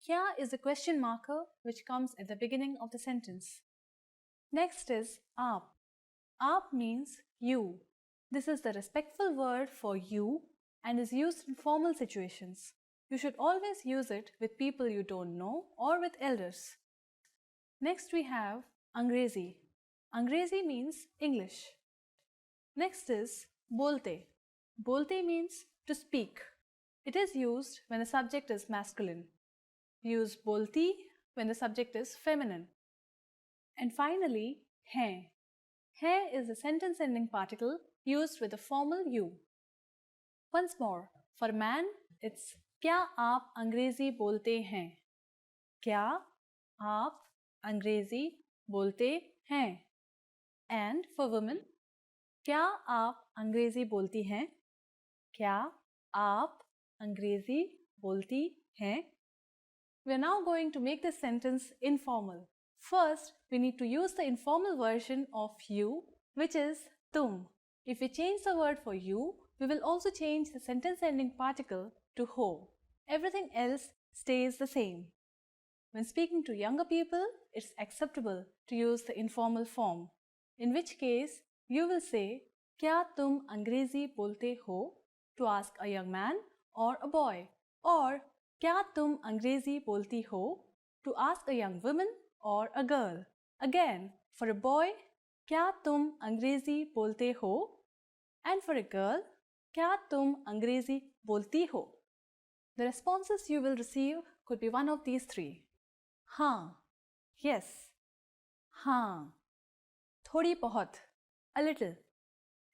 [SPEAKER 17] Kya is a question marker which comes at the beginning of the sentence. Next is aap. Aap means you. This is the respectful word for you and is used in formal situations. You should always use it with people you don't know or with elders. Next we have Angrezi. Angrezi means English. Next is bolte. Bolte means to speak. It is used when the subject is masculine. Use bolti when the subject is feminine. And finally, hain. Hain is a sentence ending particle used with a formal you. Once more, for man, it's क्या आप अंग्रेजी बोलते हैं? क्या आप अंग्रेजी बोलते हैं? And for women, क्या आप अंग्रेजी बोलती हैं? क्या आप अंग्रेजी बोलती हैं? We are now going to make this sentence informal. First, we need to use the informal version of you, which is tum. If we change the word for you, we will also change the sentence ending particle to ho. Everything else stays the same. When speaking to younger people, it's acceptable to use the informal form. In which case, you will say, क्या तुम अंग्रेजी बोलते हो? To ask a young man or a boy. Or, क्या तुम अंग्रेजी बोलती हो? To ask a young woman or a girl. Again, for a boy, क्या तुम अंग्रेजी बोलते हो? And for a girl, क्या तुम अंग्रेजी बोलती हो? The responses you will receive could be one of these three. हाँ, yes, हाँ, थोड़ी बहुत, a little,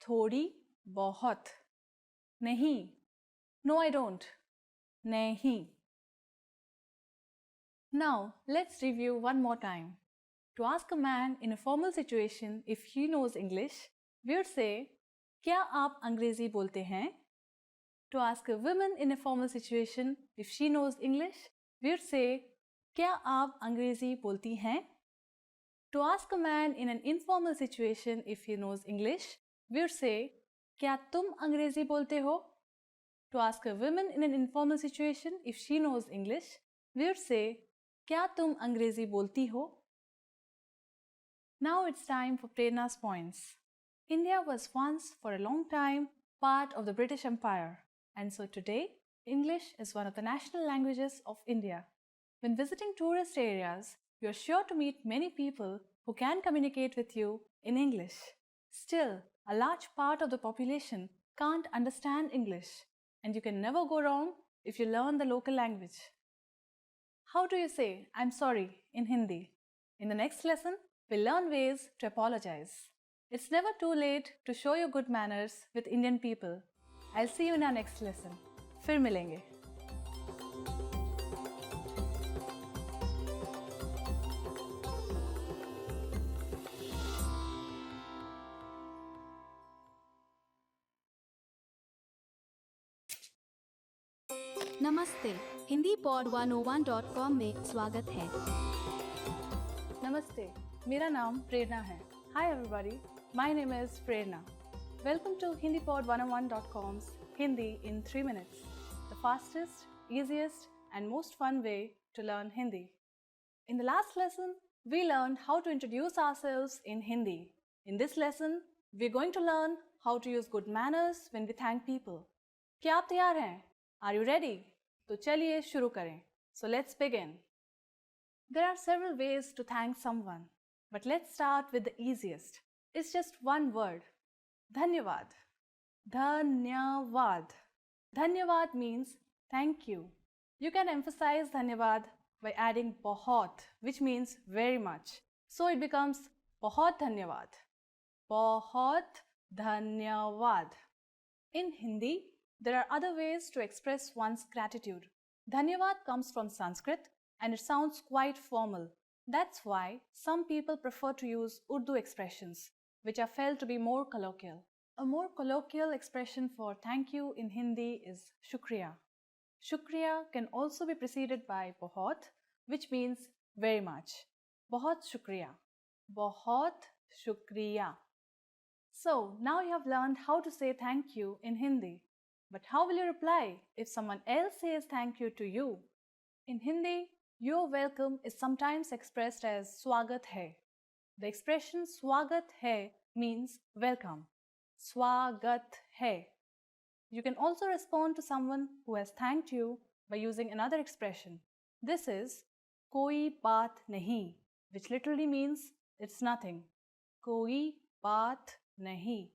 [SPEAKER 17] थोड़ी बहुत, नहीं, no I don't, नहीं. Now, let's review one more time. To ask a man in a formal situation if he knows English, we would say, क्या आप अंग्रेजी बोलते हैं? To ask a woman in a formal situation if she knows English, we would say, क्या आप अंग्रेजी बोलती हैं? To ask a man in an informal situation if he knows English, we would say, क्या तुम अंग्रेजी बोलते हो? To ask a woman in an informal situation if she knows English, we would say, क्या तुम अंग्रेजी बोलती हो? Now it's time for Prerna's points. India was once, for a long time, part of the British Empire. And so today, English is one of the national languages of India. When visiting tourist areas, you're sure to meet many people who can communicate with you in English. Still, a large part of the population can't understand English. And you can never go wrong if you learn the local language. How do you say, I'm sorry, in Hindi? In the next lesson, we'll learn ways to apologize. It's never too late to show your good manners with Indian people. I'll see you in our next lesson. फिर मिलेंगे.
[SPEAKER 12] नमस्ते, Hindi pod 101.com में स्वागत है।
[SPEAKER 17] नमस्ते, मेरा नाम प्रेरणा है. Hi everybody, my name is Prerna. Welcome to HindiPod101.com's Hindi in 3 minutes, the fastest, easiest, and most fun way to learn Hindi. In the last lesson, we learned how to introduce ourselves in Hindi. In this lesson, we're going to learn how to use good manners when we thank people. क्या आप तैयार हैं? Are you ready? तो चलिए शुरू करें. So let's begin. There are several ways to thank someone, but let's start with the easiest. It's just one word. Dhanyavad. Dhanyavad. Dhanyavad means thank you. You can emphasize dhanyavad by adding bahut, which means very much. So it becomes bahut dhanyavad. Bahut dhanyavad. In Hindi, there are other ways to express one's gratitude. Dhanyavad comes from Sanskrit and it sounds quite formal. That's why some people prefer to use Urdu expressions, which are felt to be more colloquial. A more colloquial expression for thank you in Hindi is shukriya. Shukriya can also be preceded by bahut, which means very much. Bahut shukriya. Bahut shukriya. So now you have learned how to say thank you in Hindi. But how will you reply if someone else says thank you to you? In Hindi, your welcome is sometimes expressed as swagat hai. The expression swagat hai means welcome. Swagat hai. You can also respond to someone who has thanked you by using another expression. This is koi baat nahi, which literally means it's nothing. Koi baat nahi.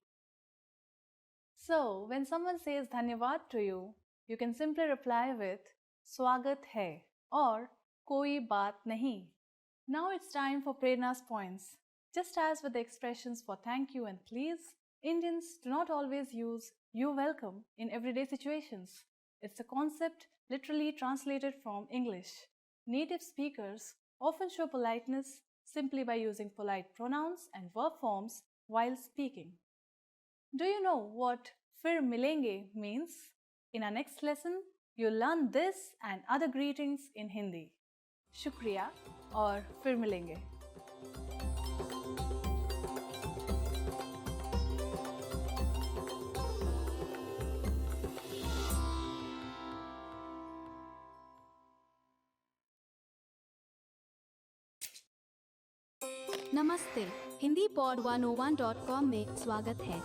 [SPEAKER 17] So, when someone says dhanyavad to you, you can simply reply with swagat hai or koi baat nahi. Now it's time for Prerna's points. Just as with the expressions for thank you and please, Indians do not always use you're welcome in everyday situations. It's a concept literally translated from English. Native speakers often show politeness simply by using polite pronouns and verb forms while speaking. Do you know what fir milenge means? In our next lesson, you'll learn this and other greetings in Hindi. Shukriya or fir milenge.
[SPEAKER 12] नमस्ते Hindi pod 101.com में स्वागत है.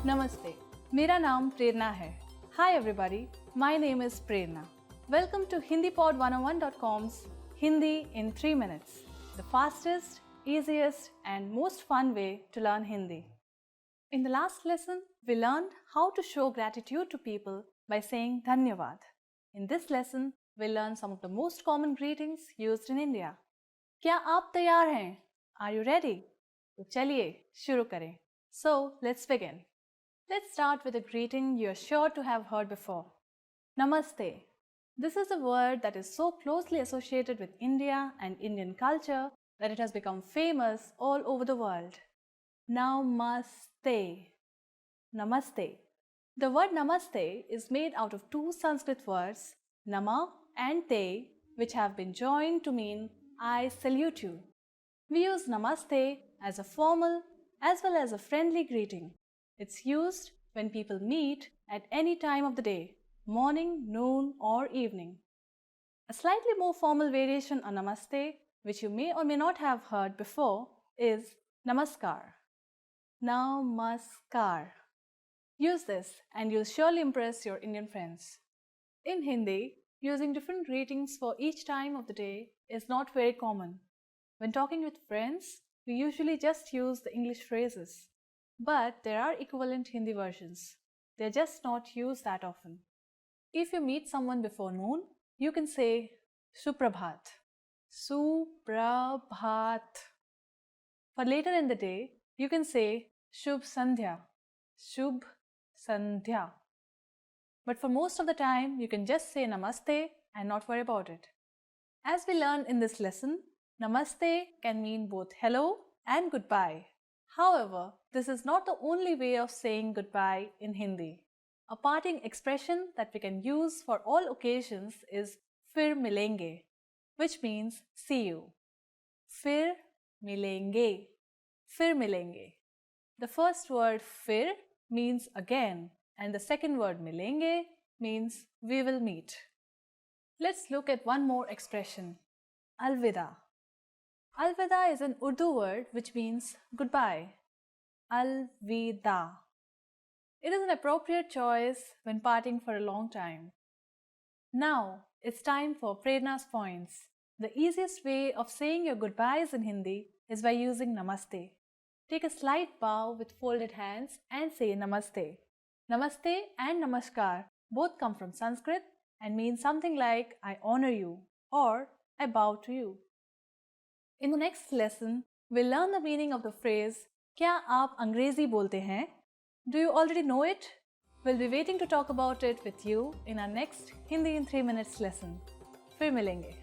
[SPEAKER 17] Namaste. मेरा नाम प्रेरणा है. Hi everybody, my name is Prerna. Welcome to HindiPod101.com's Hindi in 3 minutes, the fastest, easiest and most fun way to learn Hindi. In the last lesson, we learned how to show gratitude to people by saying dhanyavad. In this lesson, we'll learn some of the most common greetings used in India. क्या आप तैयार हैं? Are you ready? तो चलिए शुरू करें. So, let's begin. Let's start with a greeting you're sure to have heard before. Namaste. This is a word that is so closely associated with India and Indian culture that it has become famous all over the world. Namaste. Namaste. The word namaste is made out of two Sanskrit words, nama and te, which have been joined to mean I salute you. We use namaste as a formal as well as a friendly greeting. It's used when people meet at any time of the day, morning, noon, or evening. A slightly more formal variation on namaste, which you may or may not have heard before, is namaskar. Namaskar. Use this and you'll surely impress your Indian friends. In Hindi, using different greetings for each time of the day is not very common. When talking with friends, we usually just use the English phrases. But there are equivalent Hindi versions. They're just not used that often. If you meet someone before noon, you can say Suprabhat. Suprabhat. For later in the day, you can say Shubh Sandhya. Shubh Sandhya. But for most of the time, you can just say Namaste and not worry about it. As we learned in this lesson, Namaste can mean both hello and goodbye. However, this is not the only way of saying goodbye in Hindi. A parting expression that we can use for all occasions is fir milenge, which means see you. Fir milenge. Fir milenge. The first word fir means again, and the second word milenge means we will meet. Let's look at one more expression, alvida. Alvida is an Urdu word which means goodbye. Alvida. It is an appropriate choice when parting for a long time. Now, it's time for Prerna's points. The easiest way of saying your goodbyes in Hindi is by using namaste. Take a slight bow with folded hands and say namaste. Namaste and namaskar both come from Sanskrit and mean something like I honor you or I bow to you. In the next lesson, we'll learn the meaning of the phrase क्या आप अंग्रेजी बोलते हैं? Do you already know it? We'll be waiting to talk about it with you in our next Hindi in 3 minutes lesson. फिर मिलेंगे.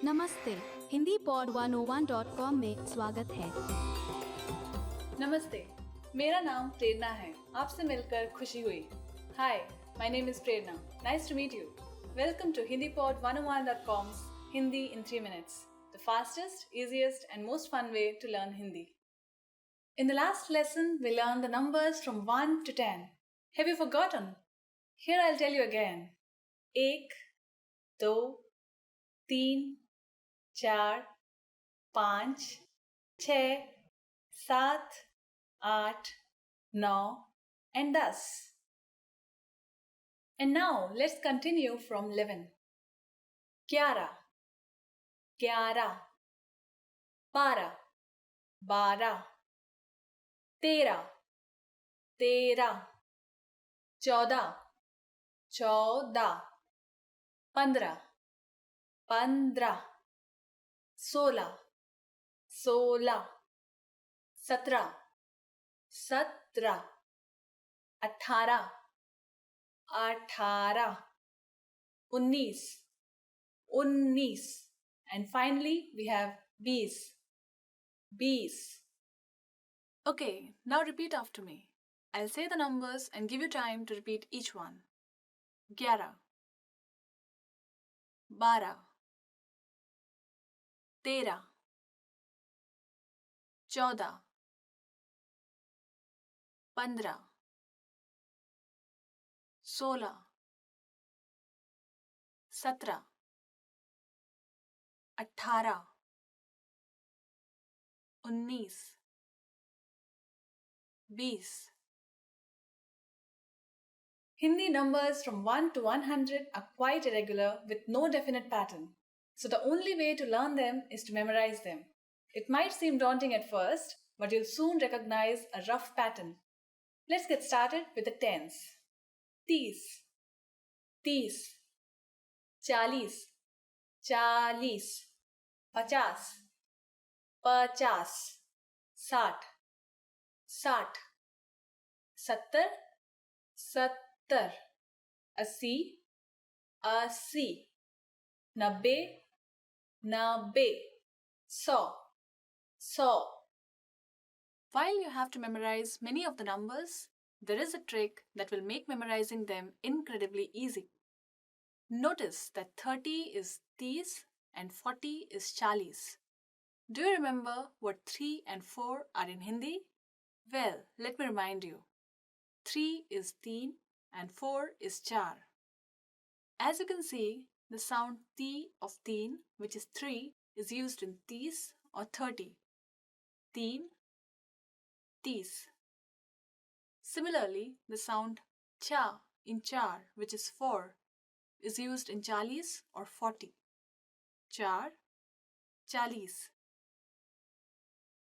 [SPEAKER 12] नमस्ते Hindi pod 101.com में स्वागत है।
[SPEAKER 17] नमस्ते, मेरा नाम प्रेरणा है। आपसे मिलकर खुशी हुई। Hi, my name is Prerna. Nice to meet you. Welcome to HindiPod101.com's Hindi in 3 minutes, the fastest, easiest and most fun way to learn Hindi. In the last lesson, we learned the numbers from 1 to 10. Have you forgotten? Here I'll tell you again. 1, 2, 3, 4, 5, 6, 7, 8, 9 and 10. And now let's continue from 11. 11, 11, 12, 12, 13, 13, 14, 14, 15, 15, 16, 16, 17, 17, 18, 18, 19, 19, and finally we have 20, 20. Okay, now repeat after me. I'll say the numbers and give you time to repeat each one. 11, 12, 13, 14, 15, 16, 17, 18, 19, 20. Hindi numbers from 1 to 100 are quite irregular with no definite pattern. So the only way to learn them is to memorize them. It might seem daunting at first, but you'll soon recognize a rough pattern. Let's get started with the tens. 30, 30, 40, 40, 50, 50, 60, 60, 70, 70, 80, 80, 90, 90, 100, 100. While you have to memorize many of the numbers, there is a trick that will make memorizing them incredibly easy. Notice that 30 is 30 and 40 is 40. Do you remember what 3 and 4 are in Hindi? Well, let me remind you. 3 is 3 and 4 is 4. As you can see, the sound T of 3, which is 3, is used in 30 or 30. 3, 30. Similarly, the sound cha in 4, which is 4, is used in 40 or 40. 4, 40.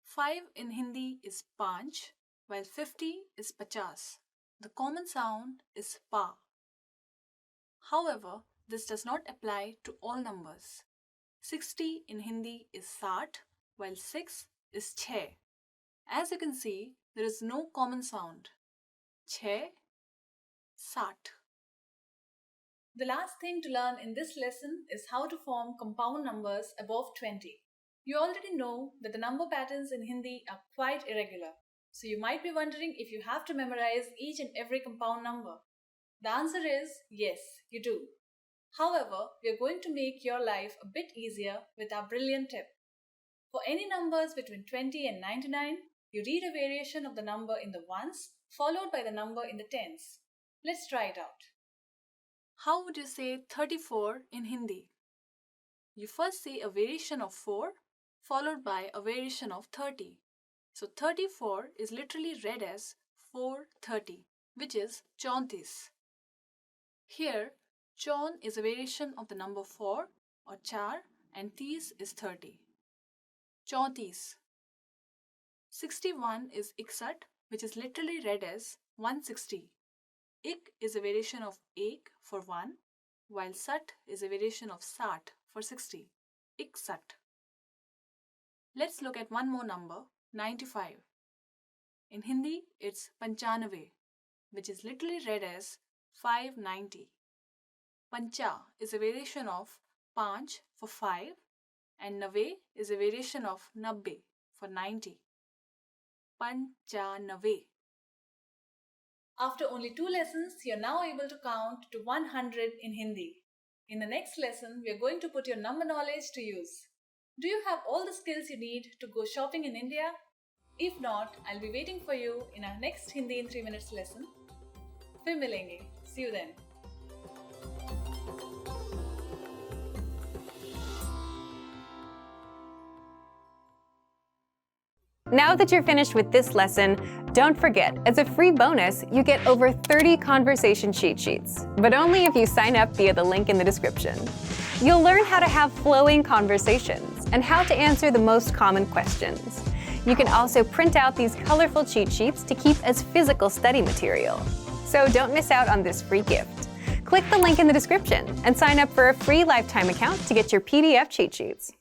[SPEAKER 17] 5 in Hindi is 5, while 50 is 50. The common sound is pa. However, this does not apply to all numbers. 60 in Hindi is 60, while 6 is 6. As you can see, there is no common sound. 6, 60. The last thing to learn in this lesson is how to form compound numbers above 20. You already know that the number patterns in Hindi are quite irregular. So you might be wondering if you have to memorize each and every compound number. The answer is yes, you do. However, we are going to make your life a bit easier with our brilliant tip. For any numbers between 20 and 99, you read a variation of the number in the ones followed by the number in the tens. Let's try it out. How would you say 34 in Hindi? You first say a variation of 4 followed by a variation of 30. So 34 is literally read as 430, which is 34. Here, chaun is a variation of the number 4 or char and tis is 30. 34. 61 is 61, which is literally read as 160. Ik is a variation of ek for 1, while sat is a variation of sat for 60. 61. Let's look at one more number, 95. In Hindi, it's 95, which is literally read as 590. Pancha is a variation of 5 for 5, and Nave is a variation of 90 for 90. Panchanave. After only 2 lessons, you're now able to count to 100 in Hindi. In the next lesson, we are going to put your number knowledge to use. Do you have all the skills you need to go shopping in India? If not, I'll be waiting for you in our next Hindi in 3 minutes lesson. फिर मिलेंगे. See you then.
[SPEAKER 1] Now that you're finished with this lesson, don't forget, as a free bonus, you get over 30 conversation cheat sheets, but only if you sign up via the link in the description. You'll learn how to have flowing conversations and how to answer the most common questions. You can also print out these colorful cheat sheets to keep as physical study material. So don't miss out on this free gift. Click the link in the description and sign up for a free lifetime account to get your PDF cheat sheets.